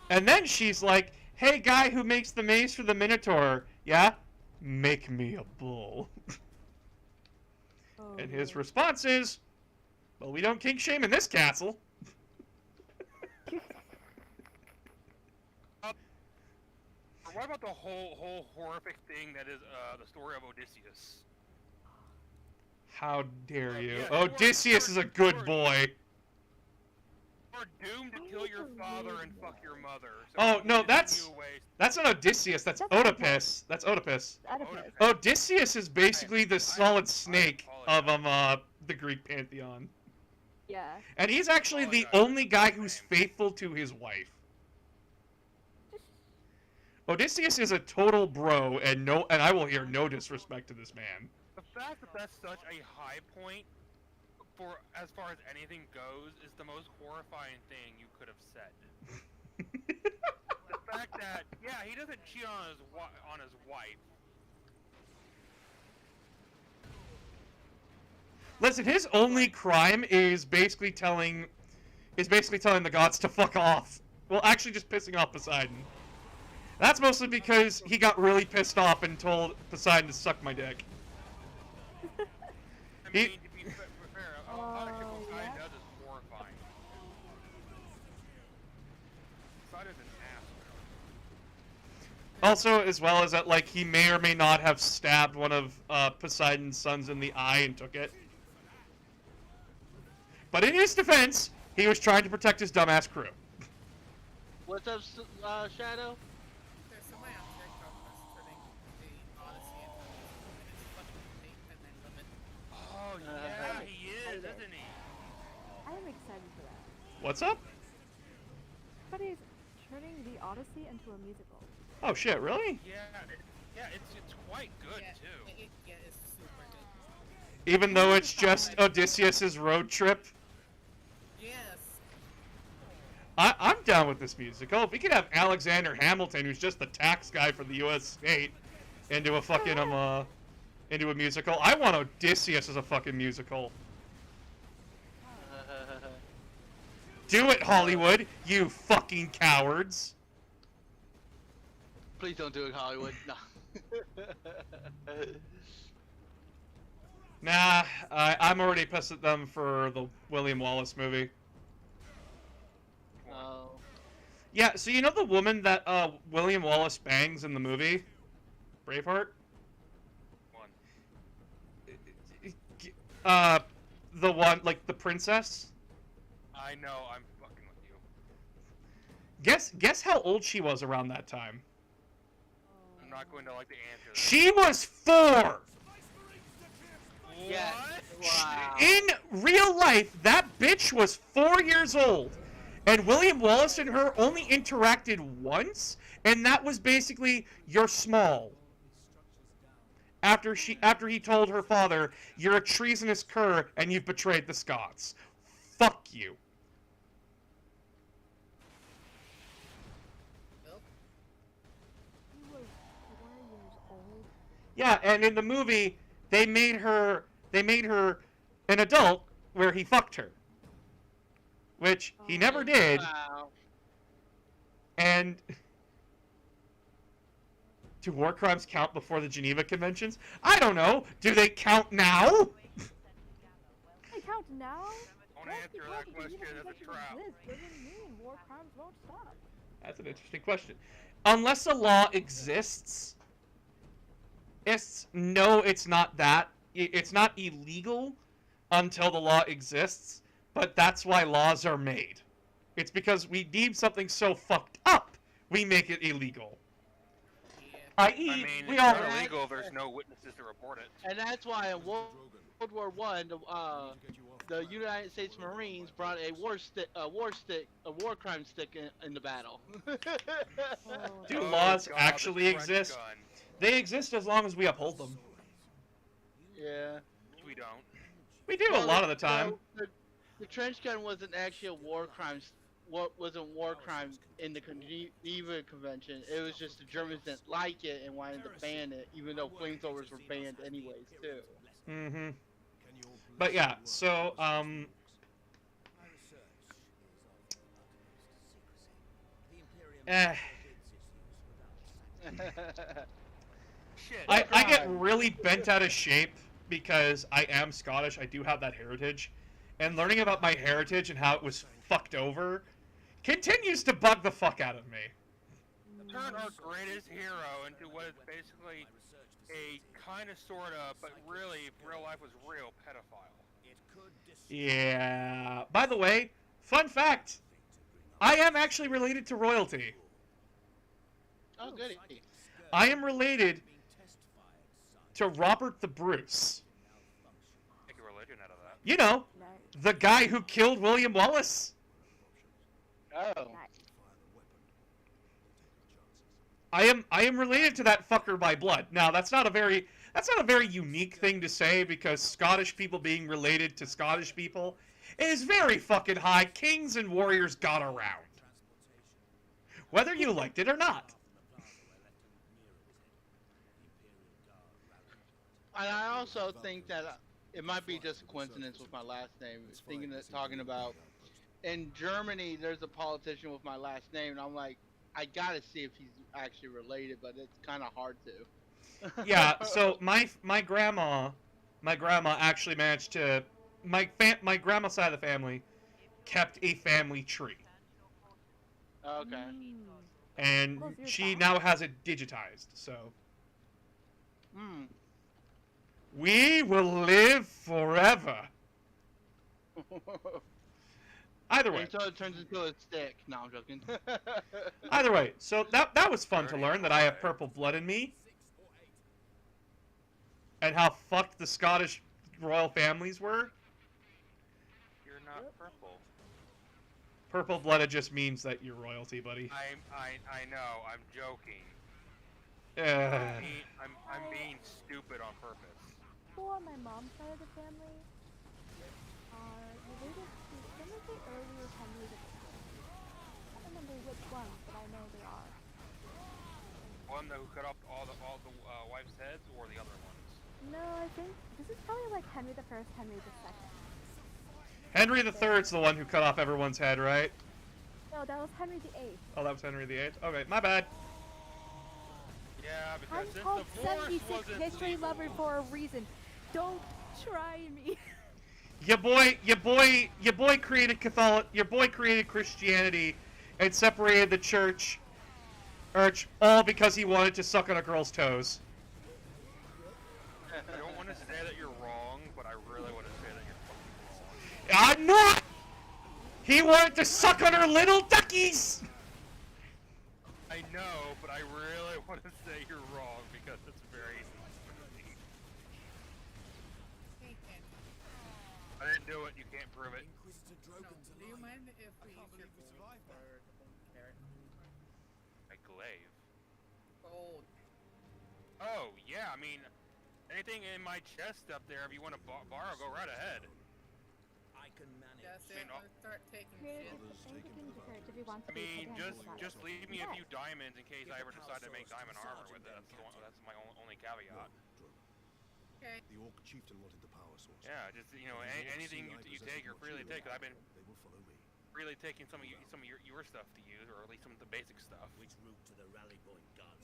And then she's like, hey, guy who makes the maze for the Minotaur, yeah? Make me a bull. And his response is, well, we don't kink shame in this castle. What about the whole horrific thing that is the story of Odysseus? How dare you? Yeah, Odysseus is a good boy. You're doomed to kill your father and fuck your mother. So Oh, no, that's not Odysseus, that's Oedipus. That's Oedipus. Odysseus is basically the solid snake of the Greek pantheon. Yeah. And he's actually the only guy who's faithful to his wife. Odysseus is a total bro, and I will hear no disrespect to this man. The fact that that's such a high point for as far as anything goes is the most horrifying thing you could have said. The fact that he doesn't cheat on his wife. Listen, his only crime is basically telling the gods to fuck off. Well, actually just pissing off Poseidon. That's mostly because he got really pissed off and told Poseidon to suck my dick. I mean, to be fair, actually Poseidon does is horrifying. Poseidon's an asshole. Also, as well as that, like, he may or may not have stabbed one of Poseidon's sons in the eye and took it. But in his defense, he was trying to protect his dumbass crew. What's up, Shadow? There's somebody on TikTok that's turning the Odyssey into a fucking 8 and 9 limit. Oh yeah, he is, isn't he? I am excited for that. What's up? Somebody's turning the Odyssey into a musical. Oh shit, really? Yeah, it's quite good too. Yeah, it's super good. Even though it's just Odysseus's road trip? Yes. I'm down with this musical. If we could have Alexander Hamilton, who's just the tax guy for the U.S. state, into a fucking into a musical. I want Odysseus as a fucking musical. Do it, Hollywood, you fucking cowards. Please don't do it, Hollywood. No. Nah, I'm already pissed at them for the William Wallace movie. Oh. Yeah, so you know the woman that William Wallace bangs in the movie? Braveheart? The one, like, the princess? I know, I'm fucking with you. Guess how old she was around that time? I'm not going to like the answer. She was 4! Yeah. Wow. In real life, that bitch was 4 years old. And William Wallace and her only interacted once, and that was basically, you're small. After he told her father, you're a treasonous cur and you've betrayed the Scots. Fuck you. He was 4 years old. Yeah, and in the movie, they made her an adult where he fucked her. Which he never did. Wow. And do war crimes count before the Geneva Conventions? I don't know. Do they count now? They count now? Don't answer that question as a trap. Doesn't mean war crimes won't stop. That's an interesting question. Unless a law exists, it's not that. It's not illegal until the law exists, but that's why laws are made. It's because we deem something so fucked up, we make it illegal. I.e., I mean, we it's all. not illegal if there's no witnesses to report it. And that's why in World War One, the United States Marines brought a war crime stick in the battle. Do Oh, laws God, actually the French exist? gun. They exist as long as we uphold them. Yeah. We don't. We do a lot of the time. The trench gun wasn't actually a war crime. Wasn't war crime in the Geneva Convention. It was just the Germans didn't like it and wanted to ban it, even though flamethrowers were banned anyways too. Mm-hmm. But yeah, so Shit. I get really bent out of shape because I am Scottish. I do have that heritage, and learning about my heritage and how it was fucked over continues to bug the fuck out of me. Turn our greatest hero into what is basically a kind of, sort of, but really, if real life was real, pedophile. Yeah. By the way, fun fact: I am actually related to royalty. Oh, goody. I am related to Robert the Bruce. Make a religion out of that. You know, the guy who killed William Wallace. Oh. I am related to that fucker by blood. Now that's not a very unique thing to say because Scottish people being related to Scottish people is very fucking high. Kings and warriors got around. Whether you liked it or not. And I also think that it might be just a coincidence with my last name. Talking about in Germany, there's a politician with my last name, and I'm like, I gotta see if he's actually related, but it's kind of hard to. Yeah. So my grandma actually managed to my grandma's side of the family kept a family tree. Okay. And she now has it digitized. So. Hmm. We will live forever. Either way. Until it turns into a stick. No, I'm joking. Either way, so that was fun to learn that I have purple blood in me. And how fucked the Scottish royal families were. You're not purple. Purple-blooded just means that you're royalty, buddy. I know. I'm joking. I'm being stupid on purpose. People on my mom's side of the family are related to some of the earlier Henry the Fifth. I don't remember which ones, but I know they are. One who cut off all the wives' heads, or the other ones? No, I think this is probably like Henry the First, Henry the Second. Henry the Third's the one who cut off everyone's head, right? No, that was Henry the Eighth. Oh, that was Henry the Eighth? Okay, my bad. Yeah, because I'm since called the Force 76 wasn't history legal, lover for a reason. Don't try me. Your boy created Christianity and separated the church all because he wanted to suck on a girl's toes. I don't want to say that you're wrong, but I really want to say that you're fucking wrong. I'm not! He wanted to suck on her little duckies! I know, but I really want to say you're wrong because it's very... I didn't do it, you can't prove it. Do you mind if we use your gold for the gold carrot? My glaive. Gold. Oh, yeah, I mean, anything in my chest up there, if you want to borrow, go right ahead. I can manage. That's it. Let's start taking shit. I mean, just leave me a few diamonds in case I ever decide to make diamond armor with it. That's my only caveat. Okay. The Orc chieftain wanted the power source. Yeah, just anything you take, you're free to take. I've been freely taking some of your stuff to use, or at least some of the basic stuff. Which route to the rally point gods?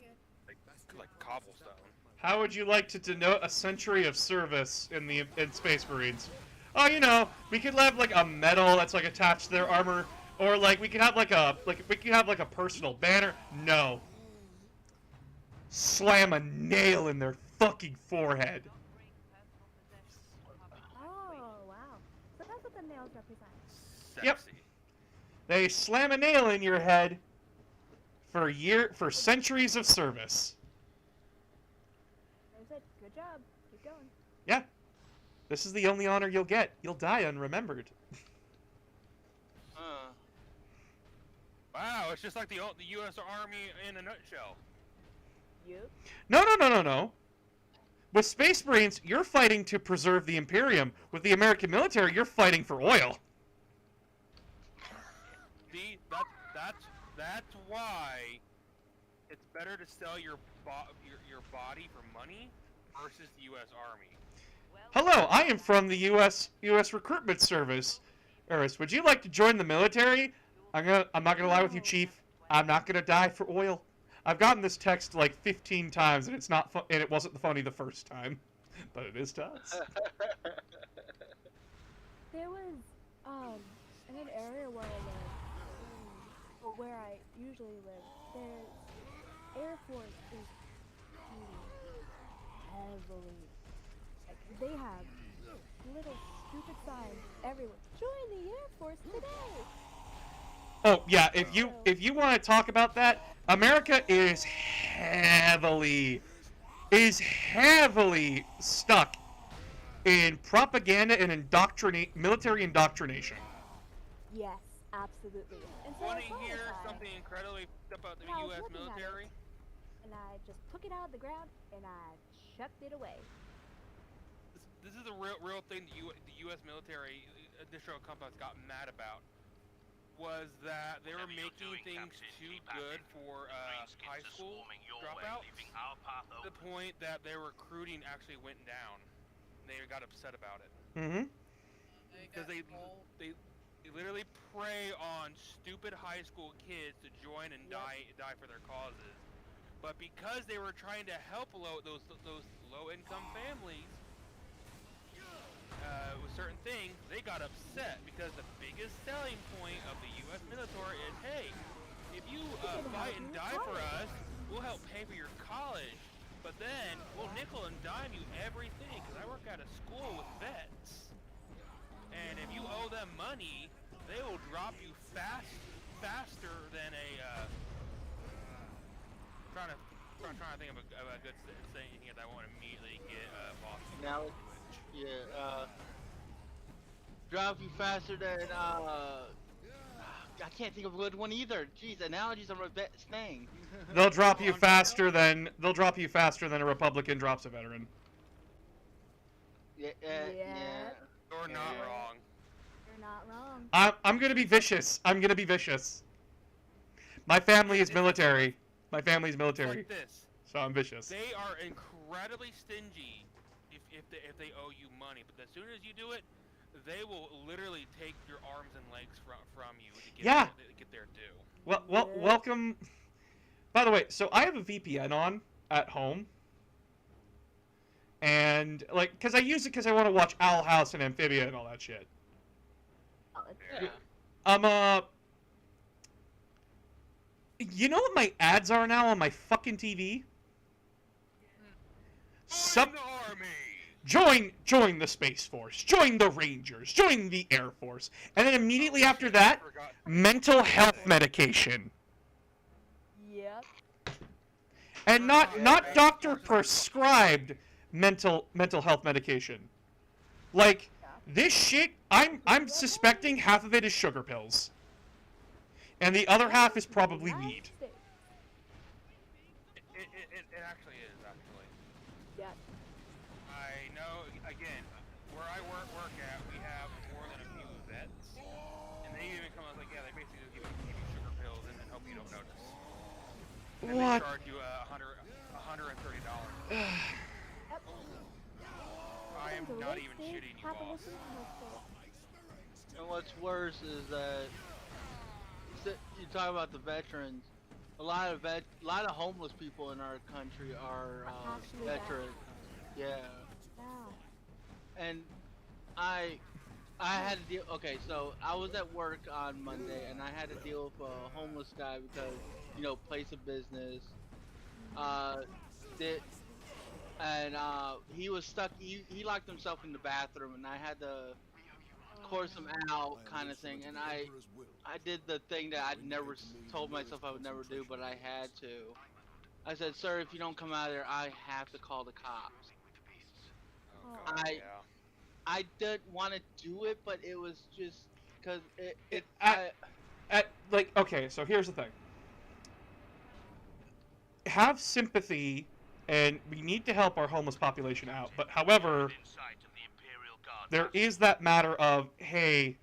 Like cobblestone. How would you like to denote a century of service in Space Marines? Oh, we could have like a medal that's like attached to their armor, or like we could have like a personal banner. No. Slam a nail in their fucking forehead. Oh, wow. So that's what the nails represent. Sexy. Yep. They slam a nail in your head for centuries of service. Yeah. This is the only honor you'll get. You'll die unremembered. Wow, it's just like the U.S. Army in a nutshell. Yep. No. With Space Marines, you're fighting to preserve the Imperium. With the American military, you're fighting for oil. See, that's why it's better to sell your body for money versus the U.S. Army. Hello, I am from the U.S. Recruitment Service. Eris, would you like to join the military? I'm not gonna lie with you, Chief. I'm not gonna die for oil. I've gotten this text like 15 times, and it's not and it wasn't funny the first time, but it is to us. There was, in an area where I live, or where I usually live, there's Air Force is heavily, like, they have little stupid signs everywhere. Join the Air Force today! Oh yeah, if you want to talk about that, America is heavily stuck in propaganda and military indoctrination. Yes, absolutely. And so Want I to saw hear this sign, something incredibly about the and I was U.S. looking at it, military? and I just took it out of the ground and I chucked it away. This is a real thing the U.S. military industrial complex got mad about. Was that they were making things too good for high school dropouts to the point that their recruiting actually went down. They got upset about it. Mm-hmm. Because they literally prey on stupid high school kids to join and die for their causes. But because they were trying to help those low-income families with certain things, they got upset because the biggest selling point of the U.S. military is, hey, if you fight and die for us, we'll help pay for your college, but then we'll nickel and dime you everything, because I work at a school with vets. And if you owe them money, they will drop you faster than a, trying to think of a good saying here that I won't immediately get lost. Now, drop you faster than I can't think of a good one either. Jeez, analogies are my best thing. They'll drop you faster than a Republican drops a veteran. Yeah. You're not wrong. You're not wrong. I'm gonna be vicious. My family is military. Like this. So I'm vicious. They are incredibly stingy if they owe you money, but as soon as you do it, they will literally take your arms and legs from you to get their due. Well, welcome. By the way, so I have a VPN on at home, and because I use it because I want to watch Owl House and Amphibia and all that shit. Yeah. You know what my ads are now on my fucking TV? Join the Space Force, join the Rangers, join the Air Force, and then immediately after that, mental health medication. Yep. And not doctor prescribed mental health medication. Like this shit, I'm suspecting half of it is sugar pills, and the other half is probably weed. It actually is, actually. Yeah. I know, again, where I work at, we have more than a few vets, and they even come out like, yeah, they basically just give you sugar pills and then hope you don't notice. And What? they charge you $130. I am not even shitting you, boss. And what's worse is that you talk about the veterans. A lot of homeless people in our country are veterans. Yeah. And I had to deal. Okay, so I was at work on Monday, and I had to deal with a homeless guy because place of business. He was stuck. He locked himself in the bathroom, and I had to course him out, kind of thing. And I did the thing that I'd never told myself I would never do, but I had to. I said, "Sir, if you don't come out of there, I have to call the cops." I didn't want to do it, but it was just because like, okay, so here's the thing. Have sympathy, and we need to help our homeless population out. But however, there is that matter of, hey,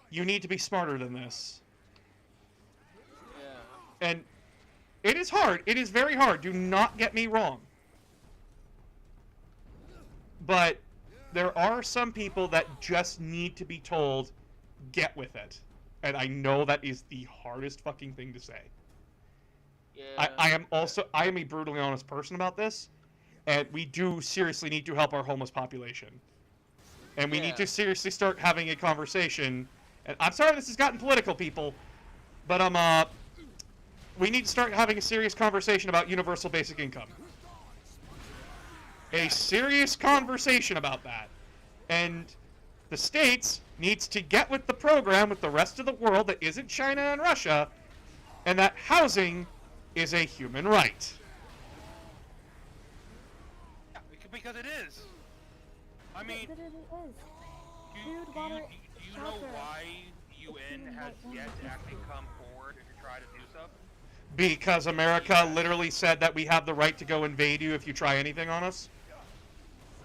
you need to be smarter than this. Yeah. And it is hard. It is very hard. Do not get me wrong. But there are some people that just need to be told, get with it. And I know that is the hardest fucking thing to say. Yeah. I am a brutally honest person about this, and we do seriously need to help our homeless population. And we need to seriously start having a conversation. And I'm sorry this has gotten political, people, but we need to start having a serious conversation about universal basic income. A serious conversation about that. And the States needs to get with the program with the rest of the world that isn't China and Russia, and that housing is a human right. Yeah, because it is. I mean, But it is. do Food, you water, know shelter. why UN has yet to actually come forward and try to do stuff? Because America literally said that we have the right to go invade you if you try anything on us?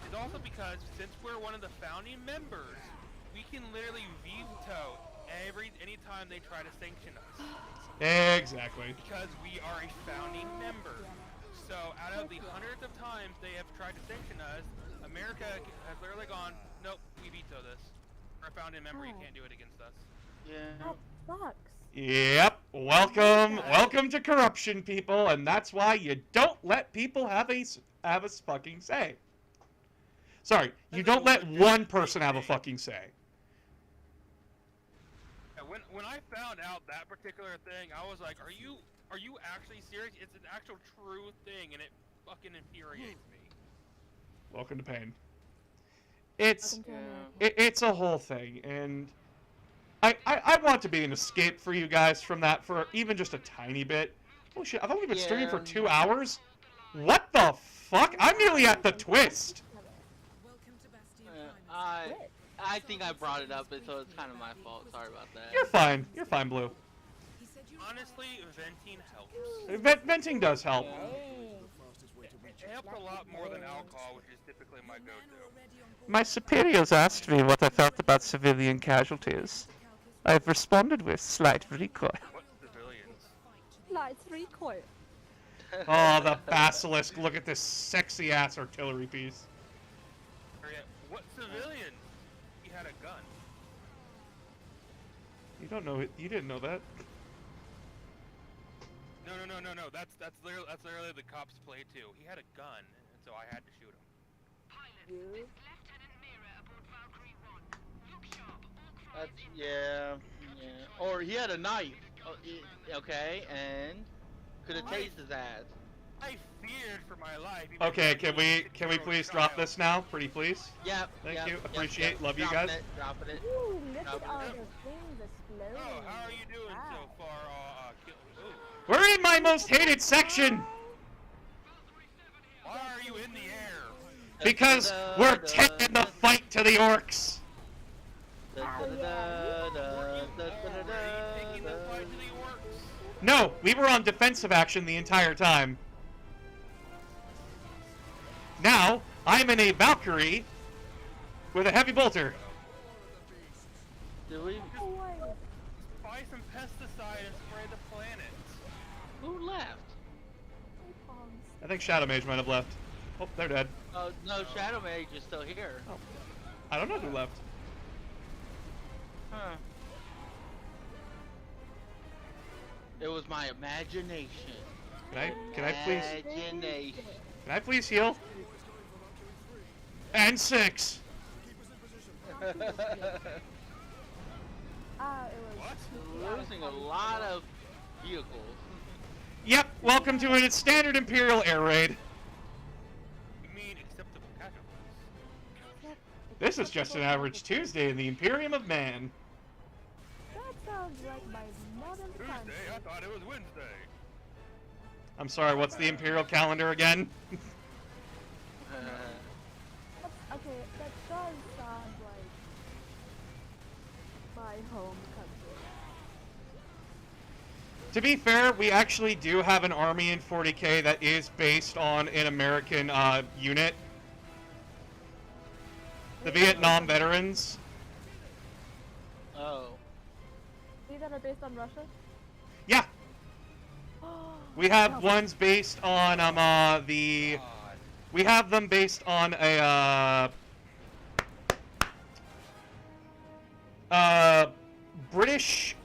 It's also because since we're one of the founding members, we can literally veto anytime they try to sanction us. Exactly. Because we are a founding member. So out of the hundreds of times they have tried to sanction us, America has literally gone, nope, we veto this. We're a founding member, you can't do it against us. Yeah. That sucks. Yep. Welcome to corruption, people, and that's why you don't let people have a fucking say. Sorry, you don't let one person have a fucking say. When I found out that particular thing, I was like, are you actually serious? It's an actual true thing, and it fucking infuriates me. Welcome to pain. It's a whole thing, and I want to be an escape for you guys from that for even just a tiny bit. Oh shit, I've only been streaming for 2 hours? What the fuck? I'm nearly at the twist! I think I brought it up, so it's kind of my fault. Sorry about that. You're fine. You're fine, Blue. Honestly, venting helps. Venting does help. It helps a lot more than alcohol, which is typically my go-to. My superiors asked me what I felt about civilian casualties. I have responded with slight recoil. What civilians? Slight recoil. Oh, the basilisk. Look at this sexy-ass artillery piece. What civilians? He had a gun. You don't know it. You didn't know that. No. That's literally the cops play too. He had a gun, and so I had to shoot him. Yeah. Or he had a knife. Okay, and could have tased his ass. I feared for my life. Okay, can we please drop this now? Pretty please? Yep. Thank you. Appreciate. Love you guys. Dropping it. Ooh, look at all the things exploding. Oh, how are you doing so far? We're in my most hated section! Why are you in the air? Because we're taking the fight to the orcs! No, we were on defensive action the entire time. Now, I'm in a Valkyrie with a heavy bolter. Did we? Buy some pesticide and spray the planet. Who left? I think Shadow Mage might have left. Oh, they're dead. Oh, no, Shadow Mage is still here. Oh. I don't know who left. Huh. It was my imagination. Can I please? Imagination. Can I please heal? And 6. Losing a lot of vehicles. Yep, welcome to a standard Imperial air raid. You mean acceptable casualties? This is just an average Tuesday in the Imperium of Man. That sounds like my modern time. Tuesday? I thought it was Wednesday. I'm sorry, what's the Imperial calendar again? Okay, That does sound like my home country. To be fair, we actually do have an army in 40K that is based on an American unit. The Vietnam veterans. Oh. These that are based on Russia? Yeah. We have ones based on the. We have them based on a British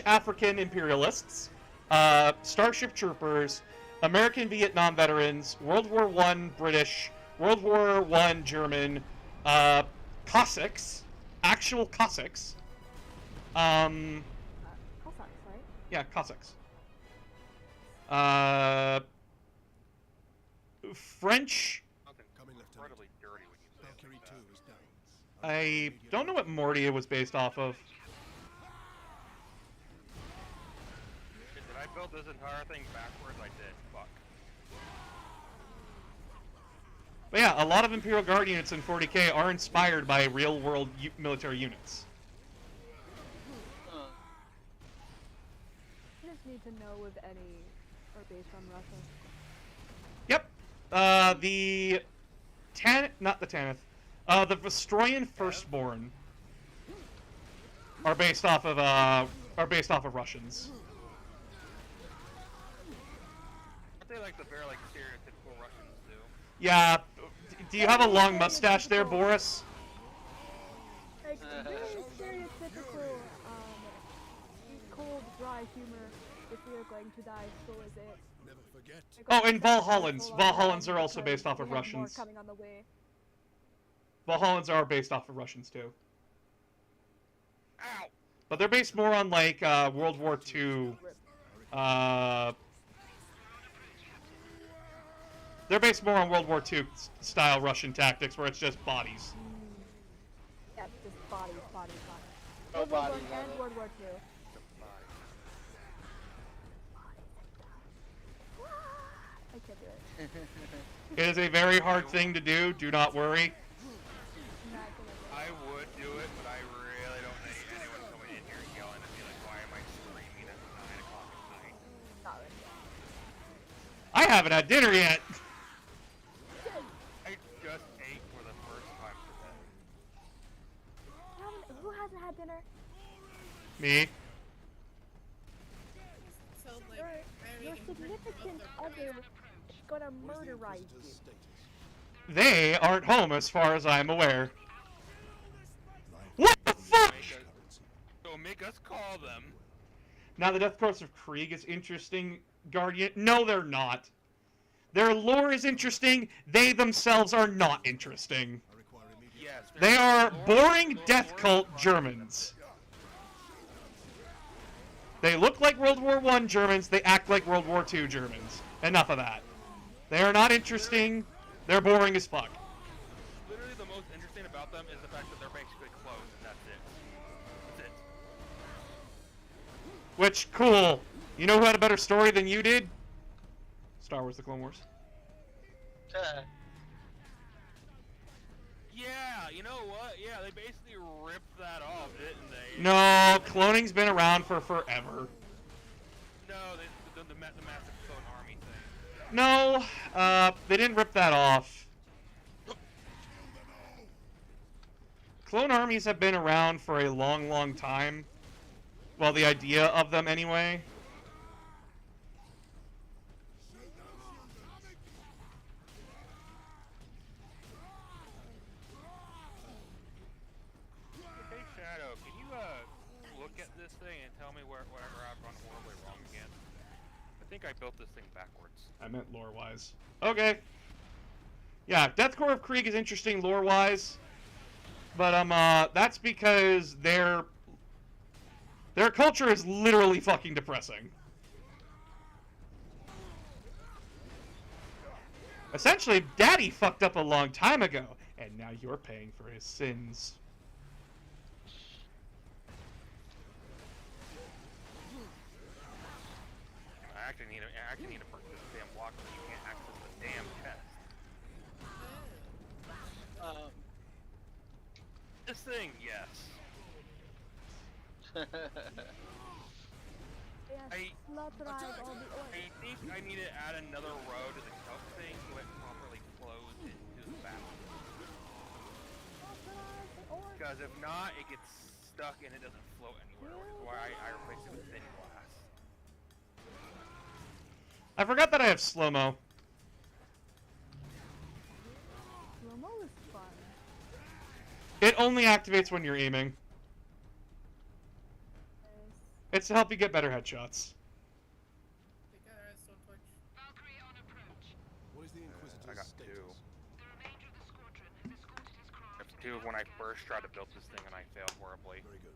African imperialists, Starship Troopers, American Vietnam veterans, World War I British, World War I German, Cossacks, actual Cossacks. Cossacks, right? Yeah, Cossacks. French. Incredibly dirty when you say it like that. I don't know what Morty was based off of. Did I build this entire thing backwards? I did. Fuck. But yeah, a lot of Imperial Guard units in 40K are inspired by real-world military units. I just need to know if any are based on Russia. Yep. Not the Tanith. The Vestroyan Firstborn are based off of Russians. Aren't they like the very like stereotypical Russians do? Yeah. Do you have a long mustache there, Boris? Like, very stereotypical, cold, dry humor. If we are going to die, so is it. Never forget. Oh, and Valhallans. Valhallans are also based off of We have more Russians. coming on the way. Valhallans are based off of Russians too. Ow! But they're based more on like World War II. They're based more on World War II style Russian tactics, where it's just bodies. Yeah, just bodies. Oh, World War bodies, I and World War II. I can't do it. It is a very hard thing to do. Do not worry. I would do it, but I really don't need anyone coming in here and yelling at me like, why am I screaming at 9 o'clock at night? I haven't had dinner yet. I just ate for the first time today. Who hasn't had dinner? Me. So, like, Your significant other is gonna murderize you. They aren't home as far as I'm aware. What the fuck? So make us call them. Now the Death Course of Krieg is interesting, Guardian. No, they're not. Their lore is interesting. They themselves are not interesting. Yes, They are boring death cult Germans. They look like World War I Germans. They act like World War II Germans. Enough of that. They are not interesting. They're boring as fuck. Literally the most interesting about them is the fact that they're basically clothes, and that's it. That's it. Which, cool. You know who had a better story than you did? Star Wars The Clone Wars. Yeah, you know what? Yeah, they basically ripped that off, didn't they? No, cloning's been around for forever. No, the massive clone army thing. No, they didn't rip that off. Clone armies have been around for a long, long time. Well, the idea of them anyway. Hey Shadow, can you look at this thing and tell me whatever I've gone horribly wrong again? I think I built this thing backwards. I meant lore-wise. Okay. Yeah, Death Core of Krieg is interesting lore-wise. But, that's because their culture is literally fucking depressing. Essentially, Daddy fucked up a long time ago, and now you're paying for his sins. I actually need to break this damn block so you can't access the damn chest. thing, yes. Yes, I blood drive all the oil. I think I need to add another row to the cup thing so it properly flows into the battle. Because if not, it gets stuck and it doesn't float anywhere, which is why I replaced it with thin glass. I forgot that I have slow-mo. Slow-mo is fun. It only activates when you're aiming. It's to help you get better headshots. What is the Inquisitor's I got status? two. I have two when I first tried to build this thing and I failed horribly. Very good.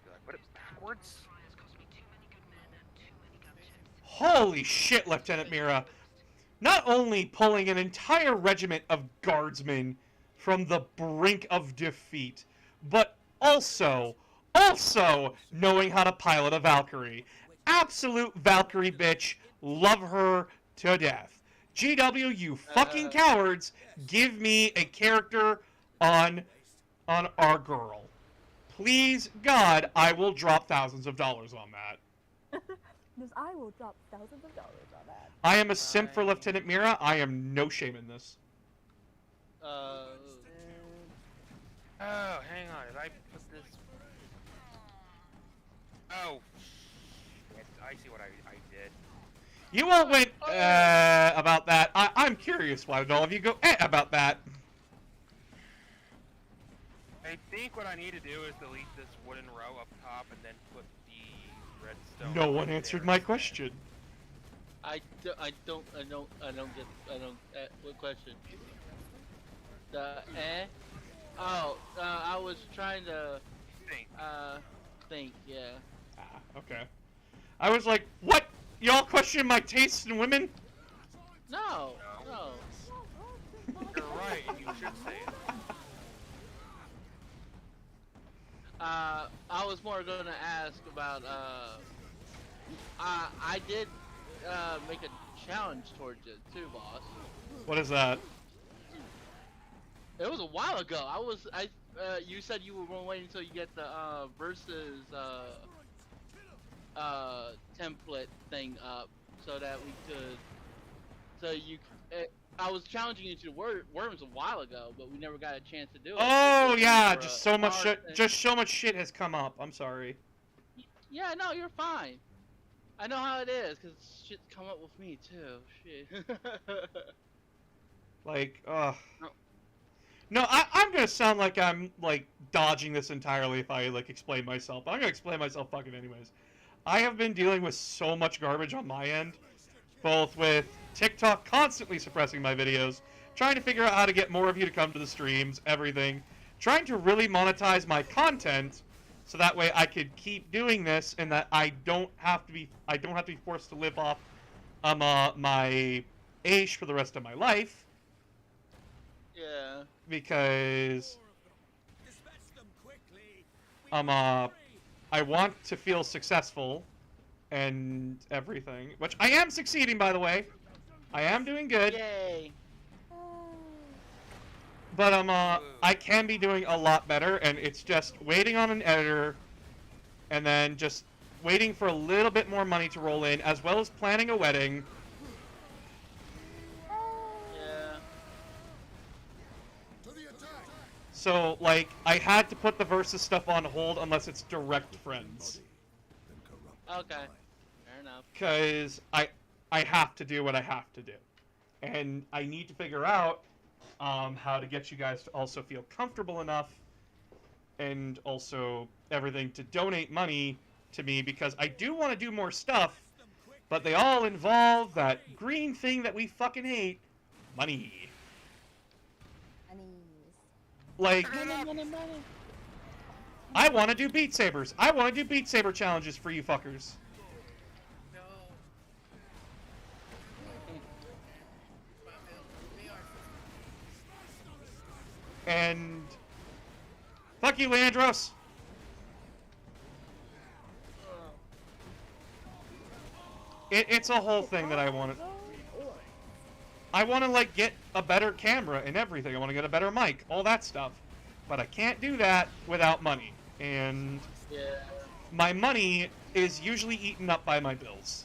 You're like, put it backwards? Holy shit, Lieutenant Mira. Not only pulling an entire regiment of guardsmen from the brink of defeat, but also knowing how to pilot a Valkyrie. Absolute Valkyrie bitch. Love her to death. GW, you fucking cowards, give me a character on our girl. Please, God, I will drop thousands of dollars on that. Because I will drop thousands of dollars on that. I am a simp for Lieutenant Mira. I am no shame in this. Oh, hang on. Did I put this? Oh, shit. I see what I did. You all went, about that. I'm curious why did all of you go, about that? I think what I need to do is delete this wooden row up top and then put the redstone. No one answered my question. I don't get, what question? Oh, I was trying to, think, yeah. Okay. I was like, what? Y'all question my taste in women? No. You're right, and you should say it. I was more gonna ask about, I did, make a challenge towards it too, boss. What is that? It was a while ago. You said you were going to wait until you get the, versus, template thing up so that we could, I was challenging you to worms a while ago, but we never got a chance to do it. Oh yeah, just so much shit has come up. I'm sorry. Yeah, no, you're fine. I know how it is, cause shit's come up with me too. Shit. Like, no, I'm gonna sound like I'm like dodging this entirely if I like explain myself. But I'm gonna explain myself fucking anyways. I have been dealing with so much garbage on my end, both with TikTok constantly suppressing my videos, trying to figure out how to get more of you to come to the streams, everything, trying to really monetize my content, so that way I could keep doing this and that I don't have to be forced to live off my Aish for the rest of my life. Yeah. Because I want to feel successful and everything, which I am succeeding, by the way. I am doing good. Yay. But I can be doing a lot better, and it's just waiting on an editor, and then just waiting for a little bit more money to roll in, as well as planning a wedding. Yeah. So, like, I had to put the Versus stuff on hold unless it's direct friends. Okay. Fair enough. Because I have to do what I have to do. And I need to figure out how to get you guys to also feel comfortable enough and also everything to donate money to me, because I do want to do more stuff, but they all involve that green thing that we fucking hate, money. Like, I want to do Beat Sabers. I want to do Beat Saber challenges for you fuckers. And fuck you, Leandros. It's a whole thing that I want to... I want to, like, get a better camera and everything. I want to get a better mic, all that stuff. But I can't do that without money. And my money is usually eaten up by my bills.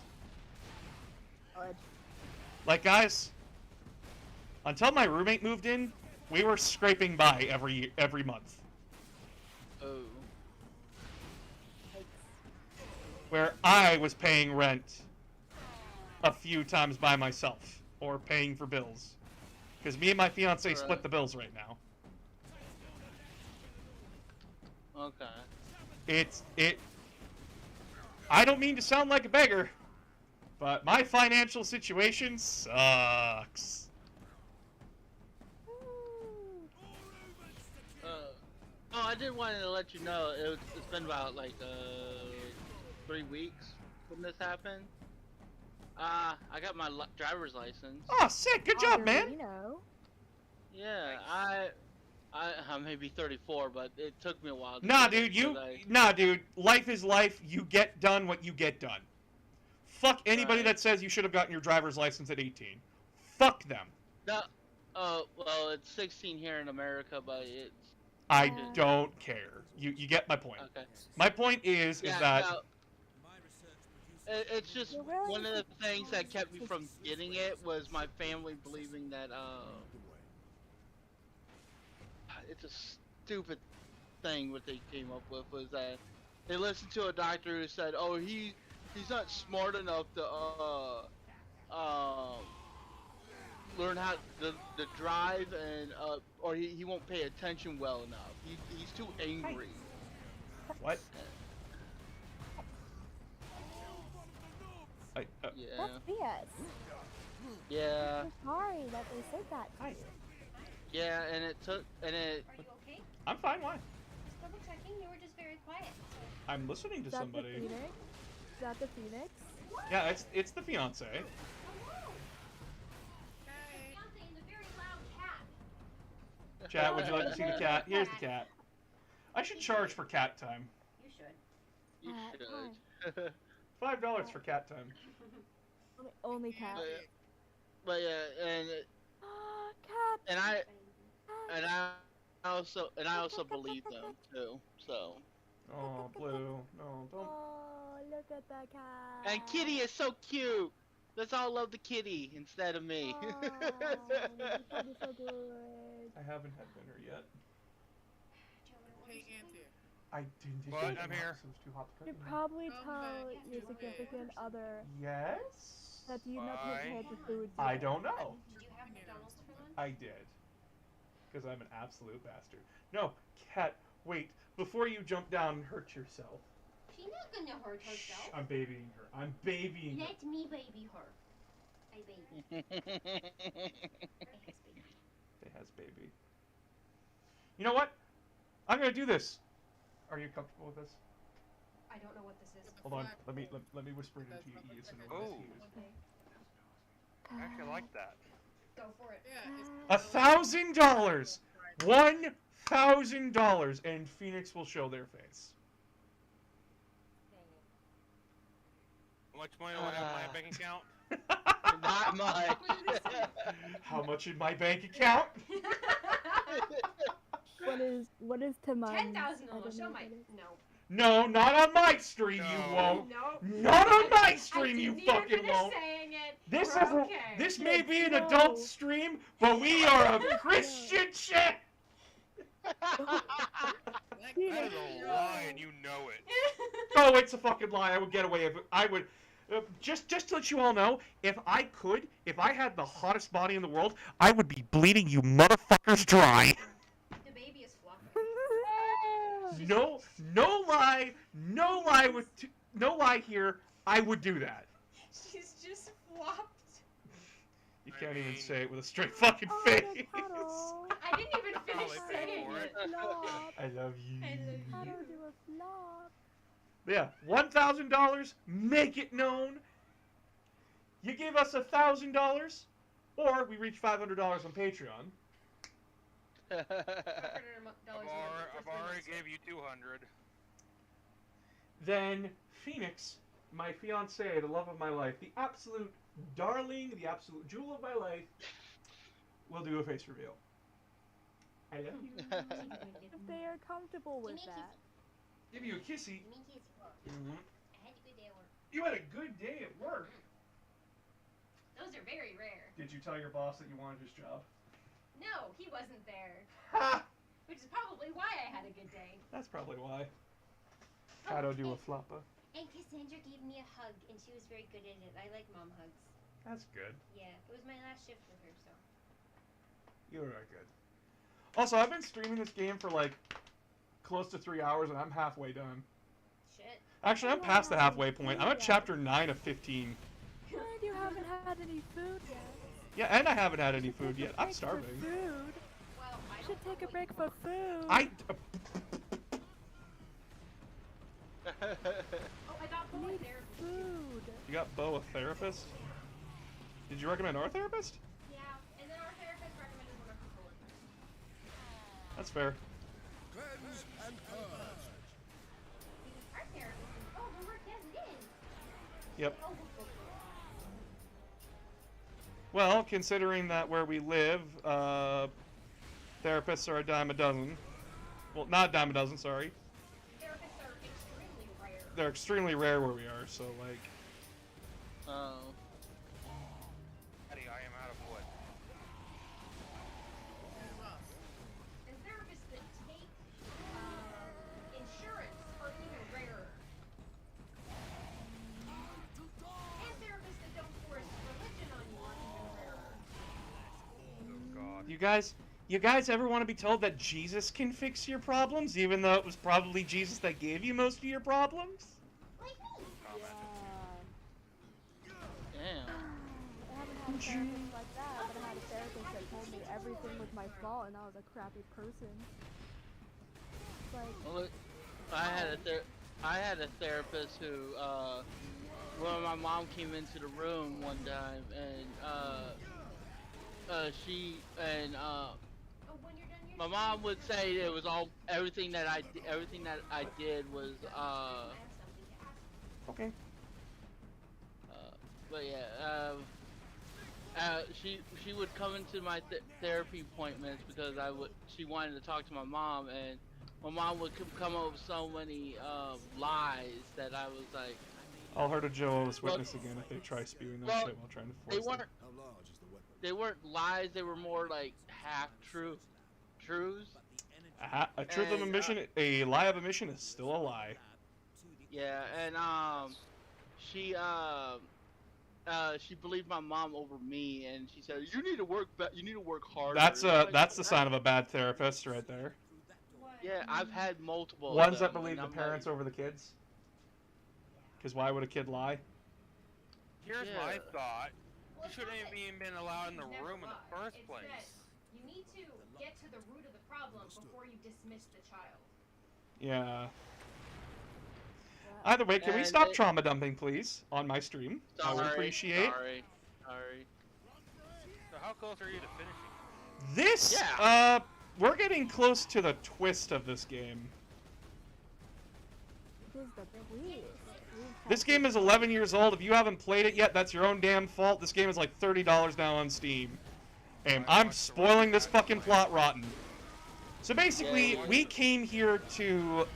Like, guys, until my roommate moved in, we were scraping by every month. Oh. Where I was paying rent a few times by myself. Or paying for bills. Because me and my fiance split the bills right now. Okay. I don't mean to sound like a beggar, but my financial situation sucks. Oh, I did want to let you know, it's been about, like, 3 weeks when this happened. I got my driver's license. Oh, sick! Good job, man. Yeah, I may be 34, but it took me a while. Nah, dude, nah, dude. Life is life. You get done what you get done. Fuck anybody that says you should have gotten your driver's license at 18. Fuck them. No, well, it's 16 here in America, but it's. I don't care. You get my point. Okay. My point is that. No, it's just one of the things that kept me from getting it was my family believing that it's a stupid thing what they came up with was that they listened to a doctor who said, oh, he's not smart enough to learn how to drive and or he won't pay attention well enough. He's too angry. What? Yeah. That's BS. Yeah. I'm sorry that they said that to you. Yeah, and it. Are you okay? I'm fine. Why? Just double checking. You were just very quiet. I'm listening to somebody. Is that the Phoenix? Yeah, it's the fiance. Chat, would you like to see the cat? Here's the cat. I should charge for cat time. You should. You should. $5 for cat time. Only cat. But yeah, and cat. and I also believe them too. So. Oh, Blue, no, don't. Oh, look at that cat. And Kitty is so cute. Let's all love the kitty instead of me. Oh, that is so good. I haven't had dinner yet. Hey, Auntie. I didn't. But I'm here. It was too hot to You cook. should probably tell your significant other Yes. that you not prepared the food. I don't know. Did you have McDonald's for lunch? I did. Because I'm an absolute bastard. No, cat, wait. Before you jump down and hurt yourself. She's not gonna hurt herself. I'm babying her. I'm babying her. Let me baby her. I baby. It has baby. You know what? I'm gonna do this. Are you comfortable with this? I don't know what this is. Hold on. Let me whisper it into your ears. Oh. I actually like that. Go for it. Yeah. $1,000. $1,000, and Phoenix will show their face. How much money do I have in my bank account? Not much. How much in my bank account? What is to mine? 10,000 almost. Show my no. No, not on my stream. You won't. No. Not on my stream. You I fucking didn't even won't. finish saying it. This We're is okay. this may be an adult stream, but we are a Christian shit. That is a lie, and you know it. Oh, it's a fucking lie. I would get away with it. I would. Just to let you all know, if I had the hottest body in the world, I would be bleeding you motherfuckers dry. The baby is fluffy. No lie here. I would do that. She's just flopped. You can't even say it with a straight fucking face. I didn't even finish saying it. I love you. I love you. Do a flop. Yeah, $1,000. Make it known. You give us $1,000, or we reach $500 on Patreon. $500 I've already gave you 200. Then Phoenix my fiancée, the love of my life, the absolute darling, the absolute jewel of my life, will do a face reveal. I love you. If they are comfortable with that. Give you a kissy. Mm-hmm. I had a good day at work. You had a good day at work. Those are very rare. Did you tell your boss that you wanted his job? No, he wasn't there. Ha! Which is probably why I had a good day. That's probably why. Cato do a floppa. And Cassandra gave me a hug, and she was very good at it. I like mom hugs. That's good. Yeah, it was my last shift with her, so. You are good. Also, I've been streaming this game for like close to 3 hours, and I'm halfway done. Shit. Actually, I'm past the halfway point. I'm at chapter 9 of 15. And you haven't had any food yet. Yeah, and I haven't had any food yet. I'm starving. Food. Well, You should take a break for food. I. Oh, I got Bo there. Food. You got Bo, a therapist? Did you recommend our therapist? Yeah, and then our therapist recommended one of her coworkers. That's fair. Cleanse and purge. Because our therapist is, oh, the work hasn't in. Yep. Oh, Well, considering that where we live, therapists are a dime a dozen. Well, not a dime a dozen, sorry. therapists are extremely rare. They're extremely rare where we are, so like. Oh. Eddie, I am out of wood. And therapists that take insurance are even rarer. And therapists that don't force religion on you are even rarer. Oh God. You guys ever want to be told that Jesus can fix your problems, even though it was probably Jesus that gave you most of your problems? Like me. Damn. I haven't had a therapist like that, but I had a therapist that told me everything was my fault and I was a crappy person. It's like, Well, look, I had a therapist who, when my mom came into the room one time, and Oh, when you're done your my mom would say it was all everything that I did was I have something to ask. Okay. but yeah, she would come into my therapy appointments because she wanted to talk to my mom, and my mom would come up with so many lies that I was like, I'll hurt a Jehovah's Witness again if they try spewing that shit while trying to force them. How large is the weapon? they weren't lies, they were more like half truths. A truth of omission, a lie of omission is still a lie. Yeah, and she believed my mom over me, and she said, "You need to work harder." That's the sign of a bad therapist right there. Yeah, I've had multiple. Ones of that them, believe the and I'm parents over the kids. Because why would a kid lie? Here's Yeah. my thought. Well, You it's shouldn't not have that even been allowed in the you never room in lie. the first It's place. that you need to get to the root of the problem before you dismiss the child. Yeah. Either way, can we And stop they- trauma dumping, please, on my stream? I would appreciate. Sorry. So how close are you to finishing? This, Yeah. we're getting close to the twist of this game. it is the twist. This game is 11 years old. If you haven't played it yet, that's your own damn fault. This game is like $30 now on Steam. And I'm spoiling this fucking plot rotten. So basically, we came here to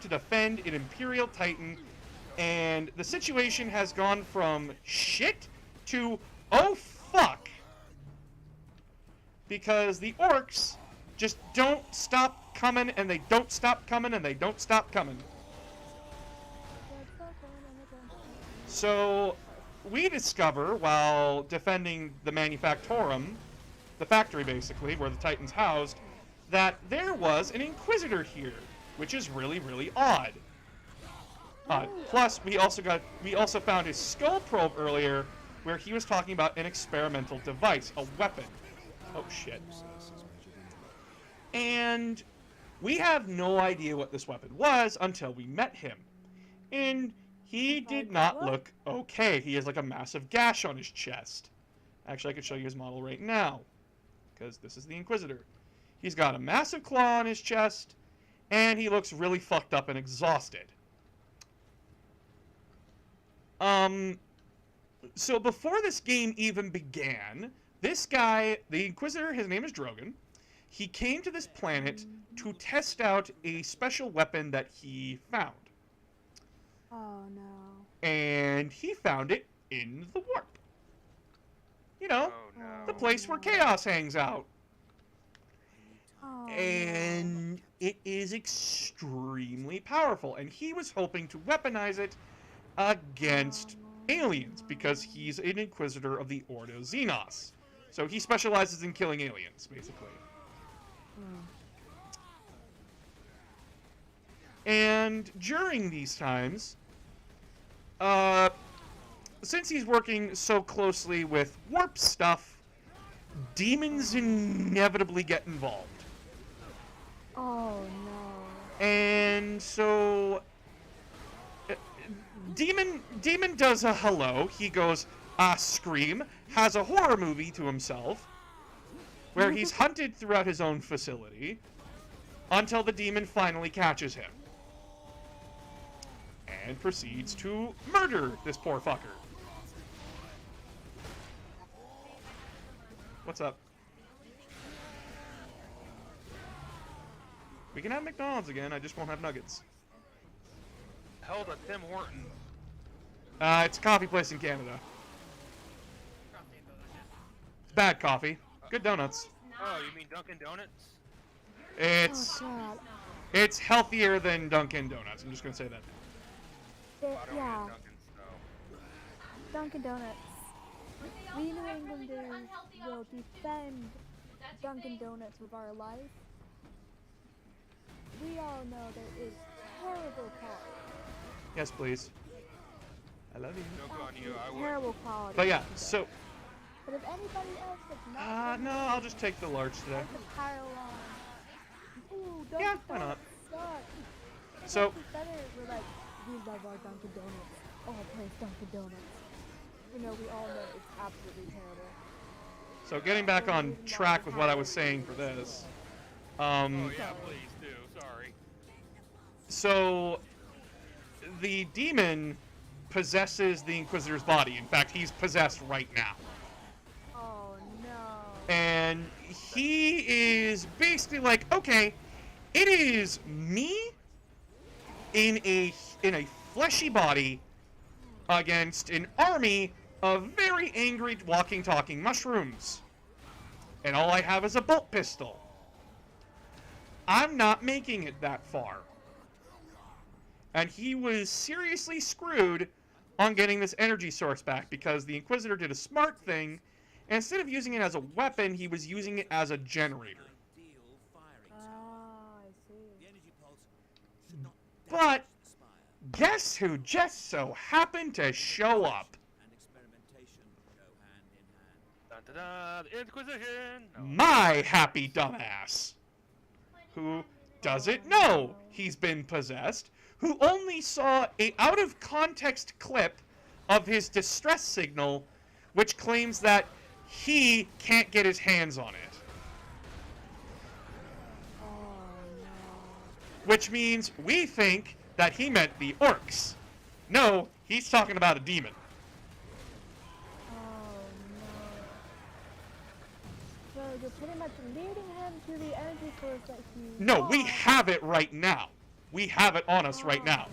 defend an Imperial Titan, and the situation has gone from shit to oh fuck. Because the orcs just don't stop coming, and they don't stop coming, and they don't stop coming. So, we discover, while defending the Manufactorum, the factory basically, where the Titan's housed, that there was an Inquisitor here, which is really, really odd. Plus, we also found his skull probe earlier, where he was talking about an experimental device, a weapon. Oh shit. And we have no idea what this weapon was until we met him. And he did not look okay. He has like a massive gash on his chest. Actually, I could show you his model right now, because this is the Inquisitor. He's got a massive claw on his chest, and he looks really fucked up and exhausted. So before this game even began, this guy, the Inquisitor, his name is Drogon, he came to this planet to test out a special weapon that he found. Oh no. And he found it in the warp. You know, Oh, no. the place where chaos hangs out. Oh, And it is extremely powerful. And he was hoping to weaponize it against aliens, because he's an Inquisitor of the Ordo Xenos. So he specializes in killing aliens, basically. And during these times, since he's working so closely with warp stuff, demons inevitably get involved. Oh no. And so Demon does a hello. He goes, scream, has a horror movie to himself, where he's hunted throughout his own facility, until the demon finally catches him. And proceeds to murder this poor fucker. What's up? We can have McDonald's again, I just won't have nuggets. Held a Tim Horton. It's a coffee place in Canada. It's bad coffee. Good donuts. Oh, you mean Dunkin' Donuts? It's healthier than Dunkin' Donuts. I'm just gonna say that. Yeah. Dunkin' Donuts. We New Englanders will defend Dunkin' Donuts with our life. We all know there is terrible quality. Yes, please. I love you. No good on you. I would. Terrible quality. But yeah, so. But if anybody else does not. No, I'll just take the large today. The pile on. Ooh, Dunkin' Yeah, why not? Donuts suck. So. Better, we're like, we love our Dunkin' Donuts. All place Dunkin' Donuts. You know, we all know it's absolutely terrible. So getting back on track with what I was saying for this. Oh yeah, please do. Sorry. So the demon possesses the Inquisitor's body. In fact, he's possessed right now. Oh no. And he is basically like, okay, it is me in a fleshy body against an army of very angry walking, talking mushrooms. And all I have is a bolt pistol. I'm not making it that far. And he was seriously screwed on getting this energy source back, because the Inquisitor did a smart thing. And instead of using it as a weapon, he was using it as a generator. I see. But guess who just so happened to show up? Dun, dun, dun, the Inquisition. No. My happy dumbass, who doesn't know he's been possessed, who only saw a out-of-context clip of his distress signal, which claims that he can't get his hands on it. Oh no. Which means we think that he meant the orcs. No, he's talking about a demon. Oh no. So you're pretty much leading him to the energy source that he No, we wants. have it right now. We have it on us right now.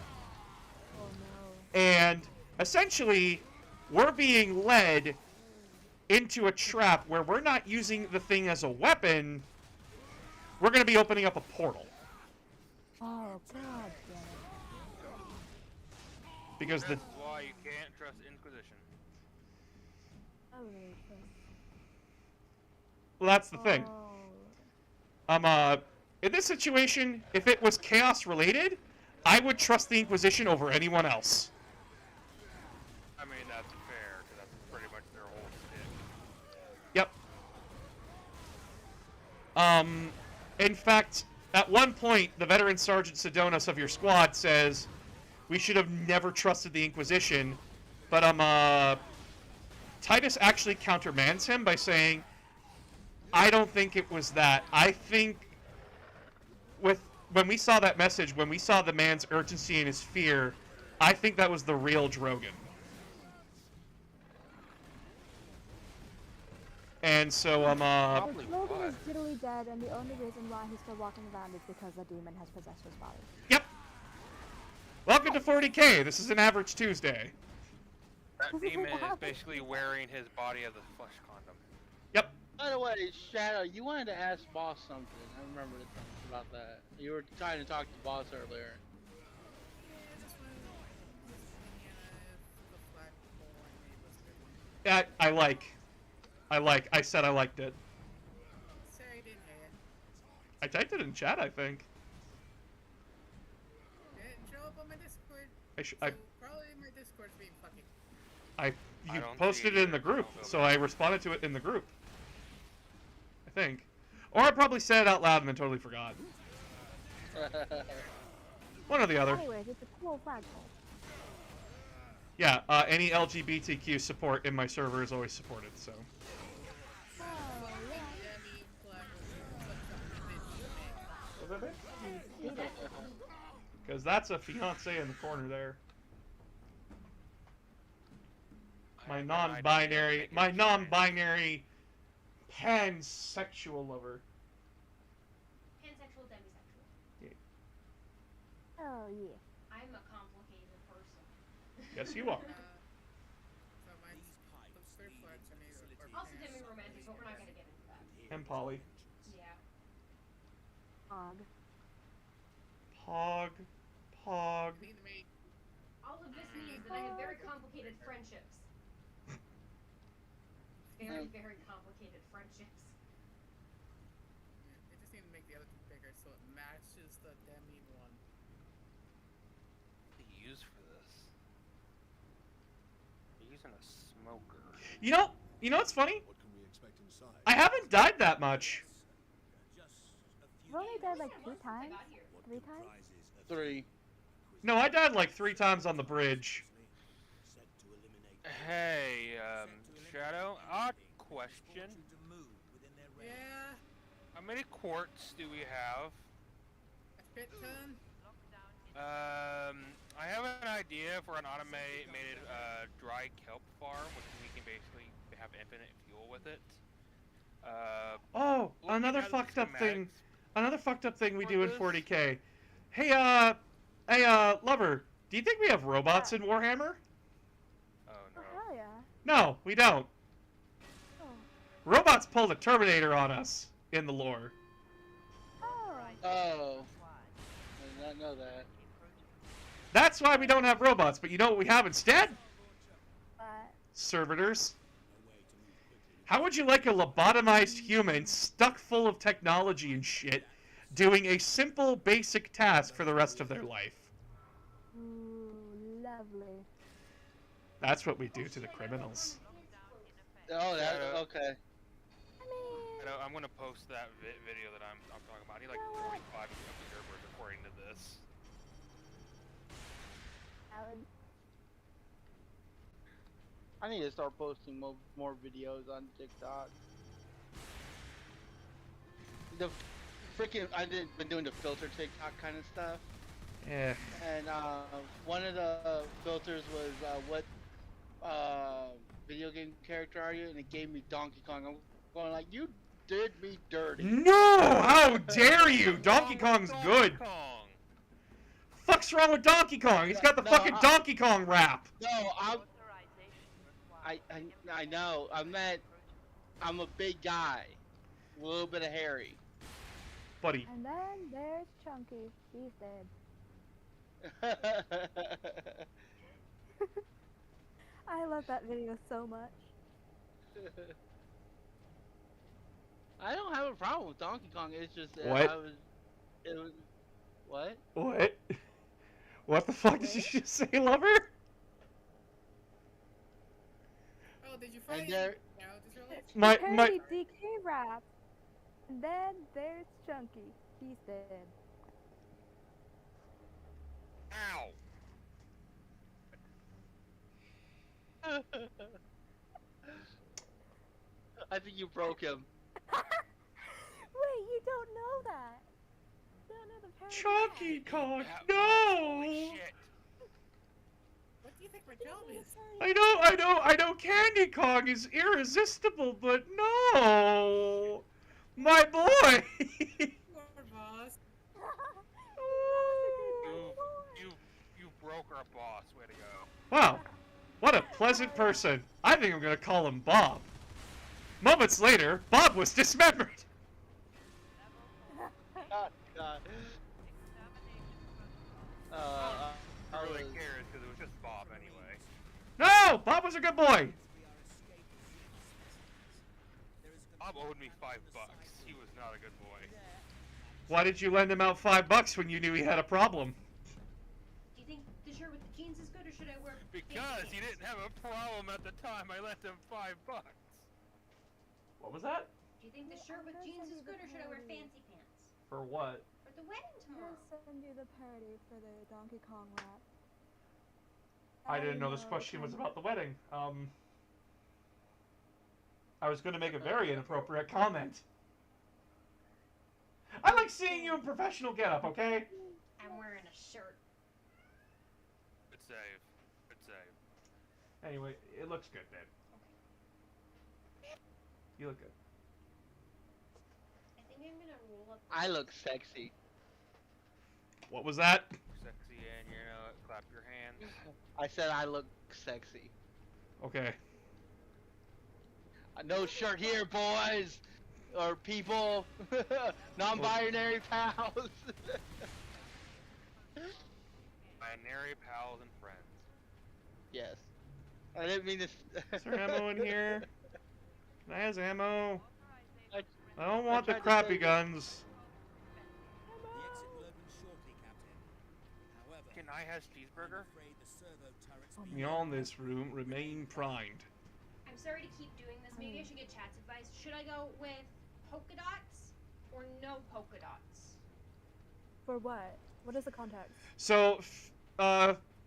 Oh no. And essentially, we're being led into a trap where we're not using the thing as a weapon. We're going to be opening up a portal. Oh god damn it. Because That's why you can't trust Inquisition. I really think. well, that's the thing. Oh. In this situation, if it was chaos related, I would trust the Inquisition over anyone else. I mean, that's fair, because that's pretty much their whole shit. Yep. In fact, at one point, the veteran Sergeant Sedonis of your squad says, we should have never trusted the Inquisition, but Titus actually countermands him by saying, I don't think it was that. I think when we saw that message, when we saw the man's urgency and his fear, I think that was the real Drogon. And so The slogan is literally dead, and the only reason why he's still walking around is because a demon has possessed his body. Yep. Welcome to 40K. This is an average Tuesday. That demon is basically wearing his body as a flesh condom. Yep. By the way, Shadow, you wanted to ask Boss something. I remember about that. You were trying to talk to Boss earlier. Yeah, I said I liked it. Sorry, didn't hate it. I typed it in chat, I think. Didn't show up on my Discord. Probably my Discord's being fucking. You posted it in the group, so I responded to it in the group. I think. Or I probably said it out loud and then totally forgot. One or the other. Anyways, it's a cool flagpole. Yeah, any LGBTQ support in my server is always supported, so. Because that's a fiance in the corner there. My non-binary pansexual lover. Pansexual, demisexual. Yeah. Oh, yeah. I'm a complicated person. Yes, you are. Also demi-romantic, but we're not going to get into that. And Polly. Yeah. Pog. Pog. All of this means that I have very complicated friendships. Very, very complicated friendships. They just need to make the other two bigger so it matches the demi one. What do you use for this? You're using a smoker. You know what's funny? What can we expect inside? I haven't died that much. I've only died like 2 times. 3 times? 3. No, I died like 3 times on the bridge. Hey, Shadow, odd question. Yeah. How many quartz do we have? A shit ton. I have an idea for an automated dry kelp farm, which we can basically have infinite fuel with it. Oh, another fucked up thing. Another fucked up thing we do in 40K. Hey, lover, do you think we have robots in Warhammer? Oh no. Hell yeah. No, we don't. Oh. Robots pulled a Terminator on us in the lore. Oh. I did not know that. That's why we don't have robots, but you know what we have instead? What? Servitors. How would you like a lobotomized human stuck full of technology and shit doing a simple, basic task for the rest of their life? Ooh, lovely. That's what we do to the criminals. Oh, that okay. I'm gonna post that video that I'm talking about. I need like 45 observers according to this. I need to start posting more videos on TikTok. The freaking been doing the filter TikTok kind of stuff. Yeah. And one of the filters was what video game character are you? And it gave me Donkey Kong. I'm going like, you did me dirty. No! How dare you? Donkey Kong's good. Fuck's wrong with Donkey Kong? He's got the fucking Donkey Kong rap. No, I know. I'm a big guy, a little bit of hairy. Buddy. And then there's Chunky. He's dead. I love that video so much. I don't have a problem with Donkey Kong. It's just What? it was what? What? What the fuck did you just say, lover? Oh, did you find And there, My Parody DK rap. And then there's Chunky. He's dead. Ow. I think you broke him. Wait, you don't know that. You don't know the parody Chunky rap. Kong, Yeah, no! holy shit. What do you think my job is? I know Candy Kong is irresistible, but no! My boy! Poor boss. You broke our boss. Way to go. Wow, what a pleasant person. I think I'm gonna call him Bob. Moments later, Bob was dismembered. God. I really cares because it was just Bob anyway. No! Bob was a good boy! Bob owed me $5. He was not a good boy. Why did you lend him out $5 when you knew he had a problem? Do you think the shirt with the jeans is good, or should I wear? Because he didn't have a problem at the time I lent him $5. What was that? Do you think the shirt with jeans is good, or should I wear fancy pants? For what? For the wedding tomorrow. I'll send you the parody for the Donkey Kong rap. I didn't know this question was about the wedding. I was going to make a very inappropriate comment. I like seeing you in professional getup, okay? I'm wearing a shirt. Good save. Good save. Anyway, it looks good, babe. You look good. I think I'm gonna roll up. I look sexy. What was that? Sexy and you know it. Clap your hands. I said I look sexy. Okay. No shirt here, boys! Or people. Non-binary pals. Binary pals and friends. Yes. I didn't mean to... Is there ammo in here? Can I have ammo? I don't want the tried to crappy say- guns. The exit will open shortly, Captain. However, Can I have cheeseburger? I'm afraid the servo turrets Beyond this room, remain primed. I'm sorry to keep doing this. Maybe I should get chat's advice. Should I go with polka dots or no polka dots? For what? What is the context? So,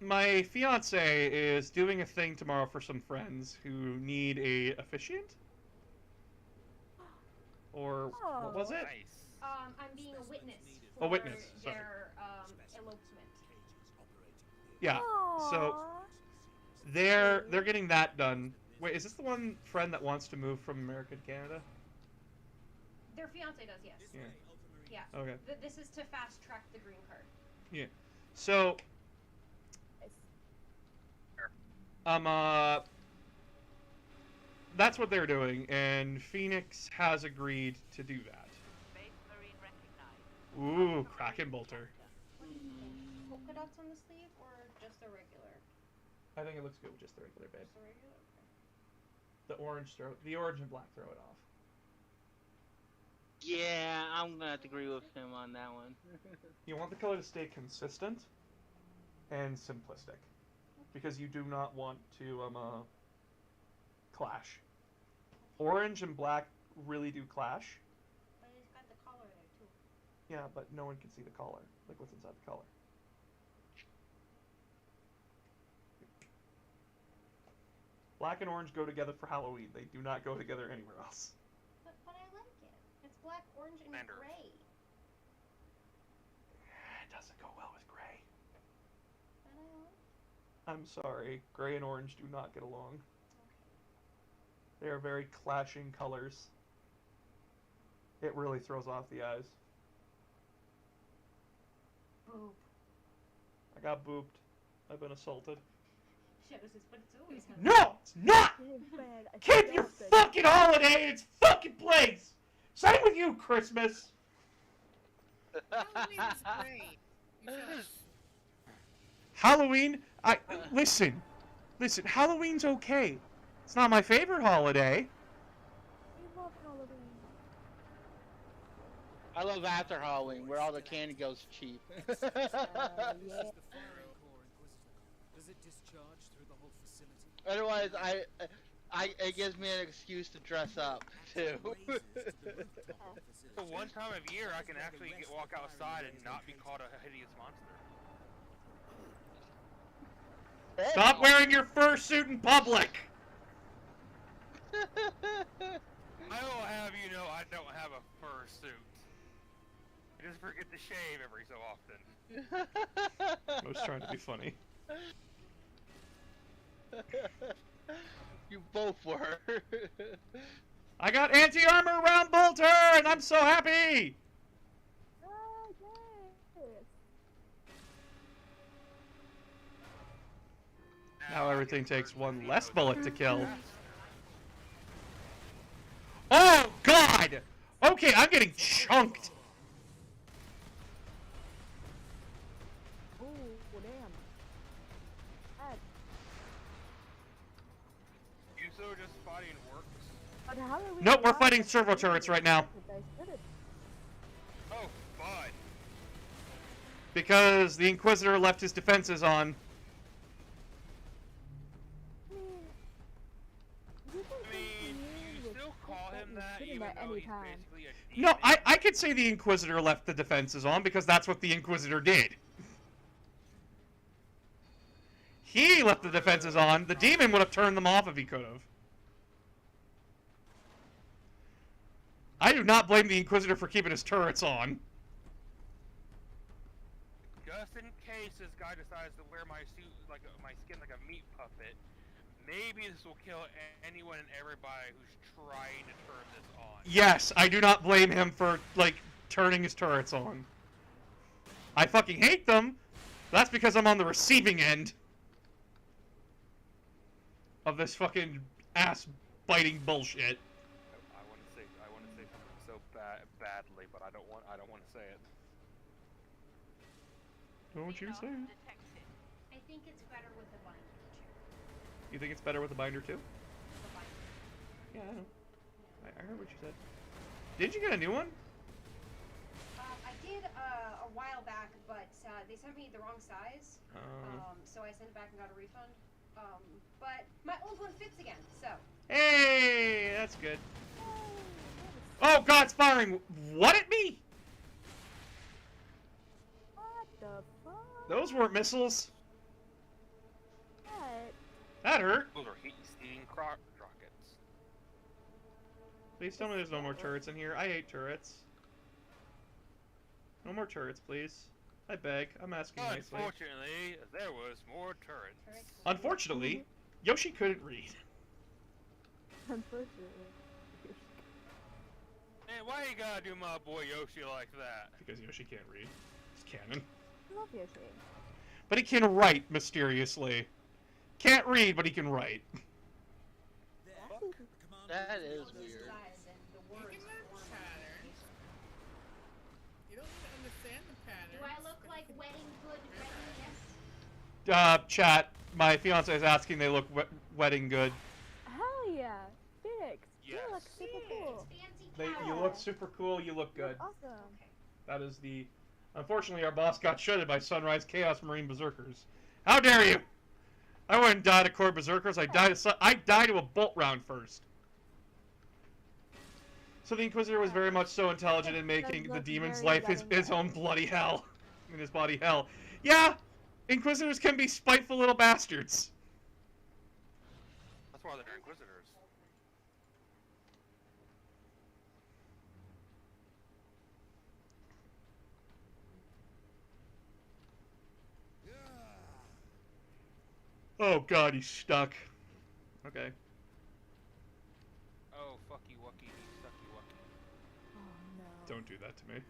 my fiance is doing a thing tomorrow for some friends who need a officiant? Or what was it? Nice. I'm being a witness. A For witness, sorry. Their elopement. Yeah. So they're getting that done. Wait, is this the one friend that wants to move from America to Canada? Their fiance does, yes. Yeah. Yeah. Okay. This is to fast track the green card. Yeah. So that's what they're doing, and Phoenix has agreed to do that. Ooh, Kraken Bolter. What do you think? Polka dots on the sleeve or just a regular? I think it looks good with just the regular, babe. Just a regular? Okay. The orange and black throw it off. Yeah, I'm gonna have to agree with him on that one. You want the color to stay consistent and simplistic, because you do not want to clash. Orange and black really do clash. But it's got the collar there too. Yeah, but no one can see the collar, like what's inside the collar. Black and orange go together for Halloween. They do not go together anywhere else. But I like it. It's black, orange, and Commander. gray. It doesn't go well with gray. But I like it. I'm sorry, gray and orange do not get along. They are very clashing colors. It really throws off the eyes. Boop. I got booped. I've been assaulted. Shadow says, but it's always happening. No, it's not! Keep your fucking holiday in its fucking place! Same with you, Christmas! Halloween is great. You should. Halloween, listen, Halloween's okay. It's not my favorite holiday. We love Halloween. I love after Halloween, where all the candy goes cheap. This is the firing core, Inquisitor. Does it discharge through the whole facility? Otherwise, it gives me an excuse to dress up too. The one time of year I can actually walk outside and not be called a hideous monster. Stop wearing your fursuit in public! I will have you know I don't have a fursuit. I just forget to shave every so often. I was trying to be funny. You both were. I got anti-armor round bolter, and I'm so happy! Oh, yes. Now everything takes one less bullet to kill. Oh, God! Okay, I'm getting chunked. Oh, damn. Bad. So just fighting works. But how do we Nope, we're allow fighting them servo to turrets do right now. what they should've? Oh, fun. Because the Inquisitor left his defenses on. I mean, you can You still call him that hit him even at though any he's time. basically a No, I could say the Inquisitor left the defenses on because that's what the Inquisitor did. He left the defenses on. The demon would have turned them off if he could have. I do not blame the Inquisitor for keeping his turrets on. Just in case this guy decides to wear my suit, like my skin, like a meat puppet, maybe this will kill anyone and everybody who's trying to turn this on. Yes, I do not blame him for, like, turning his turrets on. I fucking hate them. That's because I'm on the receiving end of this fucking ass-biting bullshit. I want to say something so badly, but I don't want to say it. What would you say? I think it's better with the binder too. You think it's better with a binder too? The binder. Yeah, I know. I heard what you said. Did you get a new one? I did a while back, but they sent me the wrong size. So I sent it back and got a refund. But my old one fits again, so. Hey, that's good. Oh God, it's firing what at me? What the fuck? Those weren't missiles. What? That hurt. Those are heat-seeking rockets. Please tell me there's no more turrets in here. I hate turrets. No more turrets, please. I beg. I'm asking nicely. Unfortunately, there was more turrets. Unfortunately, Yoshi couldn't read. Unfortunately. Man, why you gotta do my boy Yoshi like that? Because Yoshi can't read. It's canon. I love Yoshi. But he can write mysteriously. Can't read, but he can write. That is weird. You can learn patterns. You don't need to understand the pattern. Do I look like wedding good readiness? Chat. My fiance is asking they look wedding good. Hell yeah. Phoenix. You look super cool. You look super cool. You look good. Awesome. That is the... Unfortunately, our boss got shredded by Sunrise Chaos Marine Berserkers. How dare you! I wouldn't die to Core Berserkers. I died to a bolt round first. So the Inquisitor was very much so intelligent in making the demon's life his own bloody hell. In his body hell. Yeah! Inquisitors can be spiteful little bastards. That's why they're Inquisitors. Oh God, he's stuck. Okay. Oh, fucky wucky, sucky wucky. Oh no. Don't do that to me.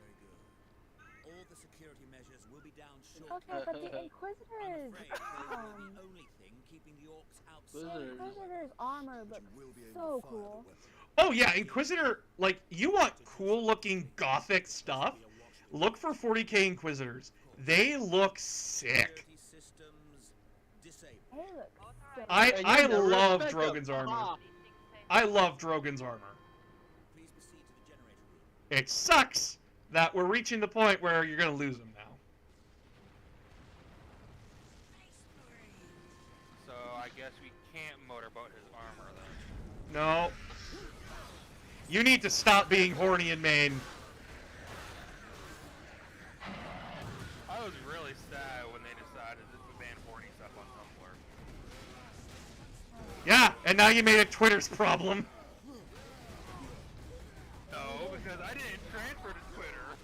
All the security measures will be down shortly. Okay, but the Inquisitor is, the only thing keeping the orcs outside. the Inquisitor's armor looks so cool. Oh yeah, Inquisitor, like, you want cool looking gothic stuff? Look for 40k Inquisitors. They look sick. Hey, look. I love Drogon's armor. I love Drogon's armor. It sucks that we're reaching the point where you're gonna lose him now. So I guess we can't motorboat his armor then. No. You need to stop being horny in Maine. I was really sad when they decided to ban horny stuff on Tumblr. Yeah, and now you made it Twitter's problem. No, because I didn't transfer to Twitter.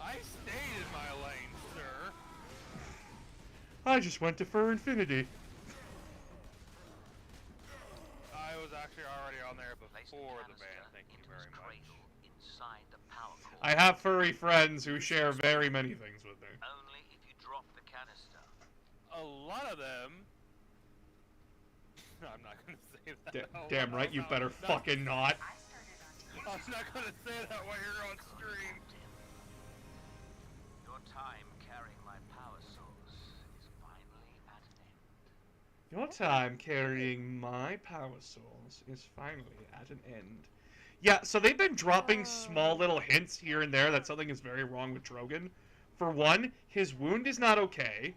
I stayed in my lane, sir. I just went to Fur Infinity. I was actually already on there before the ban. Thank you very much. Inside the power core. I have furry friends who share very many things with me. Only if you drop the canister. A lot of them. No, I'm not gonna say that. Damn right, you better fucking not. I'm not gonna say that while you're on stream. Your time carrying my power source is finally at an end. Your time carrying my power source is finally at an end. Yeah, so they've been dropping small little hints here and there that something is very wrong with Drogon. For one, his wound is not okay.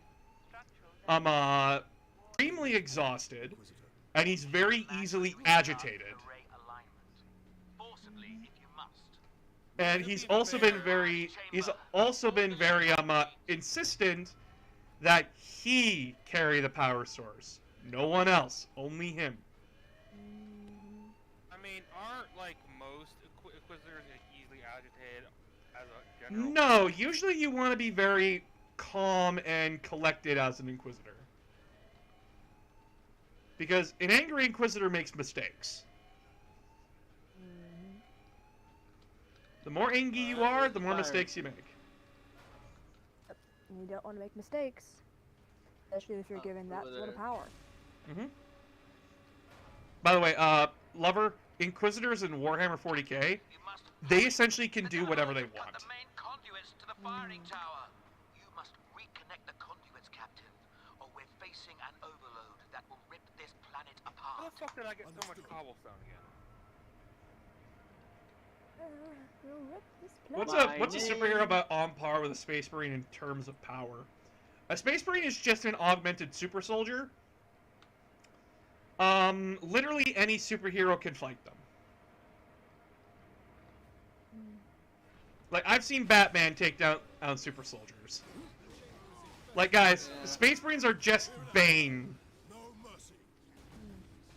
Extremely exhausted, and he's very easily agitated. And he's also been very insistent that he carry the power source. No one else, only him. I mean, aren't like most Inquisitors easily agitated as a general? No, usually you want to be very calm and collected as an Inquisitor. Because an angry Inquisitor makes mistakes. The more angry you are, the more mistakes you make. You don't want to make mistakes, especially if you're given that sort of power. By the way, Lover, Inquisitors in Warhammer 40k, they essentially can do whatever they want. The main conduits to the firing tower. You must reconnect the conduits, Captain, or we're facing an overload that will rip this planet apart. How the fuck did I get so much cobblestone again? What's a superhero about on par with a Space Marine in terms of power? A Space Marine is just an augmented super soldier. Literally any superhero can fight them. Like, I've seen Batman take down super soldiers. Like, guys, Space Marines are just Bane.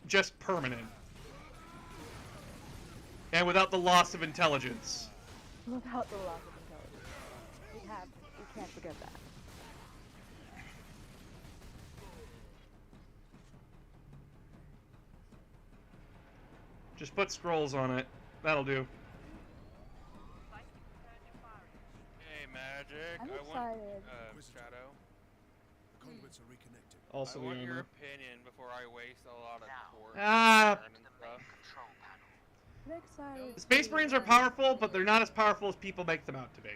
Just permanent. And without the loss of intelligence. Without the loss of intelligence. You can't forget that. Just put scrolls on it. That'll do. Hey, Magic. I'm I want, excited. Shadow. The conduits are reconnected. Also, I the want your armor. opinion before I waste a lot of torch. Ah. And stuff. I'm excited. Space Marines are powerful, but they're not as powerful as people make them out to be.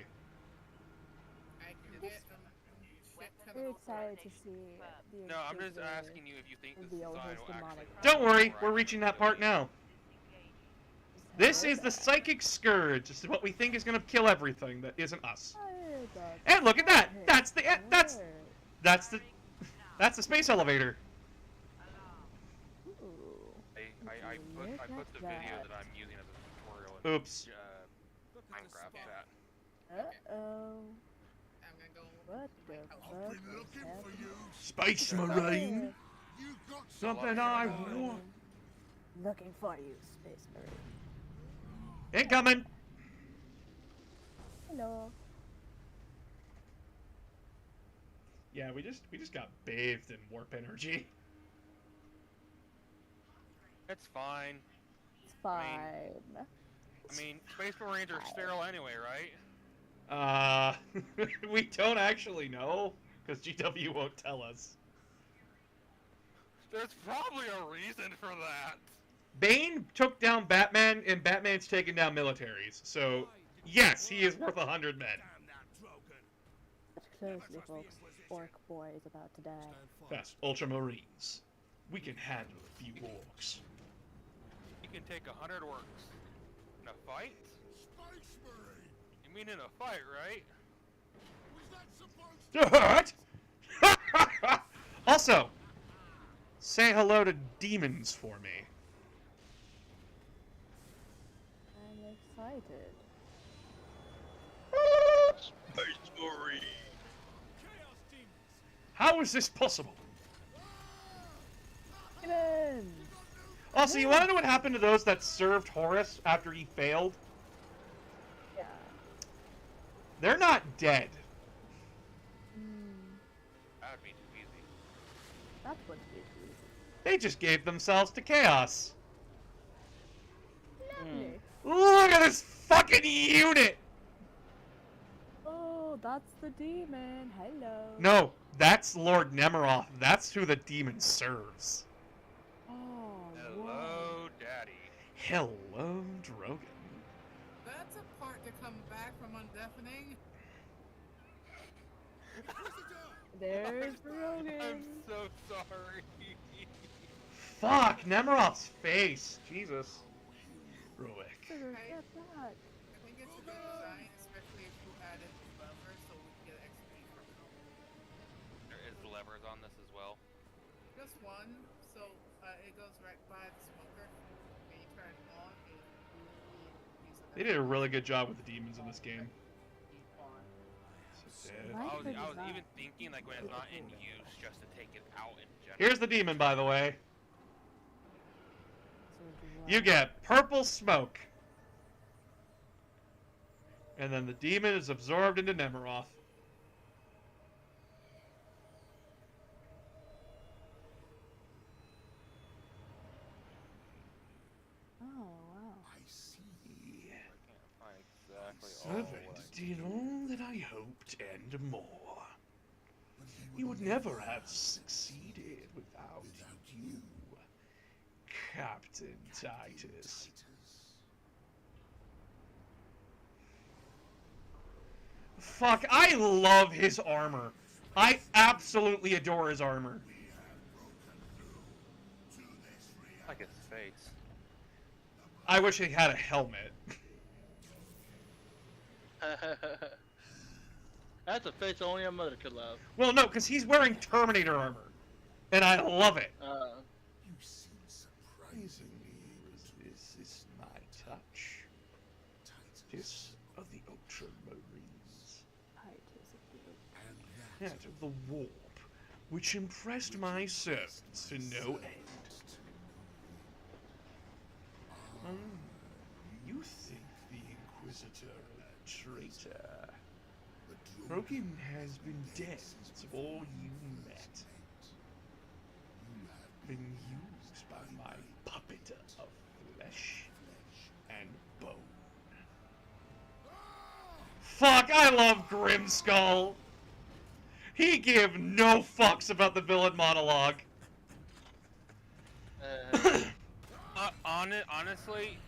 Very excited to see the No, I'm just asking you if you think this design will actually... Don't worry, we're reaching that part now. This is the Psychic Scourge. This is what we think is going to kill everything that isn't us. And look at that! That's the space elevator. I put the video that I'm using as a tutorial in Oops. Minecraft chat. Uh-oh. I'm gonna go. What the fuck is happening? Space Marine! Something I want. Looking for you, Space Marine. Incoming! Hello. Yeah, we just got bathed in warp energy. It's fine. It's fine. I mean, Space Marines are sterile anyway, right? We don't actually know, because GW won't tell us. There's probably a reason for that. Bane took down Batman, and Batman's taken down militaries. So, yes, he is worth 100 men. Seriously, folks. Orc boy is about to die. Fast Ultramarines. We can handle a few orcs. You can take 100 orcs. In a fight? You mean in a fight, right? What? Also, say hello to demons for me. I'm excited. Space Marine. How is this possible? Demons! Also, you want to know what happened to those that served Horus after he failed? Yeah. They're not dead. That would be too easy. That's what it is. They just gave themselves to chaos. Lovely. Look at this fucking unit! Oh, that's the demon. Hello. No, that's Lord Nemiroff. That's who the demon serves. Oh, Hello, Daddy. Hello, Drogon. That's a part to come back from undeafening. There's Rogan. I'm so sorry. Fuck, Nemiroff's face. Jesus. Ruick. Get that. I think it's a good design, especially if you added levers so we can get XP from them. There is levers on this as well. Just one, so it goes right by the smoker. When you turn it on, They did a really good job with the demons in this game. So dead. I was even thinking, like, when it's not in use, just to take it out in general. Here's the demon, by the way. You get purple smoke. And then the demon is absorbed into Nemiroff. Oh, wow. I see. Servant did all that I hoped and more. He would never have succeeded without you, Captain Titus. Fuck, I love his armor. I absolutely adore his armor. Like his face. I wish he had a helmet. That's a face only a mother could love. Well, no, because he's wearing Terminator armor. And I love it. You seem surprisingly This is my touch. Titus of the Ultramarines. Titus of the and That of the warp, which impressed my servants to no end. You think the Inquisitor a traitor? Drogon has been dead since all you met. Been used by my puppet of flesh and bone. Fuck, I love Grimskull! He give no fucks about the villain monologue. Honestly,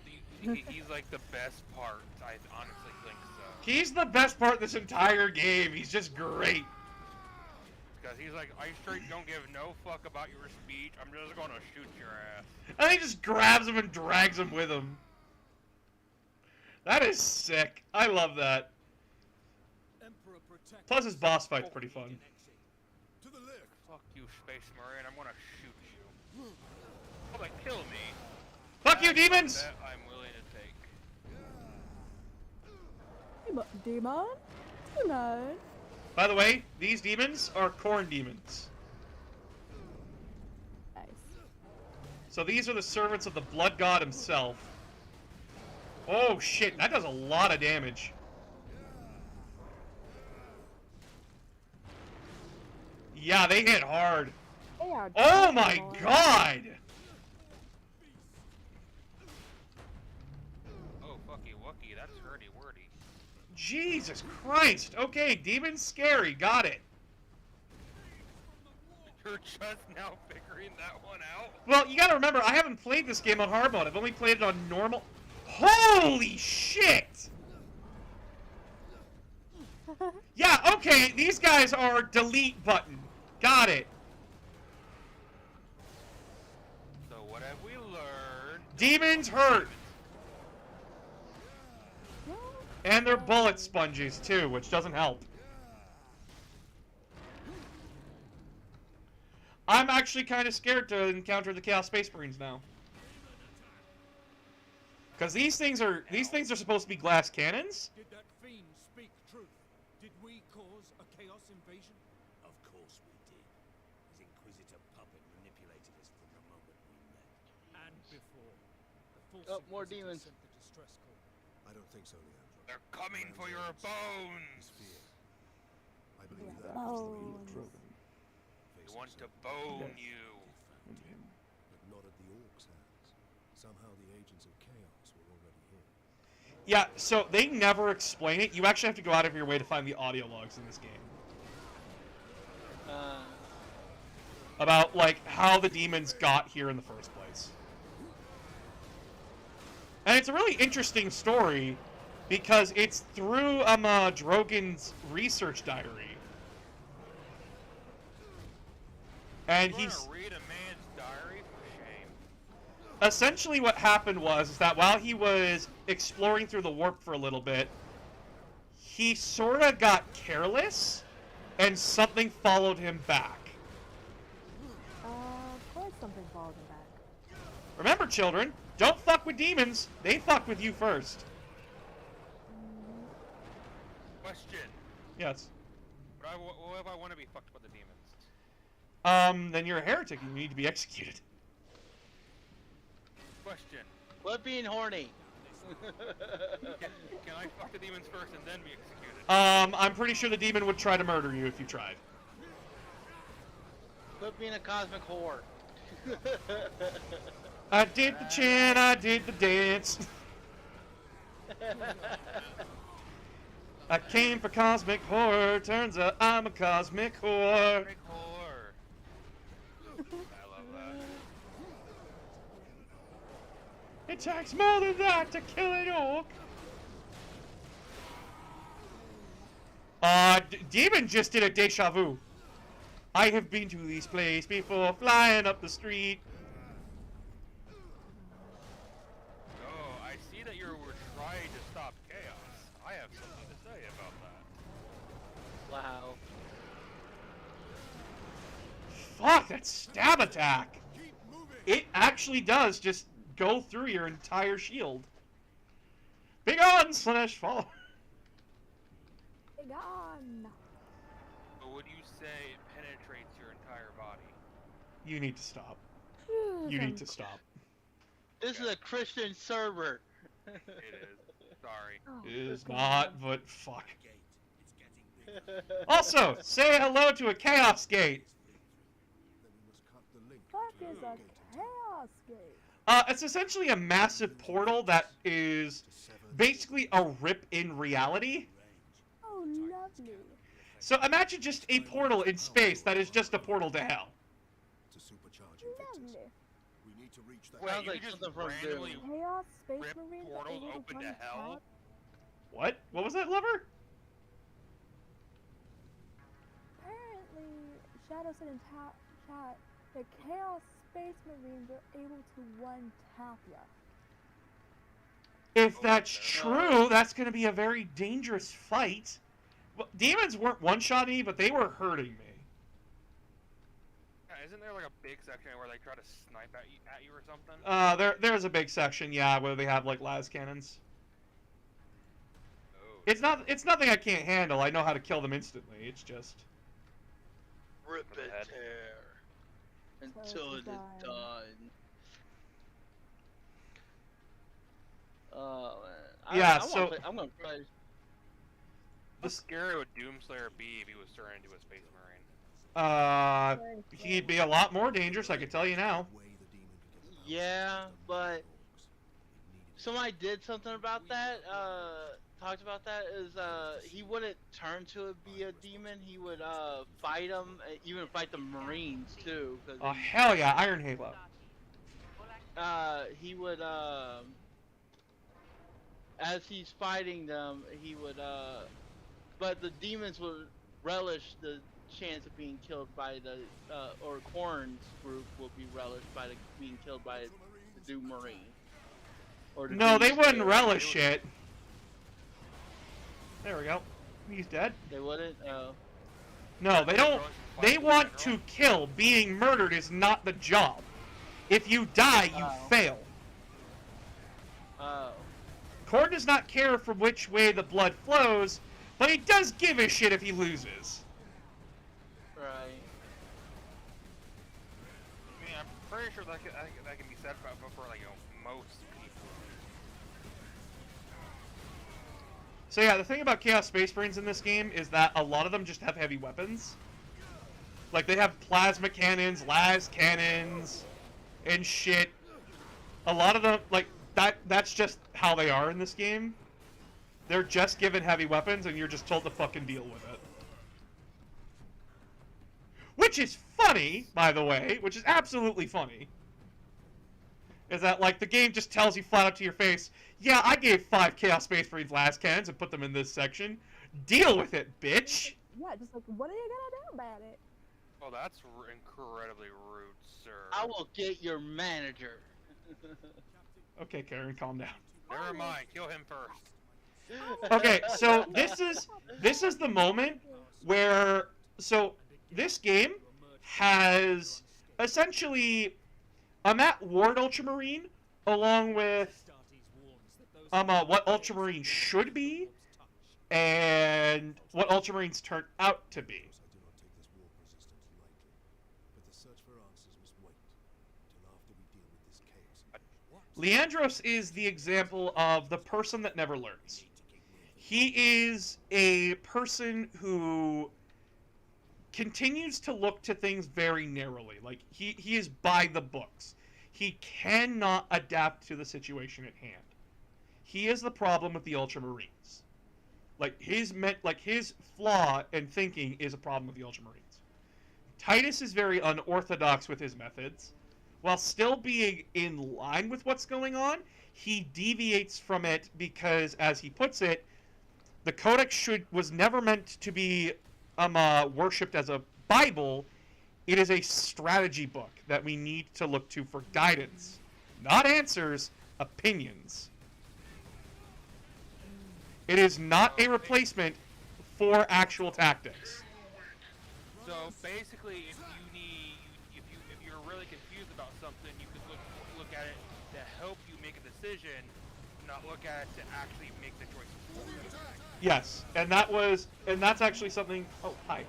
he's like the best part. I honestly think so. He's the best part of this entire game. He's just great. Because he's like, I straight don't give no fuck about your speech. I'm just gonna shoot your ass. And he just grabs him and drags him with him. That is sick. I love that. Plus his boss fight's pretty fun. to the left. Fuck you, Space Marine. I'm gonna shoot you. Oh, like, kill me. Fuck you, demons! That I'm willing to take. Demon? Demon? By the way, these demons are corn demons. Nice. So these are the servants of the blood god himself. Oh shit, that does a lot of damage. Yeah, they hit hard. They are Oh my dreadful. god! Oh, fucky wucky. That's hurdy-wordy. Jesus Christ. Okay, demon's scary. Got it. You're just now figuring that one out? Well, you gotta remember, I haven't played this game on hard mode. I've only played it on normal. Holy shit! Yeah, okay, these guys are delete button. Got it. So what have we learned? Demons hurt. And they're bullet sponges, too, which doesn't help. I'm actually kind of scared to encounter the Chaos Space Marines now. Because these things are supposed to be glass cannons? Did that fiend speak truth? Did we cause a chaos invasion? Of course we did. His Inquisitor puppet manipulated us from the moment we met. And before. The false Oh, more Inquisitor demons. sent the distress call. I don't think so, Leandro. They're coming for your bones! Fear. I believe that Oh. was the real truth. They want to bone you. But not at the Orcs' hands. Somehow the agents of chaos were already here. Yeah, so they never explain it. You actually have to go out of your way to find the audio logs in this game. About, like, how the demons got here in the first place. And it's a really interesting story because it's through Drogon's research diary. And he's... read a man's diary for shame. Essentially what happened was that while he was exploring through the warp for a little bit, he sort of got careless, and something followed him back. Of course something followed him back. Remember, children, don't fuck with demons. They fuck with you first. Question. Yes. But what if I want to be fucked by the demons? Then you're a heretic and you need to be executed. Question. Quit being horny. Can I fuck the demons first and then be executed? I'm pretty sure the demon would try to murder you if you tried. Quit being a cosmic whore. I did the chant, I did the dance. I came for cosmic horror, turns out I'm a cosmic whore. Cosmic whore. I love that. It takes more than that to kill an orc. Demon just did a deja vu. I have been to this place before, flying up the street. Oh, I see that you were trying to stop chaos. I have something to say about that. Wow. Fuck, that stab attack. It actually does just go through your entire shield. Big on slash fall. Big on. But would you say it penetrates your entire body? You need to stop. You need to stop. This is a Christian server. It is. Sorry. It is not, but fuck. Also, say hello to a chaos gate. Fuck is a chaos gate? It's essentially a massive portal that is basically a rip in reality. Oh, lovely. So imagine just a portal in space that is just a portal to hell. Lovely. We need to reach that. Wait, Sounds you like just something from randomly Chaos Space rip Marines are portals able to open run to hell? tap. What? What was that, lover? Apparently, Shadow said in chat that Chaos Space Marines are able to one-tap ya. If that's true, that's going to be a very dangerous fight. Well, demons weren't one-shotting me, but they were hurting me. Yeah, isn't there like a big section where they try to snipe at you or something? There's a big section, yeah, where they have like las cannons. Oh. It's nothing I can't handle. I know how to kill them instantly. It's just Rip and tear until it is done. Oh man. Yeah, I'm gonna try. How scary would Doomslayer be if he was turned into a space marine? he'd be a lot more dangerous. I can tell you now. Yeah, but somebody did something about that. Talked about that is he wouldn't turn to be a demon. He would fight them, even fight the Marines too. Cause Oh hell yeah, Iron Halo. he would as he's fighting them, he would but the demons would relish the chance of being killed by the or Korn's group will be relished by being killed by the Doom Marine. Or the No, Doom they wouldn't Slayer. relish it. There we go. He's dead. They wouldn't. No, they don't. They want to kill. Being murdered is not the job. If you die, you fail. Oh. Korn does not care from which way the blood flows, but he does give a shit if he loses. Right. I mean, I'm pretty sure that can be said for like most people. So yeah, the thing about Chaos Space Marines in this game is that a lot of them just have heavy weapons. Like, they have plasma cannons, las cannons, and shit. A lot of them, like, that's just how they are in this game. They're just given heavy weapons, and you're just told to fucking deal with it. Which is funny, by the way, which is absolutely funny. Is that, like, the game just tells you flat up to your face, yeah, I gave 5 Chaos Space Marines las cannons and put them in this section. Deal with it, bitch! Yeah, just like, what are you gonna do about it? Oh, that's incredibly rude, sir. I will get your manager. Okay, Karen, calm down. Never mind, kill him first. Okay, so this is the moment where, so this game has essentially a Matt Ward Ultramarine along with what Ultramarine should be and what Ultramarines turn out to be. Leandros is the example of the person that never learns. He is a person who continues to look to things very narrowly. Like, he is by the books. He cannot adapt to the situation at hand. He is the problem with the Ultramarines. Like, his flaw in thinking is a problem with the Ultramarines. Titus is very unorthodox with his methods. While still being in line with what's going on, he deviates from it because, as he puts it, the Codex was never meant to be worshipped as a Bible. It is a strategy book that we need to look to for guidance. Not answers, opinions. It is not a replacement for actual tactics. So basically, if you're really confused about something, you can look at it to help you make a decision, not look at it to actually make the choice for you. Yes, and that's actually something. Oh, hi.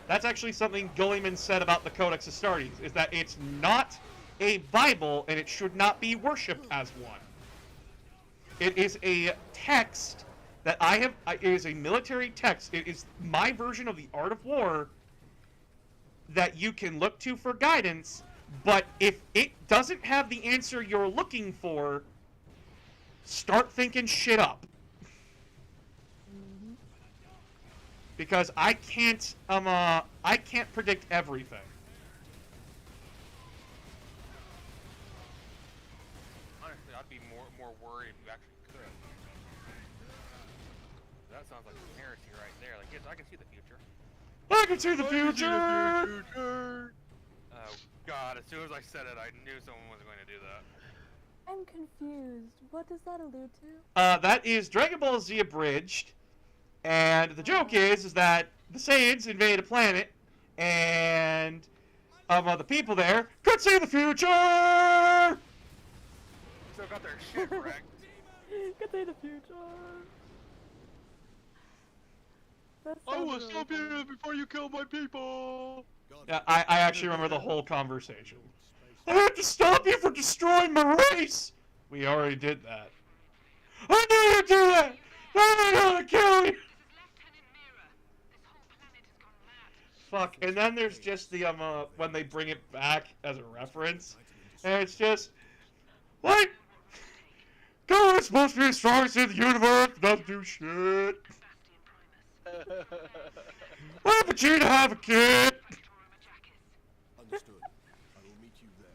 That's actually something Gulliman said about the Codex Astartes, is that it's not a Bible and it should not be worshipped as one. It is a text that it is a military text. It is my version of the Art of War that you can look to for guidance, but if it doesn't have the answer you're looking for, start thinking shit up. Because I can't predict everything. Honestly, I'd be more worried if you actually could. That sounds like some heresy right there. Like, yes, I can see the future. I can see the future! Oh God! As soon as I said it, I knew someone was going to do that. I'm confused. What does that allude to? That is Dragon Ball Z abridged. And the joke is that the Saiyans invade a planet, and the people there could see the future! Still got their shit wrecked. Could see the future. I will stop you before you kill my people! Yeah, I actually remember the whole conversation. I have to stop you from destroying my race! We already did that. I knew you'd do that! I'm gonna kill you! Fuck, and then there's just the, when they bring it back as a reference, and it's just, what? God is supposed to be the strongest in the universe, doesn't do shit. Why would Vegeta have a kid? Understood. I will meet you there.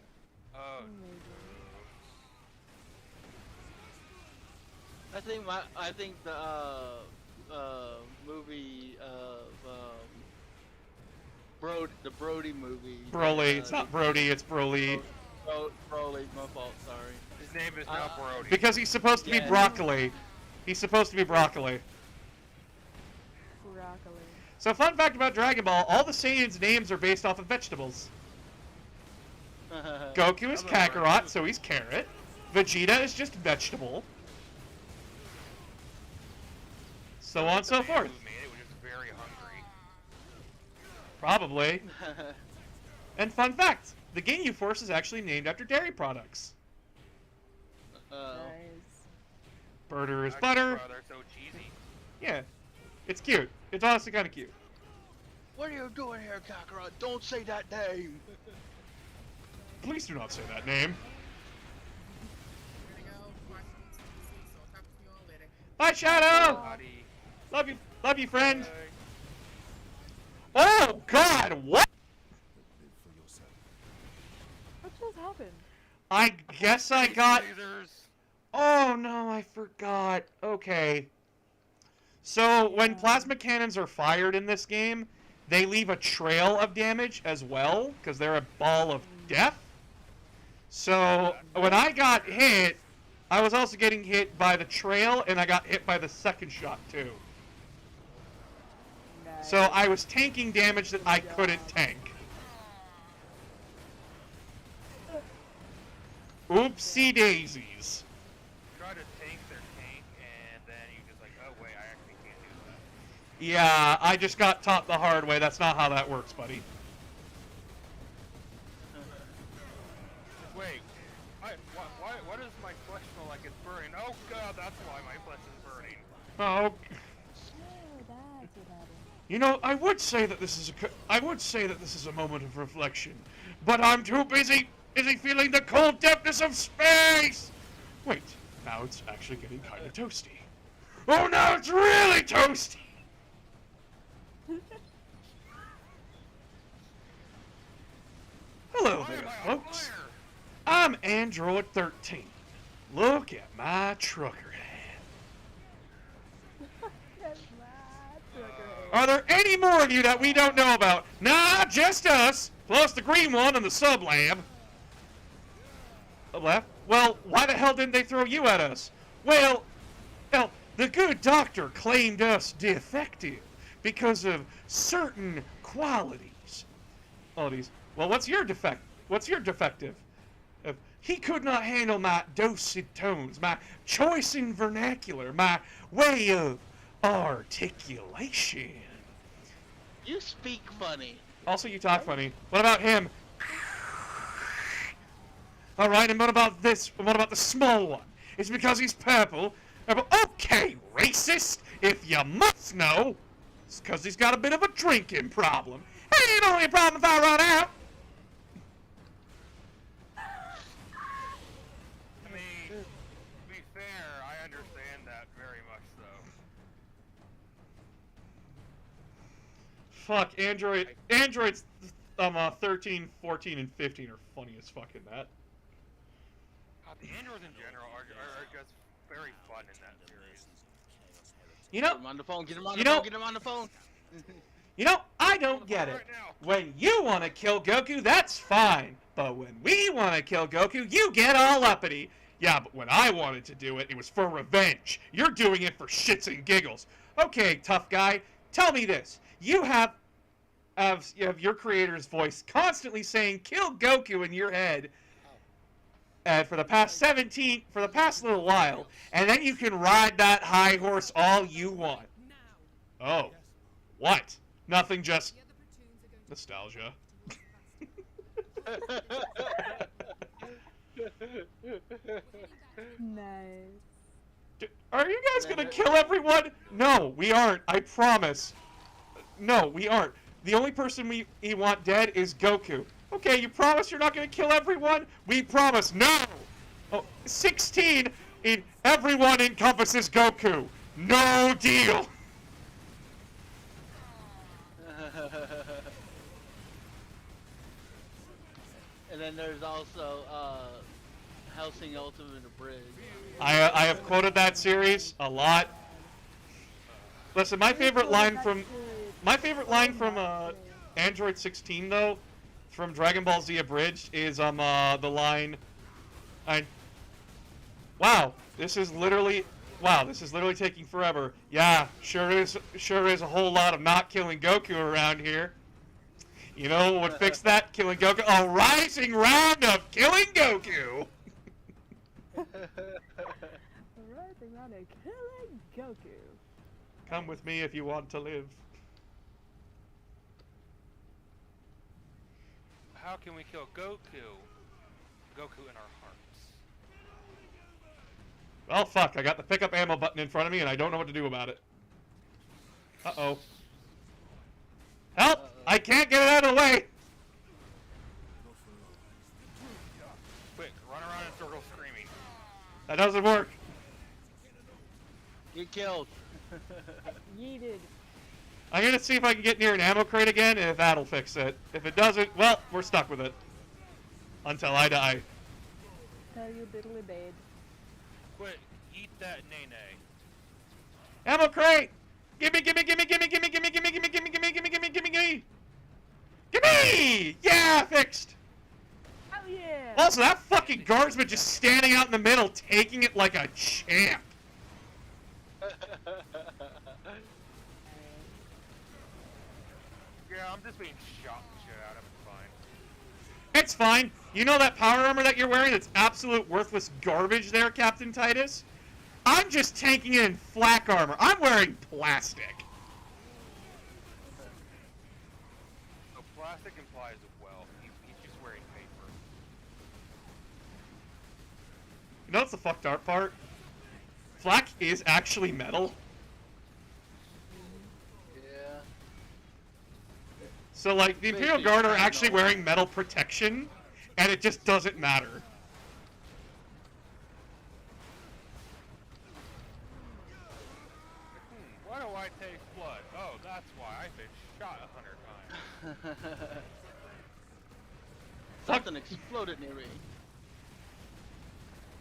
I think the movie of the Brody movie. Broly, it's not Brody, it's Broly. Broly, my fault, sorry. His name is not Brody. Because he's supposed to be broccoli. He's supposed to be broccoli. Broccoli. So fun fact about Dragon Ball, all the Saiyans' names are based off of vegetables. Goku is Kakarot, so he's carrot. Vegeta is just vegetable. So on and so forth. It was just very hungry. Probably. And fun fact, the Ginyu Force is actually named after dairy products. Nice. Burger is butter. They're so cheesy. Yeah. It's cute. It's honestly kind of cute. What are you doing here, Kakarot? Don't say that name. Please do not say that name. Bye, Shadow. Love you, friend. Oh God, what? What just happened? I guess I got. Oh no, I forgot. Okay. So when plasma cannons are fired in this game, they leave a trail of damage as well, because they're a ball of death. So when I got hit, I was also getting hit by the trail, and I got hit by the second shot too. Nice. So I was tanking damage that I couldn't tank. Oopsie daisies. Try to tank their tank, and then you just like, oh wait, I actually can't do that. Yeah, I just got taught the hard way. That's not how that works, buddy. Wait, why does my flesh feel like it's burning? Oh god, that's why my flesh is burning. Oh. Oh, that's what happened. You know, I would say that this is a moment of reflection, but I'm too busy feeling the cold dampness of space. Wait, now it's actually getting kind of toasty. Oh, now it's really toasty. Hello there, folks. I'm Android 13. Look at my trucker hat. Are there any more of you that we don't know about? Nah, just us, plus the green one in the sub-lab. Left? Well, why the hell didn't they throw you at us? Well, the good doctor claimed us defective because of certain qualities. Well, what's your defect? What's your defective? He could not handle my dulcet tones, my choice in vernacular, my way of articulation. You speak funny. Also, you talk funny. What about him? All right, and what about this? And what about the small one? It's because he's purple. Okay, racist. If you must know, it's because he's got a bit of a drinking problem. Hey, ain't only a problem if I run out. I mean, to be fair, I understand that very much so. Fuck, Androids 13, 14, and 15 are funny as fuck in that. The androids in general are just very fun in that series. You know, Get him on the phone, get him on the phone, get him on the phone. You know, I don't get it. When you want to kill Goku, that's fine. But when we want to kill Goku, you get all uppity. Yeah, but when I wanted to do it, it was for revenge. You're doing it for shits and giggles. Okay, tough guy, tell me this. You have your creator's voice constantly saying, kill Goku in your head. For the past little while, and then you can ride that high horse all you want. Oh, what? Nothing, just nostalgia. Nice. Are you guys gonna kill everyone? No, we aren't. I promise. No, we aren't. The only person we want dead is Goku. Okay, you promise you're not going to kill everyone? We promise. No! Oh, 16 in everyone encompasses Goku. No deal! And then there's also Helsing Ultimate Abridged. I have quoted that series a lot. Listen, my favorite line from Android 16 though, from Dragon Ball Z Abridged, is the line, wow, this is literally taking forever. Yeah, sure is a whole lot of not killing Goku around here. You know what would fix that? Killing Goku? A rising round of killing Goku! A rising round of killing Goku. Come with me if you want to live. How can we kill Goku? Goku in our hearts. Well, fuck, I got the pickup ammo button in front of me and I don't know what to do about it. Uh-oh. Help! I can't get it out of the way. Quick, run around in circles screaming. That doesn't work. Get killed. Yeeted. I'm gonna see if I can get near an ammo crate again, and if that'll fix it. If it doesn't, well, we're stuck with it. Until I die. Tell you diddly babe. Quick, eat that nene. Ammo crate! Gimme, gimme, gimme, gimme, gimme, gimme, gimme, gimme, gimme, gimme, gimme, gimme, gimme, gimme! Gimme! Yeah, fixed! Oh yeah! Also, that fucking guardsman just standing out in the middle, taking it like a champ. Yeah, I'm just being shot the shit out of it. It's fine. It's fine. You know that power armor that you're wearing that's absolute worthless garbage there, Captain Titus? I'm just tanking it in flak armor. I'm wearing plastic. So plastic implies as well. He's just wearing paper. You know what's the fucked up part? Flak is actually metal. Yeah. So, like, the Imperial Guard are actually wearing metal protection, and it just doesn't matter. Why do I taste blood? Oh, that's why I've been shot 100 times. Something exploded near me.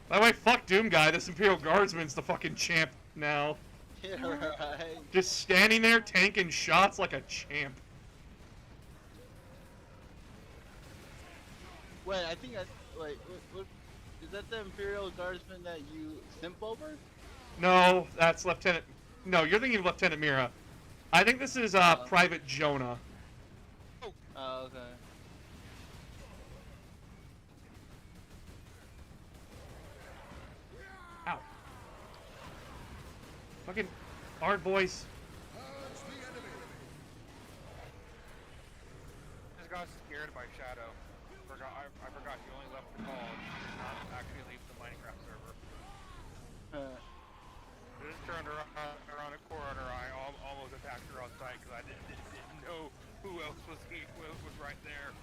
By the way, fuck Doom Guy. This Imperial Guardsman's the fucking champ now. Yeah, right. Just standing there tanking shots like a champ. Wait, I think that's wait. What, is that the Imperial Guardsman that you simp over? No, that's Lieutenant... No, you're thinking of Lieutenant Mira. I think this is Private Jonah. Oh, okay. Ow. Fucking hard boys. Just got scared by Shadow. I forgot he only left the call. Not actually leave the Minecraft server. Just turned around a corner. I almost attacked her on sight because I didn't know who else was right there.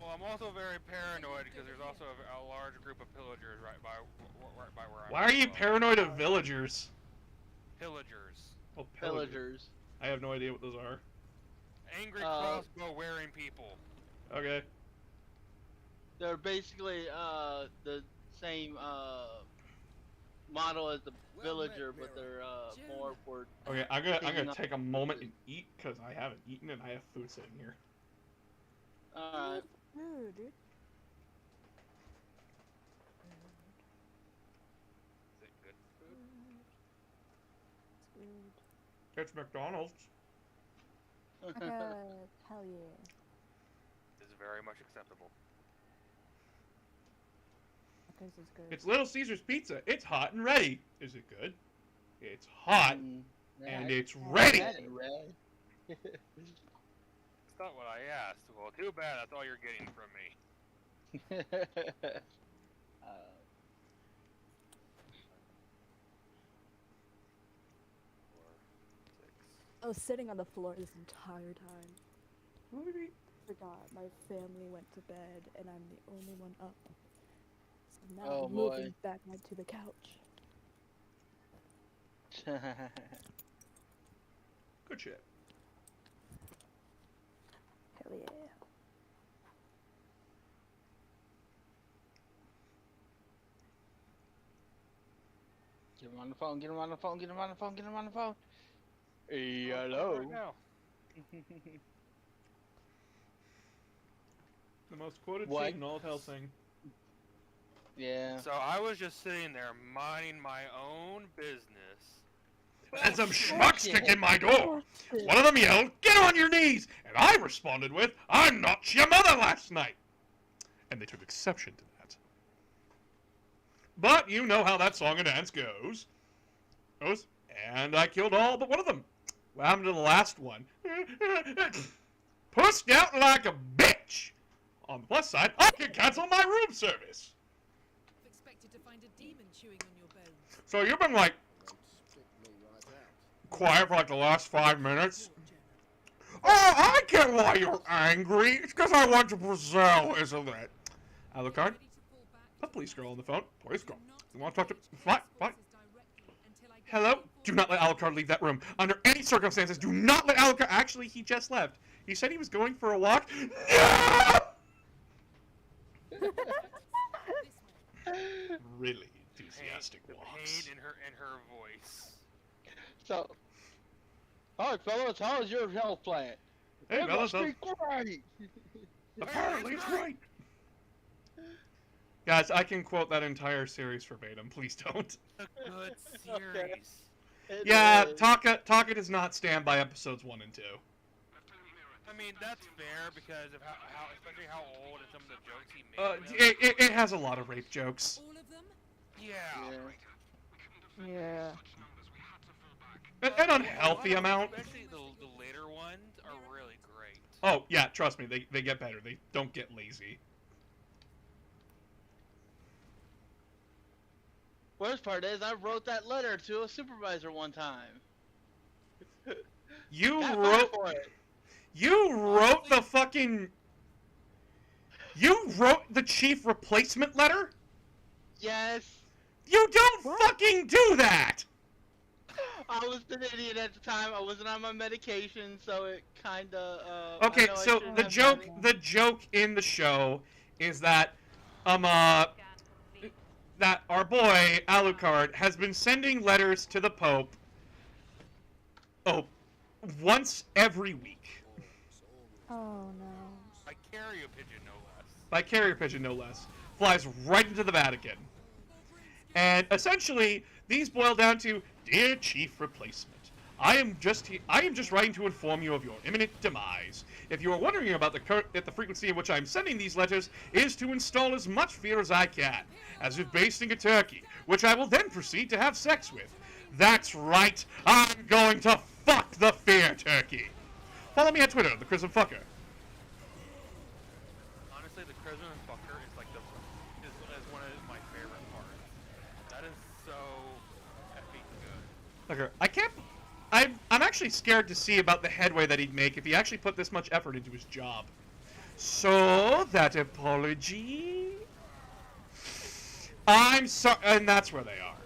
Well, I'm also very paranoid because there's also a large group of pillagers right by where I'm. Why are you paranoid of villagers? Pillagers. Oh, Pillagers. I have no idea what those are. Angry crossbow wearing people. Okay. They're basically the same model as the villager, but they're more for. Okay, I'm gonna take a moment and eat because I haven't eaten and I have food sitting here. Alright. Dude. Is it good food? It's good. It's McDonald's. Hell yeah. This is very much acceptable. This is good. It's Little Caesar's Pizza. It's hot and ready. Is it good? It's hot and it's ready. It's not what I asked. Well, too bad. That's all you're getting from me. I was sitting on the floor this entire time. Forgot my family went to bed and I'm the only one up. So now I'm moving back onto the couch. Good shit. Hell yeah. Get him on the phone, get him on the phone, get him on the phone, get him on the phone. Hey, hello. Right now. The most quoted scene in all of Hellsing. Yeah. So I was just sitting there minding my own business. And some schmucks kicked in my door. One of them yelled, "Get on your knees!" And I responded with, "I knocked your mother last night." And they took exception to that. But you know how that song and dance goes. And I killed all but one of them. What happened to the last one? Pussed out like a bitch. On the plus side, I can cancel my room service. Expected to find a demon chewing on your bones. So you've been like quiet for like the last 5 minutes? Oh, I get why you're angry. It's because I went to Brazil, isn't it? Alucard? A police girl on the phone. Police girl. You want to talk to... Fine, fine. Hello? Do not let Alucard leave that room. Under any circumstances, do not let Alucard... Actually, he just left. He said he was going for a walk. No! Really enthusiastic walks. Pain in her voice. So, alright, fellas, how is your health plan? Hey, It fellas, must be great. Apparently it's great. Guys, I can quote that entire series verbatim. Please don't. A good series. Yeah, Taka does not stand by episodes 1 and 2. I mean, that's fair because of how especially how old and some of the jokes he made. It has a lot of rape jokes. All of them? Yeah. Yeah. An unhealthy amount. Especially the later ones are really great. Oh, yeah, trust me, they get better. They don't get lazy. Worst part is, I wrote that letter to a supervisor one time. You Got wrote... fired for it. You wrote the fucking... You wrote the chief replacement letter? Yes. You don't fucking do that! I was an idiot at the time. I wasn't on my medication, so it kinda, Okay, so the joke in the show is that, that our boy, Alucard, has been sending letters to the Pope, once every week. Oh no. By carrier pigeon, no less. By carrier pigeon, no less. Flies right into the Vatican. And essentially, these boil down to, Dear Chief Replacement, I am just writing to inform you of your imminent demise. If you are wondering about the frequency in which I am sending these letters, is to install as much fear as I can, as if basting a turkey, which I will then proceed to have sex with. That's right, I'm going to fuck the fear turkey. Follow me on Twitter, the Chrism Fucker. Honestly, the Chrism Fucker is like is one of my favorite parts. That is so effing good. Fucker, I can't. I'm actually scared to see about the headway that he'd make if he actually put this much effort into his job. So, that apology... I'm sorry, and that's where they are.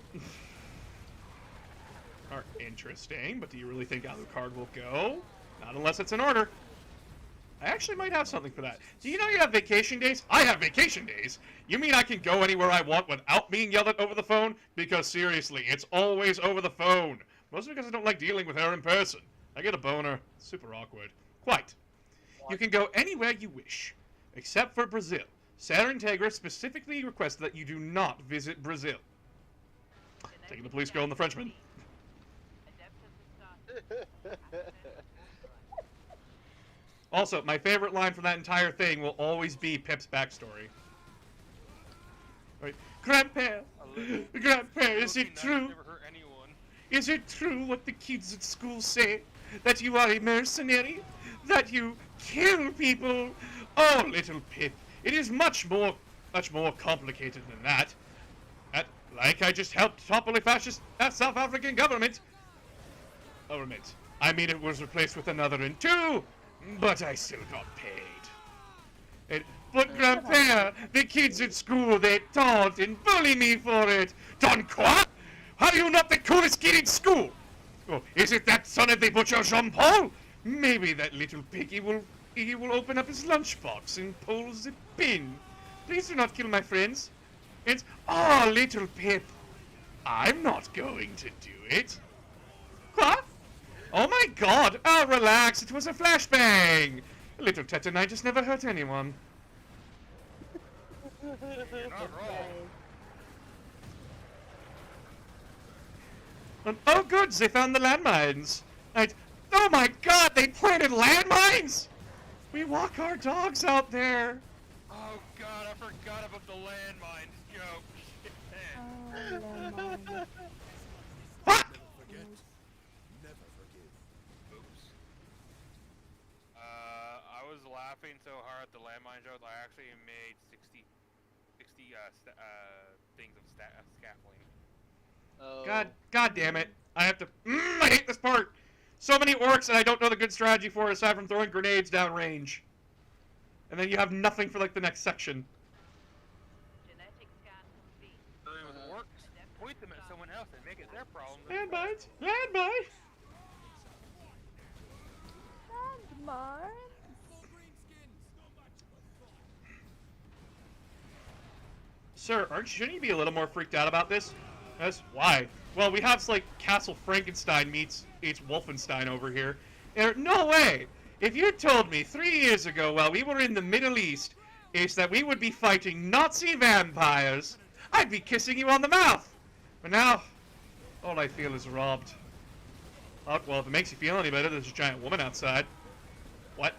Are interesting, but do you really think Alucard will go? Not unless it's in order. I actually might have something for that. Do you know you have vacation days? I have vacation days! You mean I can go anywhere I want without being yelled at over the phone? Because seriously, it's always over the phone. Mostly because I don't like dealing with her in person. I get a boner. Super awkward. Quite. You can go anywhere you wish. Except for Brazil. Sarah Integra specifically requested that you do not visit Brazil. Taking the police girl and the Frenchman. Also, my favorite line from that entire thing will always be Pip's backstory. Right. Grandpa! Grandpa, is it true? Is it true what the kids at school say? That you are a mercenary? That you kill people? Oh, little Pip, it is much more complicated than that. Like I just helped topple a fascist South African government. I mean, it was replaced with another in 2, but I still got paid. But Grandpa, the kids at school, they taunt and bully me for it. Don quoi? Are you not the coolest kid in school? Oh, is it that son of the butcher Jean-Paul? Maybe that little piggy will open up his lunchbox and pull the pin. Please do not kill my friends. It's, oh, little Pip. I'm not going to do it. What? Oh my god. Oh, relax. It was a flashbang. Little Tetanitis never hurt anyone. You're not wrong. Oh, good, they found the landmines. Oh my god, they planted landmines? We walk our dogs out there. Oh god, I forgot about the landmines joke. Landmine. Fuck! Never forgive. Oops. I was laughing so hard at the landmine joke, I actually made 60 things of scaffolding. Oh. God damn it. I have to... I hate this part! So many orcs, and I don't know the good strategy for it aside from throwing grenades down range. And then you have nothing for, like, the next section. So it was orcs, point them at someone else and make it their problem. Landmines! Landmines! Landmines? Sir, shouldn't you be a little more freaked out about this? Yes, why? Well, we have, like, Castle Frankenstein meets Wolfenstein over here. No way! If you told me 3 years ago while we were in the Middle East, is that we would be fighting Nazi vampires, I'd be kissing you on the mouth! But now, all I feel is robbed. Oh, well, if it makes you feel any better, there's a giant woman outside. What?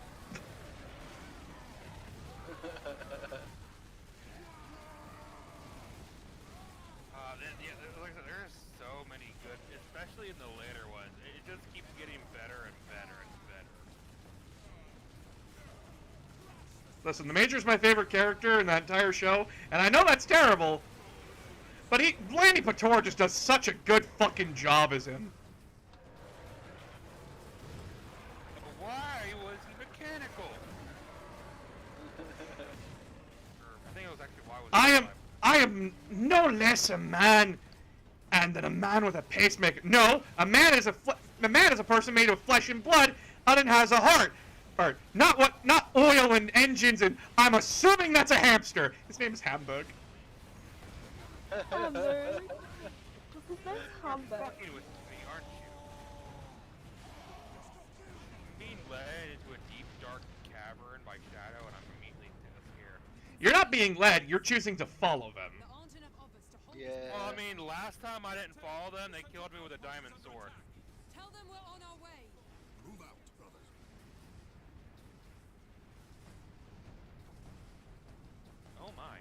Like I said, there's so many good, especially in the later ones. It just keeps getting better and better and better. Listen, the Major's my favorite character in that entire show, and I know that's terrible, but Blandy Pator just does such a good fucking job as him. Why was he mechanical? I think it was actually why was I am no less a man than a man with a pacemaker. No, a man is a person made of flesh and blood and has a heart. Or not oil and engines, and I'm assuming that's a hamster. His name is Hamburg. Hamburg. His name's Hamburg. Fucking with me, aren't you? Being led into a deep, dark cavern by Shadow, and I'm immediately scared. You're not being led. You're choosing to follow them. Yeah. Well, I mean, last time I didn't follow them, they killed me with a diamond sword. Tell them we're on our way. Move out, brothers. Oh my.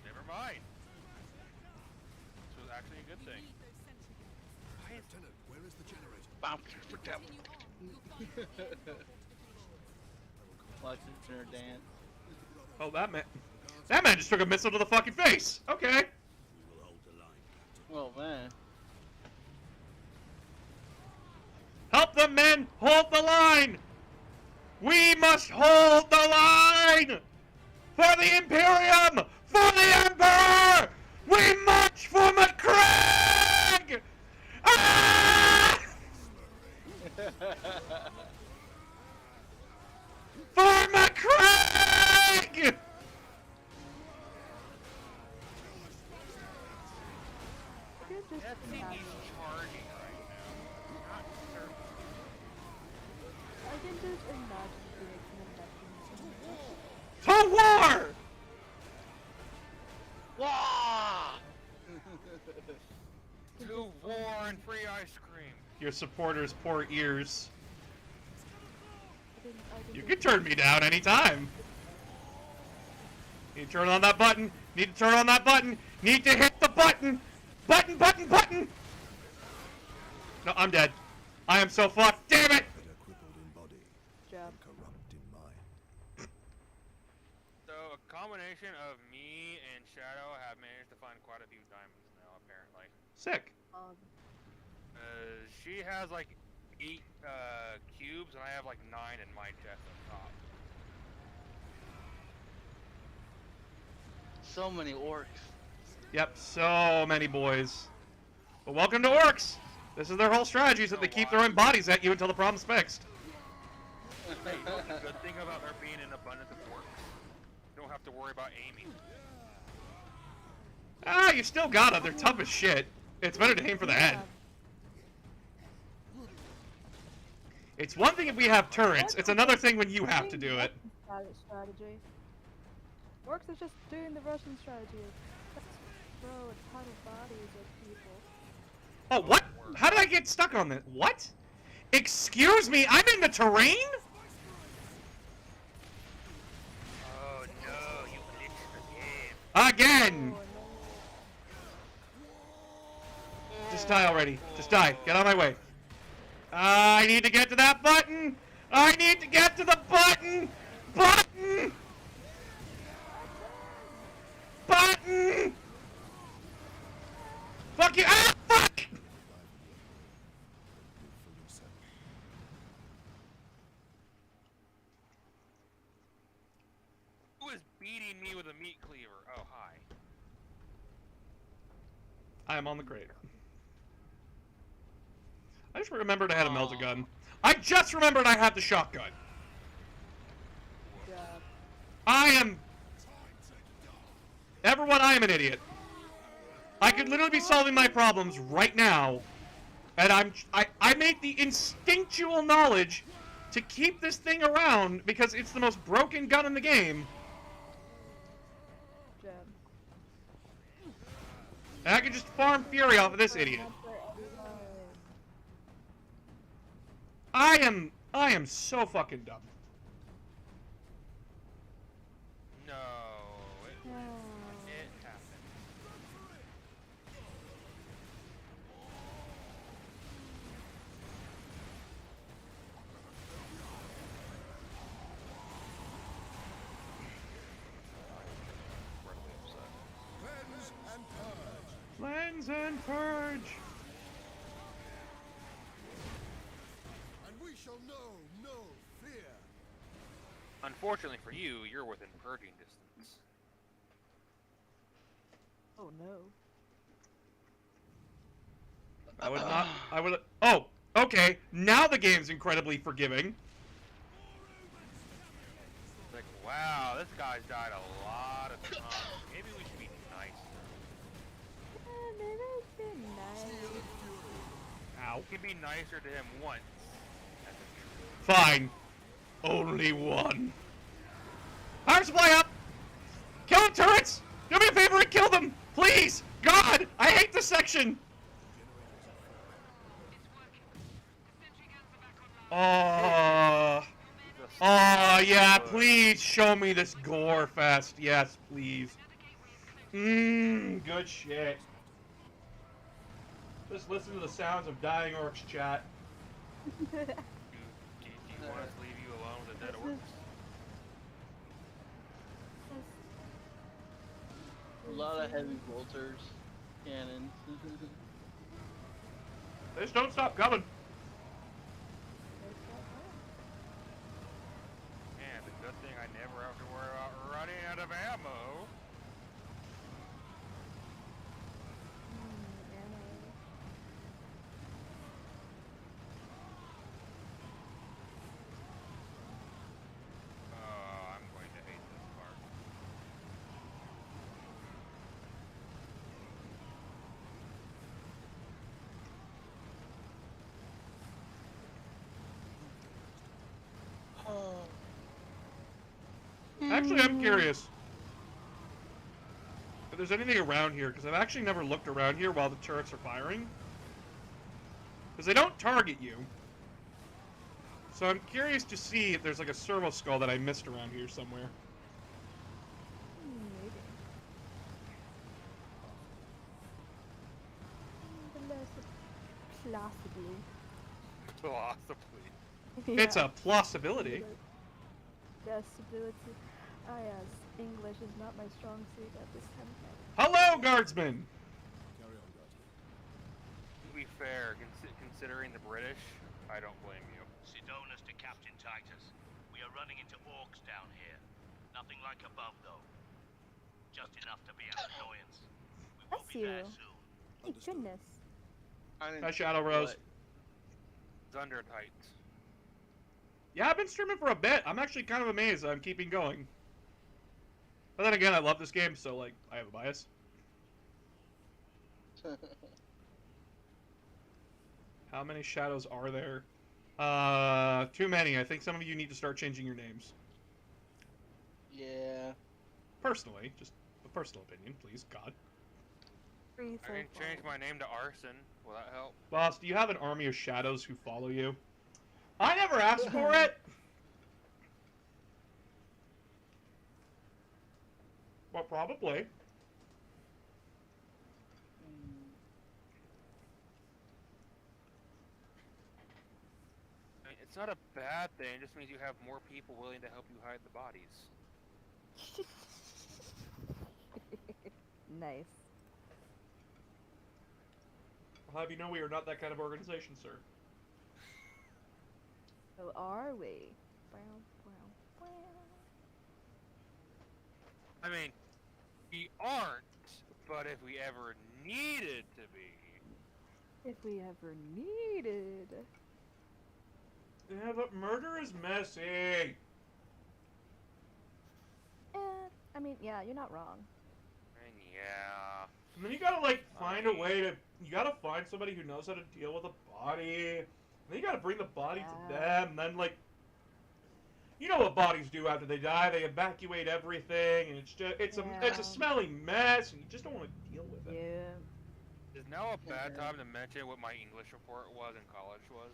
Never mind. This was actually a good thing. Lieutenant, where is the generator? Watch it turn dance. Oh, that man just took a missile to the fucking face. Okay. Oh man. Help the men hold the line. We must hold the line for the Imperium, for the Emperor. We march for McCraig. Ah! For McCraig. That thing is charging right now. Not certain. I can just imagine being To war! Wah! To war and free ice cream. Your supporters' poor ears. I You can turn me down anytime. Need to turn on that button. Need to turn on that button. Need to hit the button. Button, button, button! No, I'm dead. I am so fucked. Damn it! Crippled in body, Job. corrupt in mind. So, a combination of me and Shadow have managed to find quite a few diamonds now, apparently. Sick. She has like 8 cubes, and I have like 9 in my chest on top. So many orcs. Yep, so many boys. But welcome to orcs. This is their whole strategy, is that they keep throwing bodies at you until the problem's fixed. Hey, you know the good thing about there being an abundance of orcs? You don't have to worry about aiming. Ah, you still gotta. They're tough as shit. It's better to aim for the head. It's one thing if we have turrets. It's another thing when you have to do it. Strategy. Orcs is just doing the Russian strategy. Let's throw a ton of bodies at people. Oh, what? How did I get stuck on this? What? Excuse me, I'm in the terrain? Oh no, you glitched again. Again! Just die already. Just die. Get out of my way. I need to get to that button! I need to get to the button! Button! Button! Fuck you! Ah, fuck! Who is beating me with a meat cleaver? Oh, hi. I am on the crate. I just remembered I had a melt-a-gun. I just remembered I had the shotgun. Yeah. I am... Everyone, I am an idiot. I could literally be solving my problems right now, and I make the instinctual knowledge to keep this thing around because it's the most broken gun in the game. Jeb. And I can just farm fury off of this idiot. I am so fucking dumb. No, it happened. Cleanse and purge. And we shall know no fear. Unfortunately for you, you're within purging distance. Oh no. I would. Oh, okay. Now the game's incredibly forgiving. Like, wow, this guy's died a lot of times. Maybe we should be nicer. Maybe it's been nice. Ow. We can be nicer to him once. Fine. Only one. Power supply up! Kill the turrets! Do me a favor and kill them! Please! God! I hate this section! Oh, yeah, please show me this gore fest. Yes, please. Good shit. Just listen to the sounds of dying orcs, chat. Do you want us to leave you alone with the dead orcs? A lot of heavy bolters, cannons. They just don't stop coming. Man, the good thing I never have to worry about running out of ammo. Oh, I'm going to hate this part. Actually, I'm curious if there's anything around here, because I've actually never looked around here while the turrets are firing. Because they don't target you. So I'm curious to see if there's like a servo skull that I missed around here somewhere. Maybe. Possibly. Possibly. It's a possibility. Possibility. Ah yes, English is not my strong suit at this time. Hello, guardsman! Carry on, guardsman. To be fair, considering the British, I don't blame you. Sidonus to Captain Titus. We are running into orcs down here. Nothing like above, though. Just enough to be an annoyance. We will Bless be there you. soon. Hey, goodness. Hi, Shadow Rose. It's under tight. Yeah, I've been streaming for a bit. I'm actually kind of amazed I'm keeping going. But then again, I love this game, so, like, I have a bias. How many shadows are there? Too many. I think some of you need to start changing your names. Yeah. Personally, just a personal opinion, please, God. I can change my name to Arson. Will that help? Boss, do you have an army of shadows who follow you? I never asked for it! Well, probably. I mean, it's not a bad thing. It just means you have more people willing to help you hide the bodies. Nice. I'll have you know we are not that kind of organization, sir. So are we? I mean, we aren't, but if we ever needed to be. If we ever needed. Yeah, but murder is messy. I mean, yeah, you're not wrong. And yeah. And then you gotta, like, find a way to... You gotta find somebody who knows how to deal with a body. And then you gotta bring the body to them. And then, like... You know what bodies do after they die? They evacuate everything. And it's just... It's a smelly mess. And you just don't want to deal with it. Yeah. Is now a bad time to mention what my English report was in college was?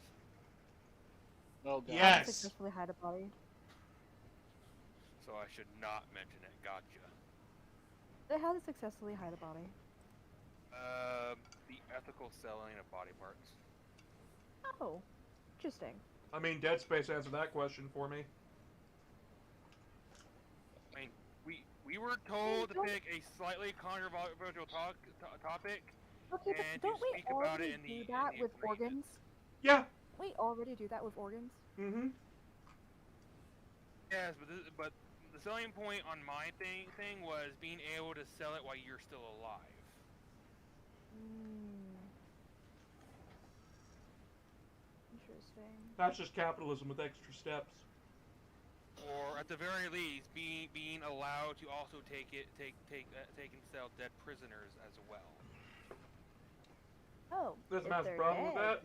Oh, God. Yes. Successfully hide a body. So I should not mention it. Gotcha. How to successfully hide a body? The ethical selling of body parts. Oh, interesting. I mean, Dead Space answered that question for me. I mean, we were told to pick a slightly controversial topic. Okay, but and don't to we speak about it already in do the that with information. organs? Yeah. We already do that with organs? Mm-hmm. Yes, but the selling point on my thing was being able to sell it while you're still alive. Interesting. That's just capitalism with extra steps. Or at the very least, being allowed to also take and sell dead prisoners as well. Oh, Doesn't have a problem with that.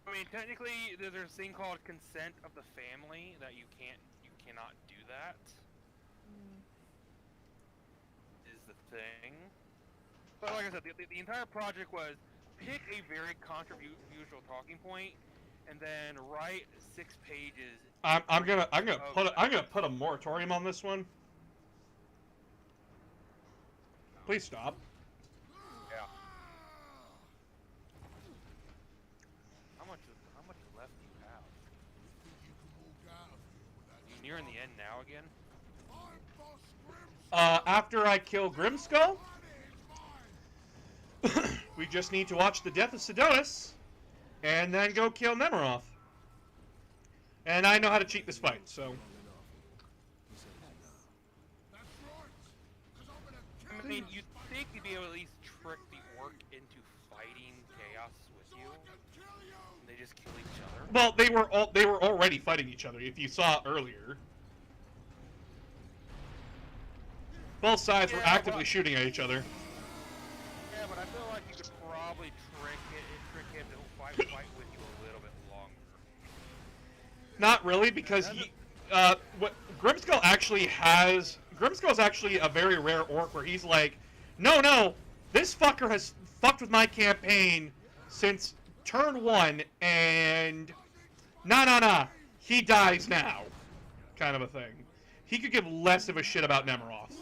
I mean, technically, there's a thing called consent of the family that you cannot do that. Is the thing. But like I said, the entire project was pick a very controversial talking point, and then write 6 pages. I'm gonna put a moratorium on this one. Please stop. Yeah. How much left do you have? You nearing the end now again? After I kill Grimskull, we just need to watch the death of Sidonis, and then go kill Nemiroff. And I know how to cheat this fight, so... I mean, you'd think you'd be able to at least trick the orc into fighting chaos with you. And they just kill each other. Well, they were already fighting each other, if you saw earlier. Both sides were actively shooting at each other. Yeah, but I feel like you could probably trick him to fight with you a little bit longer. Not really, because what Grimskull actually has... Grimskull's actually a very rare orc where he's like, no, this fucker has fucked with my campaign since turn 1, and nah, he dies now, kind of a thing. He could give less of a shit about Nemiroff.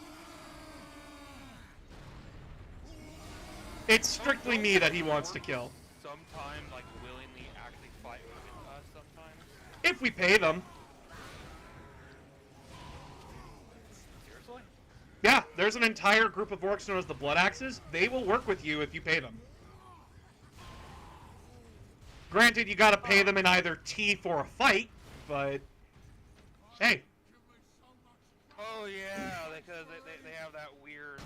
It's strictly me that he wants to kill. Sometimes, like, willingly actually fight with us sometimes. If we pay them. Seriously? Yeah, there's an entire group of orcs known as the Blood Axes. They will work with you if you pay them. Granted, you gotta pay them in either teeth or a fight, but... Hey. Oh yeah, because they have that weird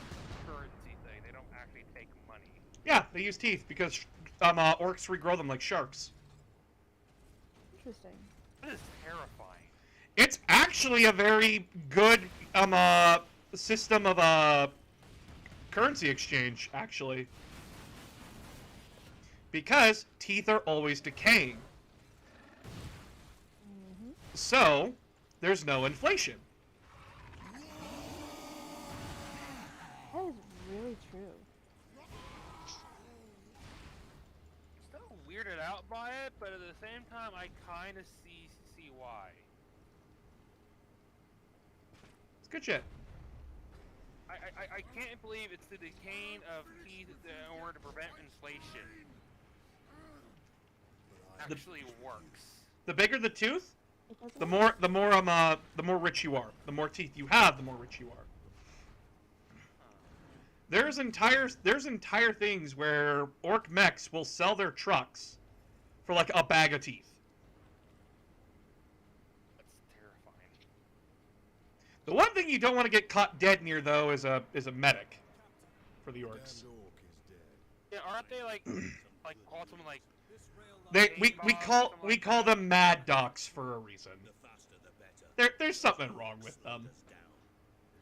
currency thing. They don't actually take money. Yeah, they use teeth because orcs regrow them like sharks. Interesting. That is terrifying. It's actually a very good system of currency exchange, actually. Because teeth are always decaying. So, there's no inflation. That is really true. Still weirded out by it, but at the same time, I kind of see why. It's good shit. I can't believe it's the decaying of teeth in order to prevent inflation. Actually works. The bigger the tooth, the more rich you are. The more teeth you have, the more rich you are. there's entire things where orc mechs will sell their trucks for like a bag of teeth. That's terrifying. The one thing you don't want to get caught dead near though is a medic for the orcs. Yeah, aren't they like called something like? We call them mad docs for a reason. There's something wrong with them.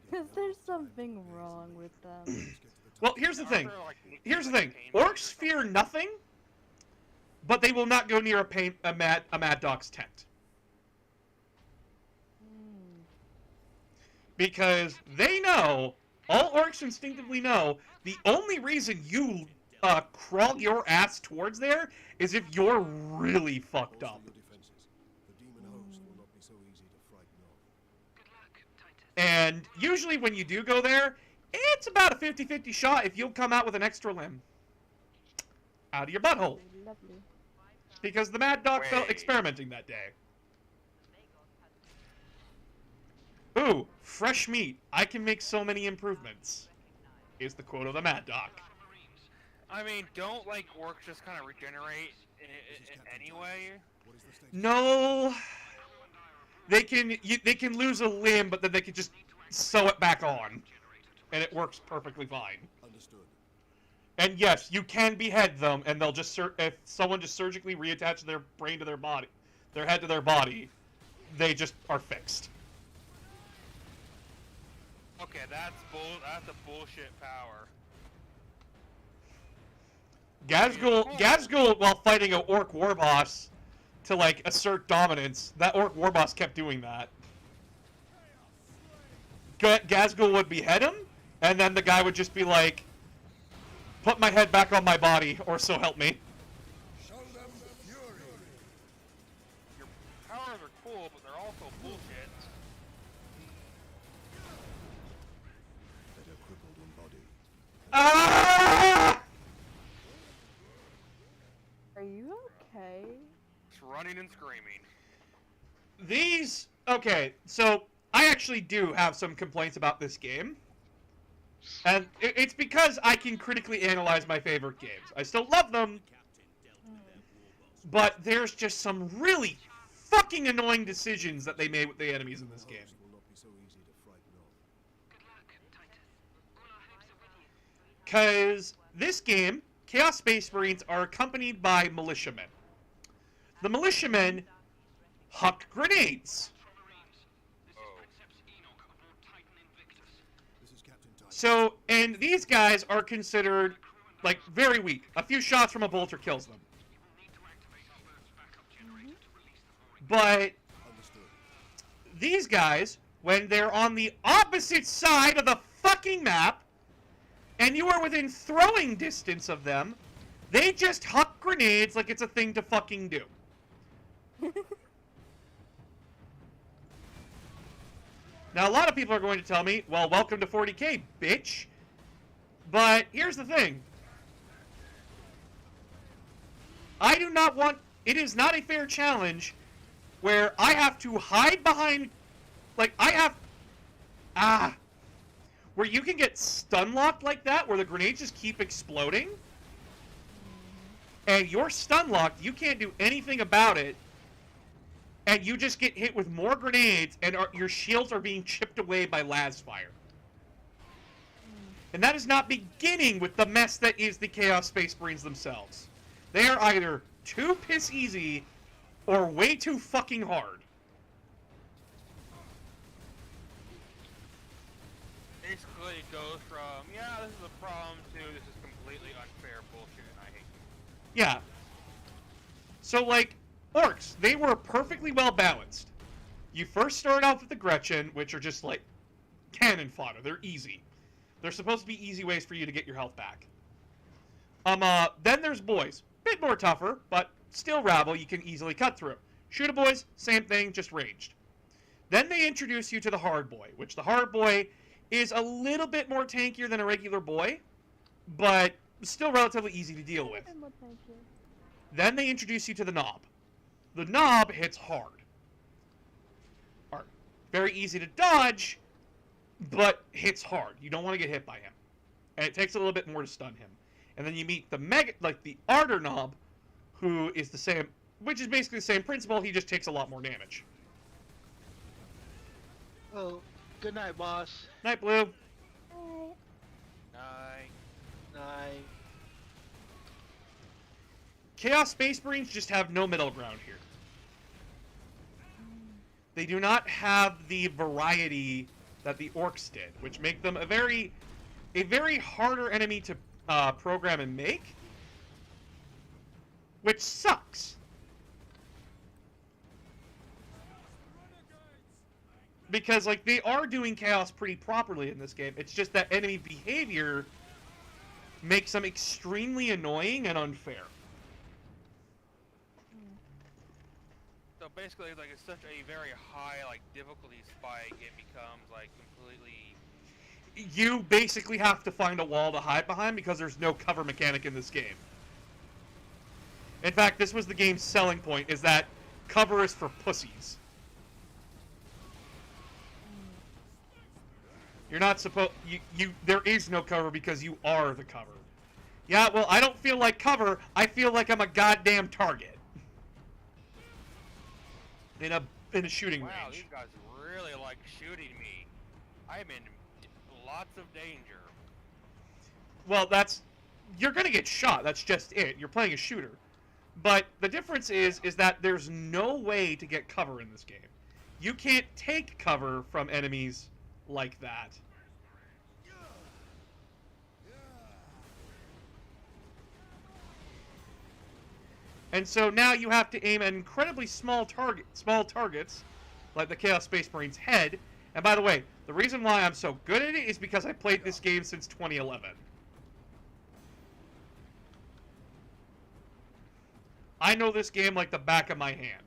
Because there's something wrong with them. Well, here's the thing. Orcs fear nothing, but they will not go near a mad doc's tent. Because they know, all orcs instinctively know, the only reason you crawl your ass towards there is if you're really fucked up. And usually when you do go there, it's about a 50-50 shot if you'll come out with an extra limb out of your butthole. Lovely. Because the Mad Dog felt experimenting that day. Ooh, fresh meat. I can make so many improvements. Is the quote of the Mad Dog. I mean, don't like orcs just kind of regenerate in anyway? No. They can lose a limb, but then they can just sew it back on, and it works perfectly fine. Understood. And yes, you can behead them, and they'll just if someone just surgically reattaches their brain to their body, their head to their body, they just are fixed. Okay, that's a bullshit power. Gazgul, while fighting an orc war boss to like assert dominance, that orc war boss kept doing that. Gazgul would behead him, and then the guy would just be like, "Put my head back on my body, or so help me." Show them fury. Your powers are cool, but they're also bullshit. Better crippled in body. Ah! Are you okay? It's running and screaming. Okay, so I actually do have some complaints about this game. And it's because I can critically analyze my favorite games. I still love them, but there's just some really fucking annoying decisions that they made with the enemies in this game. Because this game, Chaos Space Marines are accompanied by militiamen. The militiamen huck grenades. So, and these guys are considered, like, very weak. A few shots from a bolter kills them. But these guys, when they're on the opposite side of the fucking map, and you are within throwing distance of them, they just huck grenades like it's a thing to fucking do. Now, a lot of people are going to tell me, well, welcome to 40K, bitch. But here's the thing. I do not want... It is not a fair challenge where I have to hide behind... Like, I have... Where you can get stun-locked like that, where the grenades just keep exploding. And you're stun-locked, you can't do anything about it. And you just get hit with more grenades, and your shields are being chipped away by las fire. And that is not beginning with the mess that is the Chaos Space Marines themselves. They are either too piss easy, or way too fucking hard. Basically, it goes from, yeah, this is a problem, to this is completely unfair bullshit, and I hate you. Yeah. So, like, orcs, they were perfectly well balanced. You first start off with the Gretchen, which are just, like, cannon fodder. They're easy. They're supposed to be easy ways for you to get your health back. Then there's boys. Bit more tougher, but still rabble you can easily cut through. Shooter boys, same thing, just ranged. Then they introduce you to the hard boy, which the hard boy is a little bit more tankier than a regular boy, but still relatively easy to deal with. Then they introduce you to the knob. The knob hits hard. Very easy to dodge, but hits hard. You don't want to get hit by him. and it takes a little bit more to stun him. And then you meet the the Arter Knob, who is the same, which is basically the same principle. He just takes a lot more damage. Oh, good night, boss. Night, Blue. Night. Night. Chaos Space Marines just have no middle ground here. They do not have the variety that the Orcs did, which make them a very harder enemy to program and make, which sucks. Because, like, they are doing Chaos pretty properly in this game. It's just that enemy behavior makes them extremely annoying and unfair. So basically, like, it's such a very high, like, difficulty spike, it becomes, like, completely... You basically have to find a wall to hide behind because there's no cover mechanic in this game. In fact, this was the game's selling point, is that cover is for pussies. You're not supposed... there is no cover because you are the cover. Yeah, well, I don't feel like cover. I feel like I'm a goddamn target. In a shooting range. Wow, these guys really like shooting me. I am in lots of danger. Well, you're gonna get shot. That's just it. You're playing a shooter. But the difference is that there's no way to get cover in this game. You can't take cover from enemies like that. And so now you have to aim at incredibly small targets, like the Chaos Space Marine's head. And by the way, the reason why I'm so good at it is because I played this game since 2011. I know this game like the back of my hand.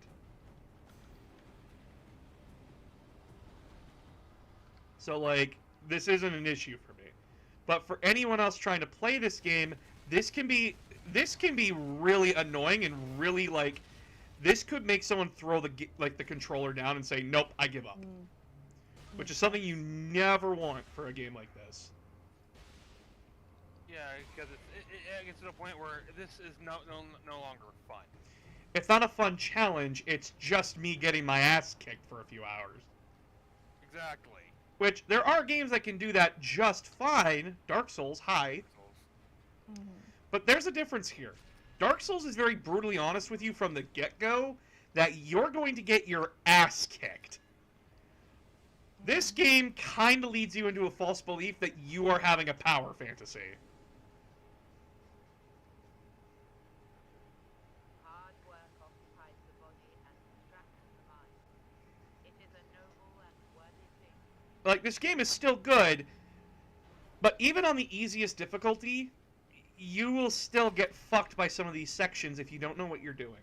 So, like, this isn't an issue for me. But for anyone else trying to play this game, this can be really annoying and really, like, this could make someone throw the controller down and say, nope, I give up. Which is something you never want for a game like this. Yeah, because it gets to the point where this is no longer fun. It's not a fun challenge, it's just me getting my ass kicked for a few hours. Exactly. Which, there are games that can do that just fine. Dark Souls, hi. But there's a difference here. Dark Souls is very brutally honest with you from the get-go that you're going to get your ass kicked. This game kind of leads you into a false belief that you are having a power fantasy. Hard work occupies the body and distracts the mind. It is a noble and worthy thing. Like, this game is still good, but even on the easiest difficulty, you will still get fucked by some of these sections if you don't know what you're doing.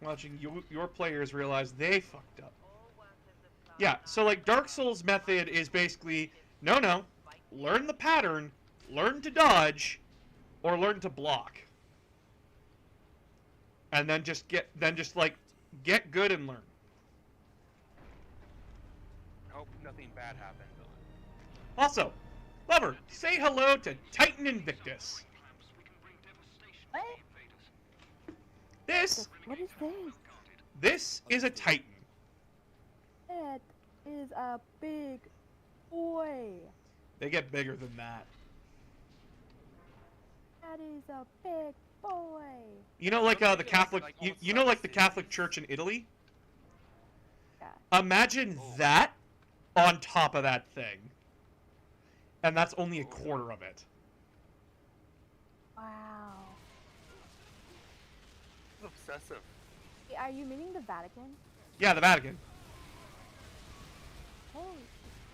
Watching your players realize they fucked up. Yeah, so like Dark Souls method is basically, no, learn the pattern, learn to dodge, or learn to block. And then just get good and learn. Hope nothing bad happens. Also, Lover, say hello to Titan Invictus. This... What is this? This is a Titan. It is a big boy. They get bigger than that. That is a big boy. You know, like the Catholic... You know, like the Catholic Church in Italy? Yeah. Imagine that on top of that thing. And that's only a quarter of it. Wow. Obsessive. Are you meaning the Vatican? Yeah, the Vatican. Holy,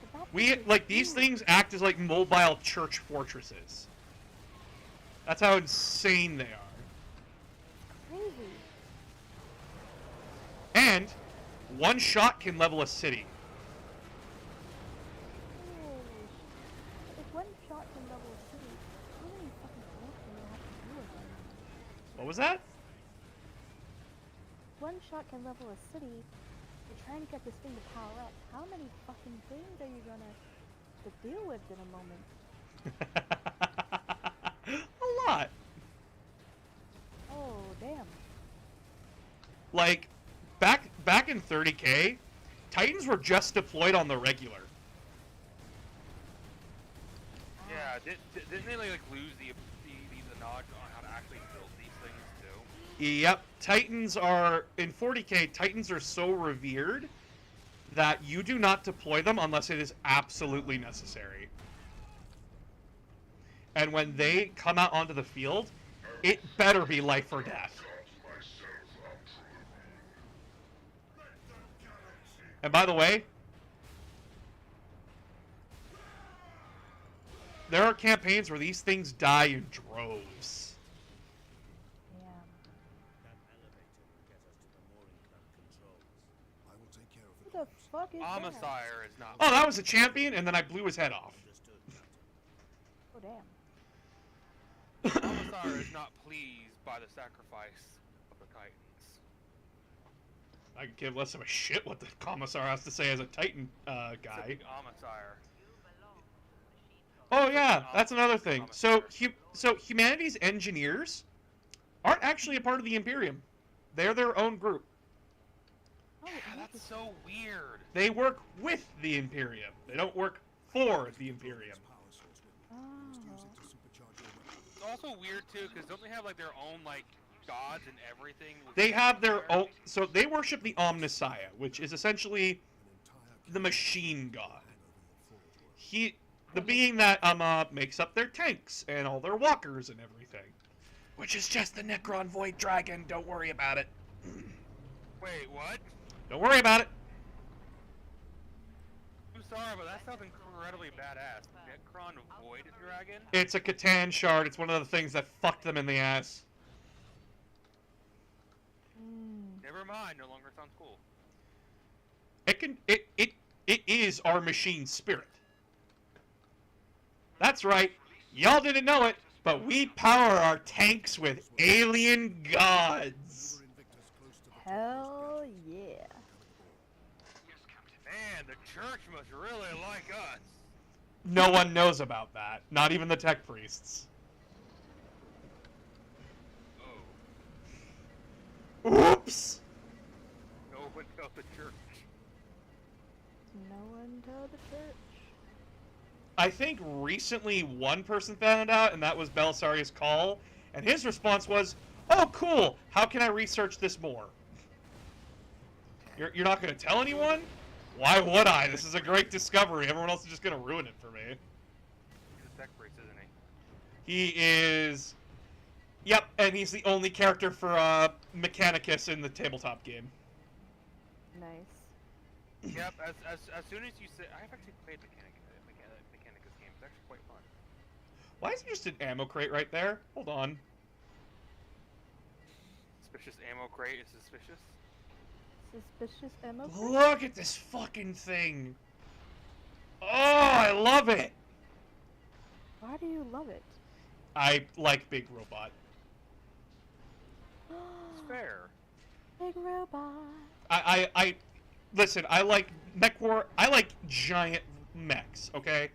the Vatican These things act as like mobile church fortresses. That's how insane they are. Crazy. And one shot can level a city. Holy shit. If one shot can level a city, how many fucking forks do you have to do with them? What was that? one shot can level a city, you're trying to get this thing to power up. How many fucking things are you gonna to deal with in a moment? A lot. Oh, damn. Like, back in 30K, Titans were just deployed on the regular. Yeah, didn't they like lose the knowledge on how to actually build these things too? Yep, Titans are, in 40K, Titans are so revered that you do not deploy them unless it is absolutely necessary. And when they come out onto the field, it better be life or death. And by the way, there are campaigns where these things die in droves. Who the fuck is that? Homicide is not. Oh, that was a champion, and then I blew his head off. Oh, damn. Homicide is not pleased by the sacrifice of the Titans. I could give less of a shit what the Commissar has to say as a Titan guy. Homicide. Oh yeah, that's another thing. So humanity's engineers aren't actually a part of the Imperium. They're their own group. Yeah, that's so weird. They work with the Imperium. They don't work for the Imperium. It's also weird too, because don't they have like their own like gods and everything? They have their own. So they worship the Omnissiah, which is essentially the machine god. The being that makes up their tanks and all their walkers and everything, which is just the Necron Void Dragon. Don't worry about it. Wait, what? Don't worry about it. I'm sorry, but that sounds incredibly badass. Necron Void Dragon? It's a Catan shard. It's one of the things that fucked them in the ass. Never mind. No longer sounds cool. It is our machine spirit. That's right. Y'all didn't know it, but we power our tanks with alien gods. Hell yeah. Man, the church must really like us. No one knows about that. Not even the tech priests. Oops! No one tell the church. No one tell the church. I think recently one person found out, and that was Belisarius Call, and his response was, "Oh, cool. How can I research this more?" You're not going to tell anyone? Why would I? This is a great discovery. Everyone else is just going to ruin it for me. He's a tech priest, isn't he? He is... Yep, and he's the only character for Mechanicus in the tabletop game. Nice. Yep, as soon as you say... I've actually played Mechanicus game. It's actually quite fun. Why is there just an ammo crate right there? Hold on. Suspicious ammo crate is suspicious? Suspicious ammo crate? Look at this fucking thing! Oh, I love it! Why do you love it? I like Big Robot. It's fair. Big robot. I listen, I like mech war. I like giant mechs, okay?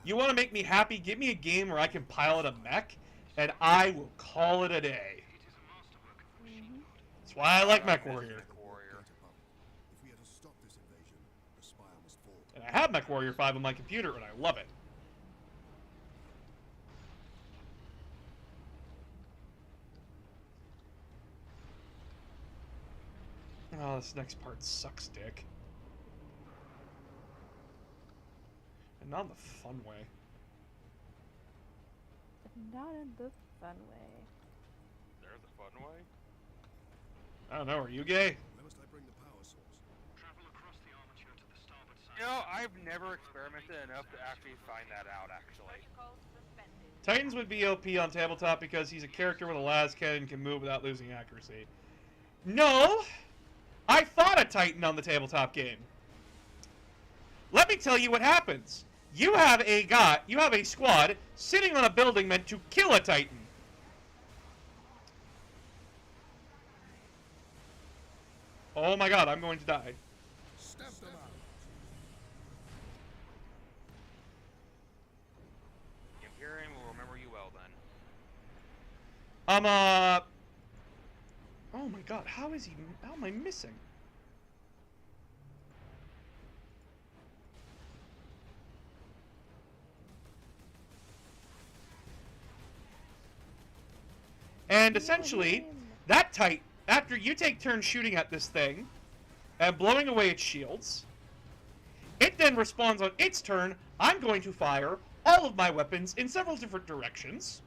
You want to make me happy? Give me a game where I can pilot a mech, and I will call it a day. That's why I like Mech Warrior. If we are to stop this invasion, the Spire must fall. And I have Mech Warrior 5 on my computer, and I love it. Oh, this next part sucks, dick. And not in the fun way. Not in the fun way. There's a fun way? I don't know, are you gay? Where must I bring the power source? Travel across the armature to the starboard side. You know, I've never experimented enough to actually find that out, actually. Titans would be OP on tabletop because he's a character with a las cannon and can move without losing accuracy. No! I fought a Titan on the tabletop game. Let me tell you what happens. You have a squad sitting on a building meant to kill a Titan. Oh my god, I'm going to die. Stab them out. The Imperium will remember you well then. Oh my god, how is he... How am I missing? And essentially, that tight, after you take turns shooting at this thing and blowing away its shields, it then responds on its turn. I'm going to fire all of my weapons in several different directions.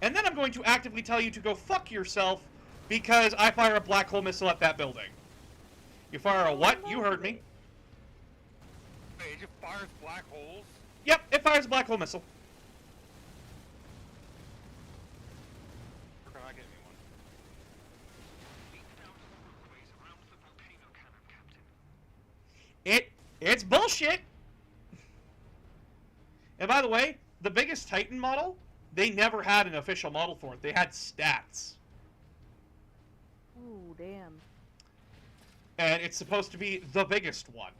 And then I'm going to actively tell you to go fuck yourself because I fire a black hole missile at that building. You fire a what? You heard me. Wait, it just fires black holes? Yep, it fires a black hole missile. Where can I get me one? It's bullshit. And by the way, the biggest Titan model, they never had an official model for it. They had stats. Ooh, damn. And it's supposed to be the biggest one.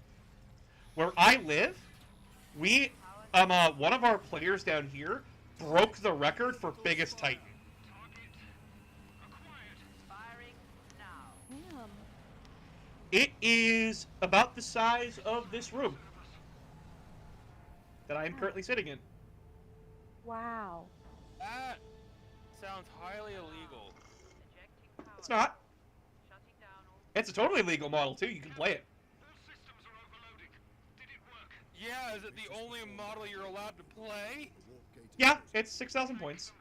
Where I live, we, one of our players down here broke the record for biggest Titan. Damn. It is about the size of this room that I am currently sitting in. Wow. That sounds highly illegal. It's not. It's a totally legal model too. You can play it. Yeah, is it the only model you're allowed to play? Yeah, it's 6,000 points.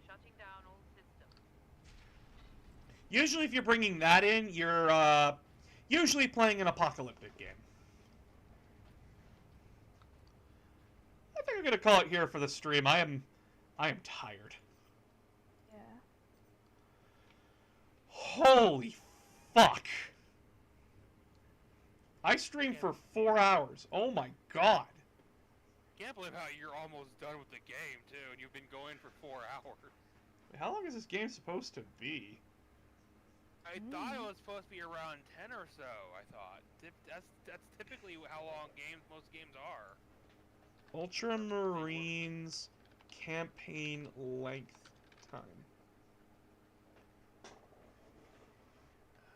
Shutting down all systems. Usually if you're bringing that in, you're usually playing an apocalyptic game. I think I'm going to call it here for the stream. I am tired. Yeah. Holy fuck. I streamed for 4 hours. Oh my god. Can't believe how you're almost done with the game too, and you've been going for 4 hours. How long is this game supposed to be? I thought it was supposed to be around 10 or so. I thought that's typically how long most games are. Ultramarines campaign length time.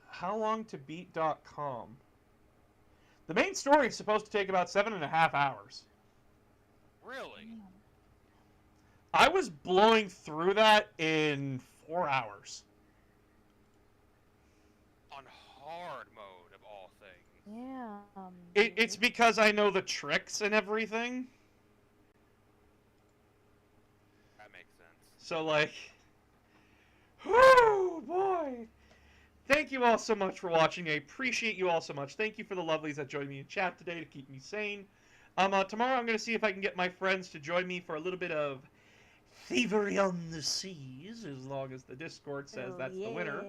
How long to beat.com? The main story is supposed to take about 7.5 hours. Really? I was blowing through that in 4 hours. On hard mode, of all things. Yeah. It's because I know the tricks and everything. That makes sense. So, like... Whoo, boy! Thank you all so much for watching. I appreciate you all so much. Thank you for the lovelies that joined me in chat today to keep me sane. Tomorrow I'm going to see if I can get my friends to join me for a little bit of thievery on the seas, as long as the Discord says that's the winner.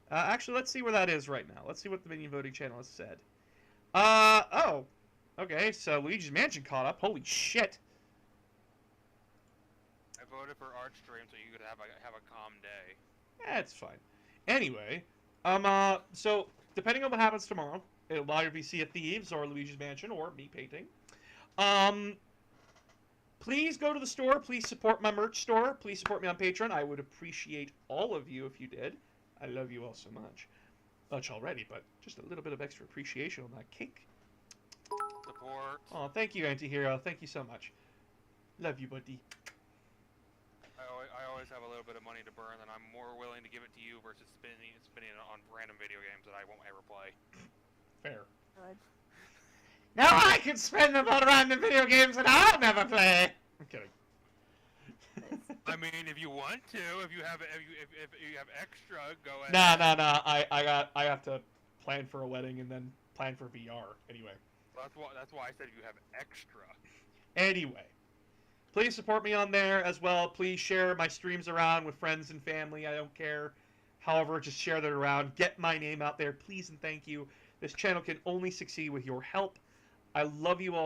Actually, let's see where that is right now. Let's see what the minion voting channel has said. Oh. Okay, so Luigi's Mansion caught up. Holy shit. I voted for Archstream so you could have a calm day. That's fine. Anyway, so depending on what happens tomorrow, it'll either be Sea of Thieves or Luigi's Mansion or me painting. Please go to the store. Please support my merch store. Please support me on Patreon. I would appreciate all of you if you did. I love you all so much. Much already, but just a little bit of extra appreciation on that cake. Support. Oh, thank you, Anti-Hero. Thank you so much. Love you, buddy. I always have a little bit of money to burn, and I'm more willing to give it to you versus spending it on random video games that I won't ever play. Fair. Good. Now I can spend them on random video games that I'll never play. I'm kidding. I mean, if you want to, if you have extra, go ahead. Nah. I have to plan for a wedding and then plan for VR. Anyway. That's why I said if you have extra. Anyway. Please support me on there as well. Please share my streams around with friends and family. I don't care. However, just share that around. Get my name out there, please and thank you. This channel can only succeed with your help. I love you all